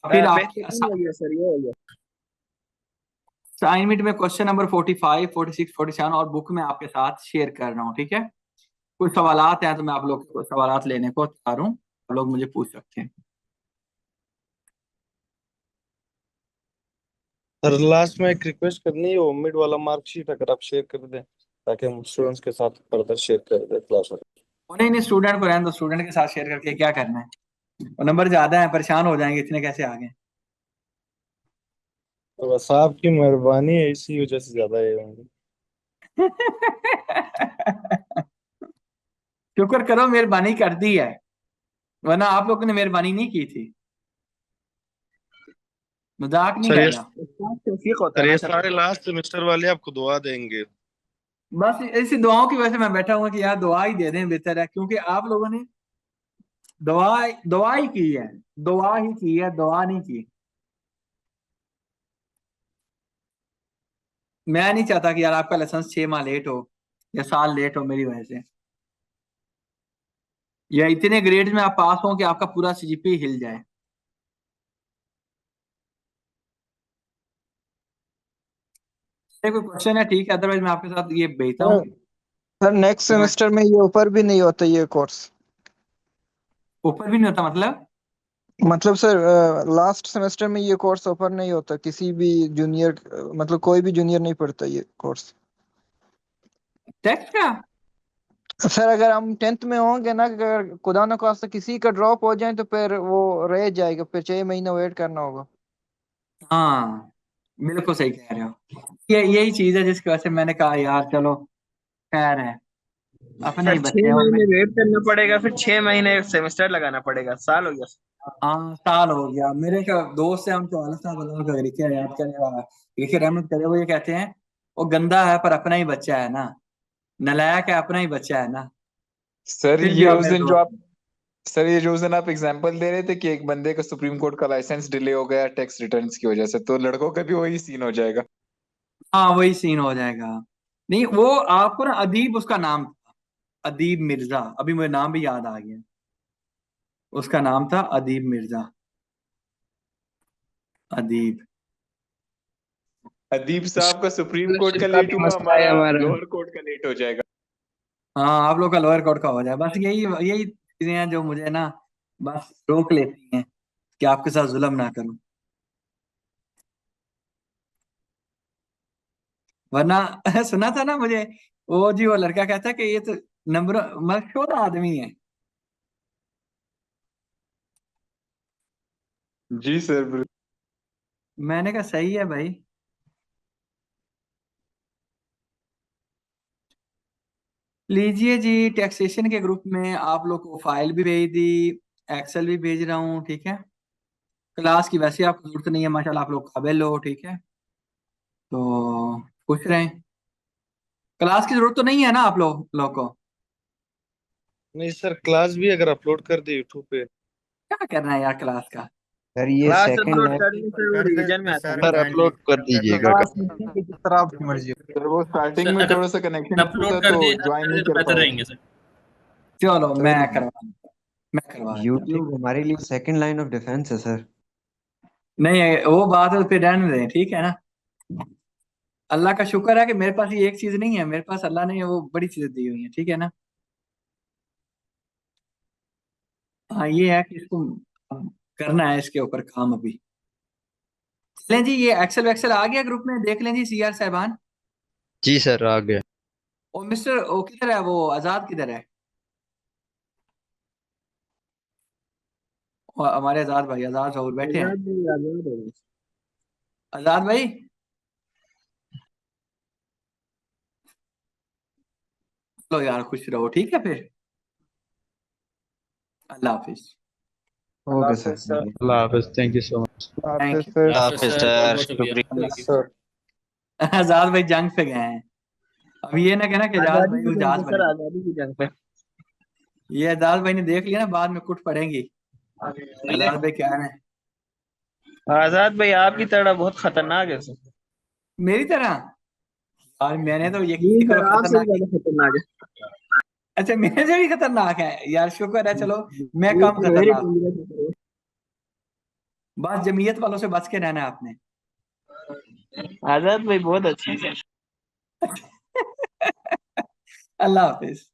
फिर आपकी बेहतरीन हो गया सर, ये हो गया। असाइनमेंट में क्वेश्चन नंबर 45 46 47 और बुक में आपके साथ शेयर कर रहा हूँ, ठीक है। कुछ सवालात हैं तो मैं आप लोग को सवालात लेने को तैयार हूँ, आप लोग मुझे पूछ सकते हैं। सर लास्ट में एक रिक्वेस्ट करनी है, वो मिड वाला मार्कशीट अगर आप शेयर कर दें ताकि हम स्टूडेंट्स के साथ फर्दर शेयर कर दें क्लास में। नहीं नहीं, स्टूडेंट को रहने दो, स्टूडेंट के साथ शेयर करके क्या करना है, और नंबर ज्यादा है, परेशान हो जाएंगे, इतने कैसे आ गए। तो बस आपकी मेहरबानी है, इसी वजह से ज्यादा ये होंगे। शुक्र करो मेहरबानी कर दी है, वरना आप लोगों ने मेहरबानी नहीं की थी, मजाक नहीं सर कर ये रहा। तौफीक होता सर है ना ये सर। सारे लास्ट सेमेस्टर वाले आपको दुआ देंगे। बस ऐसी दुआओं की वजह से मैं बैठा हूँ कि यार दुआ ही दे दें, बेहतर है, क्योंकि आप लोगों ने दुआ दुआ ही की है, दुआ ही की है, दुआ नहीं की। मैं नहीं चाहता कि यार आपका लाइसेंस 6 माह लेट हो या साल लेट हो मेरी वजह से, या इतने ग्रेड में आप पास हो कि आपका पूरा सीजीपी हिल जाए। कोई क्वेश्चन है ठीक है, अदरवाइज मैं आपके साथ ये भेजता सर हूँ। सर नेक्स्ट सेमेस्टर में ये ऊपर भी नहीं होता ये कोर्स। ऊपर भी नहीं होता मतलब सर लास्ट सेमेस्टर में ये कोर्स ऑफर नहीं होता, किसी भी जूनियर, मतलब कोई भी जूनियर नहीं पढ़ता ये कोर्स। टेक्स्ट का? सर अगर हम 10th में होंगे ना, अगर खुदा न खास्ता किसी का ड्रॉप हो जाए तो फिर वो रह जाएगा, फिर 6 महीना वेट करना होगा। हाँ बिल्कुल सही कह रहे हो, ये यही चीज है जिसकी वजह से मैंने कहा यार चलो खैर है, अपने सर ही बच्चे छह हैं और महीने वेट करना पड़ेगा, फिर 6 महीने सेमेस्टर लगाना पड़ेगा, साल हो गया। हाँ साल हो गया। मेरे का दोस्त है, हमको आलस साहब का याद करने वाला, देखिए रहमत करे, वो ये कहते हैं वो गंदा है पर अपना ही बच्चा है ना, नलायक है अपना ही बच्चा है ना, सर फिर भी ये आप उस मेरे दिन जो दोस्त। आप सर ये जो उस दिन आप एग्जांपल दे रहे थे कि एक बंदे का सुप्रीम कोर्ट का लाइसेंस डिले हो गया टैक्स रिटर्न्स की वजह से, तो लड़कों का भी वही सीन हो जाएगा। हाँ वही सीन हो जाएगा। नहीं वो आपको ना, अदीब उसका नाम था, अदीब मिर्जा, अभी मुझे नाम भी याद आ गया, उसका नाम था अदीब मिर्जा, अदीब। अदीब साहब का सुप्रीम कोर्ट का स्कॉलरशिप का लेट भी हुआ, मसला है हमारा हमारा। लोअर कोर्ट का लेट हो जाएगा। हाँ आप लोग का लोअर कोर्ट का हो जाए, बस यही यही चीजें हैं जो मुझे ना बस रोक लेती हैं कि आपके साथ जुल्म ना करूं, वरना सुना था ना मुझे, वो जी वो लड़का कहता है कि ये तो नंबर मशहूर आदमी है। जी सर बिल्कुल। मैंने कहा सही है भाई। लीजिए जी, टैक्सेशन के ग्रुप में आप लोग को फाइल भी भेज दी, एक्सेल भी भेज रहा हूँ, ठीक है। क्लास की वैसे आपको जरूरत नहीं है, माशाल्लाह आप लोग काबिल हो, ठीक है, तो खुश रहें। क्लास की जरूरत तो नहीं है ना आप लोग को? नहीं सर, क्लास भी अगर अपलोड कर दे यूट्यूब पे। क्या करना है यार क्लास का, सर ये क्लास सेकंड अपलोड लैब कर दूं फिर वो रिवीजन में आता है सर ना। अपलोड कर दीजिएगा। जिस तरह आपकी मर्जी हो। सर वो स्टार्टिंग सर में अगर थोड़ा सा कनेक्शन इशू था अपलोड कर तो दिए ज्वाइन नहीं तो कर बेहतर पाया। रहेंगे सर। चलो सर मैं करवा देता हूँ, ठीक। यूट्यूब हमारे लिए सेकंड लाइन ऑफ डिफेंस है सर। नहीं वो बात पे रहने दें, ठीक है ना। अल्लाह का शुक्र है कि मेरे पास ये एक चीज नहीं है, मेरे पास अल्लाह ने वो बड़ी चीजें दी हुई है, ठीक है ना। हाँ ये है कि इसको करना है, इसके ऊपर काम अभी। चलें जी, ये एक्सेल वैक्सेल आ गया ग्रुप में, देख लें जी सीआर साहबान। जी सर आ गया। और मिस्टर वो किधर है, वो आजाद किधर है? और हमारे आजाद भाई, आजाद जहूर बैठे हैं। आजाद भाई चलो यार, खुश रहो, ठीक है फिर। अल्लाह हाफिज। Okay sir. अल्लाह हाफिज, thank you so much. Thank you. Allah हाफिज सर, बहुत बहुत शुक्रिया। सर आजाद भाई जंग पे गए हैं। अब ये ना कहना कि आजाद आजादी भाई की उजाज जंग पे बने। सर, आजादी की जंग पे। ये आजाद भाई ने देख लिया ना, बाद में कुट पड़ेंगी। आजाद भाई क्या है, आजाद भाई आपकी तरह बहुत खतरनाक है सर। मेरी तरह? और मैंने तो जी यकीन सर, करो आपसे भी खतरनाक। ज्यादा खतरनाक है। अच्छा मेरे से भी खतरनाक है यार, शुक्र है, चलो मैं ये कम तो वेरी खतरनाक हूँ। डेंजरस है। बस जमीयत वालों से बच के रहना है आपने। आजाद भाई बहुत अच्छे हैं सर। अल्लाह हाफिज।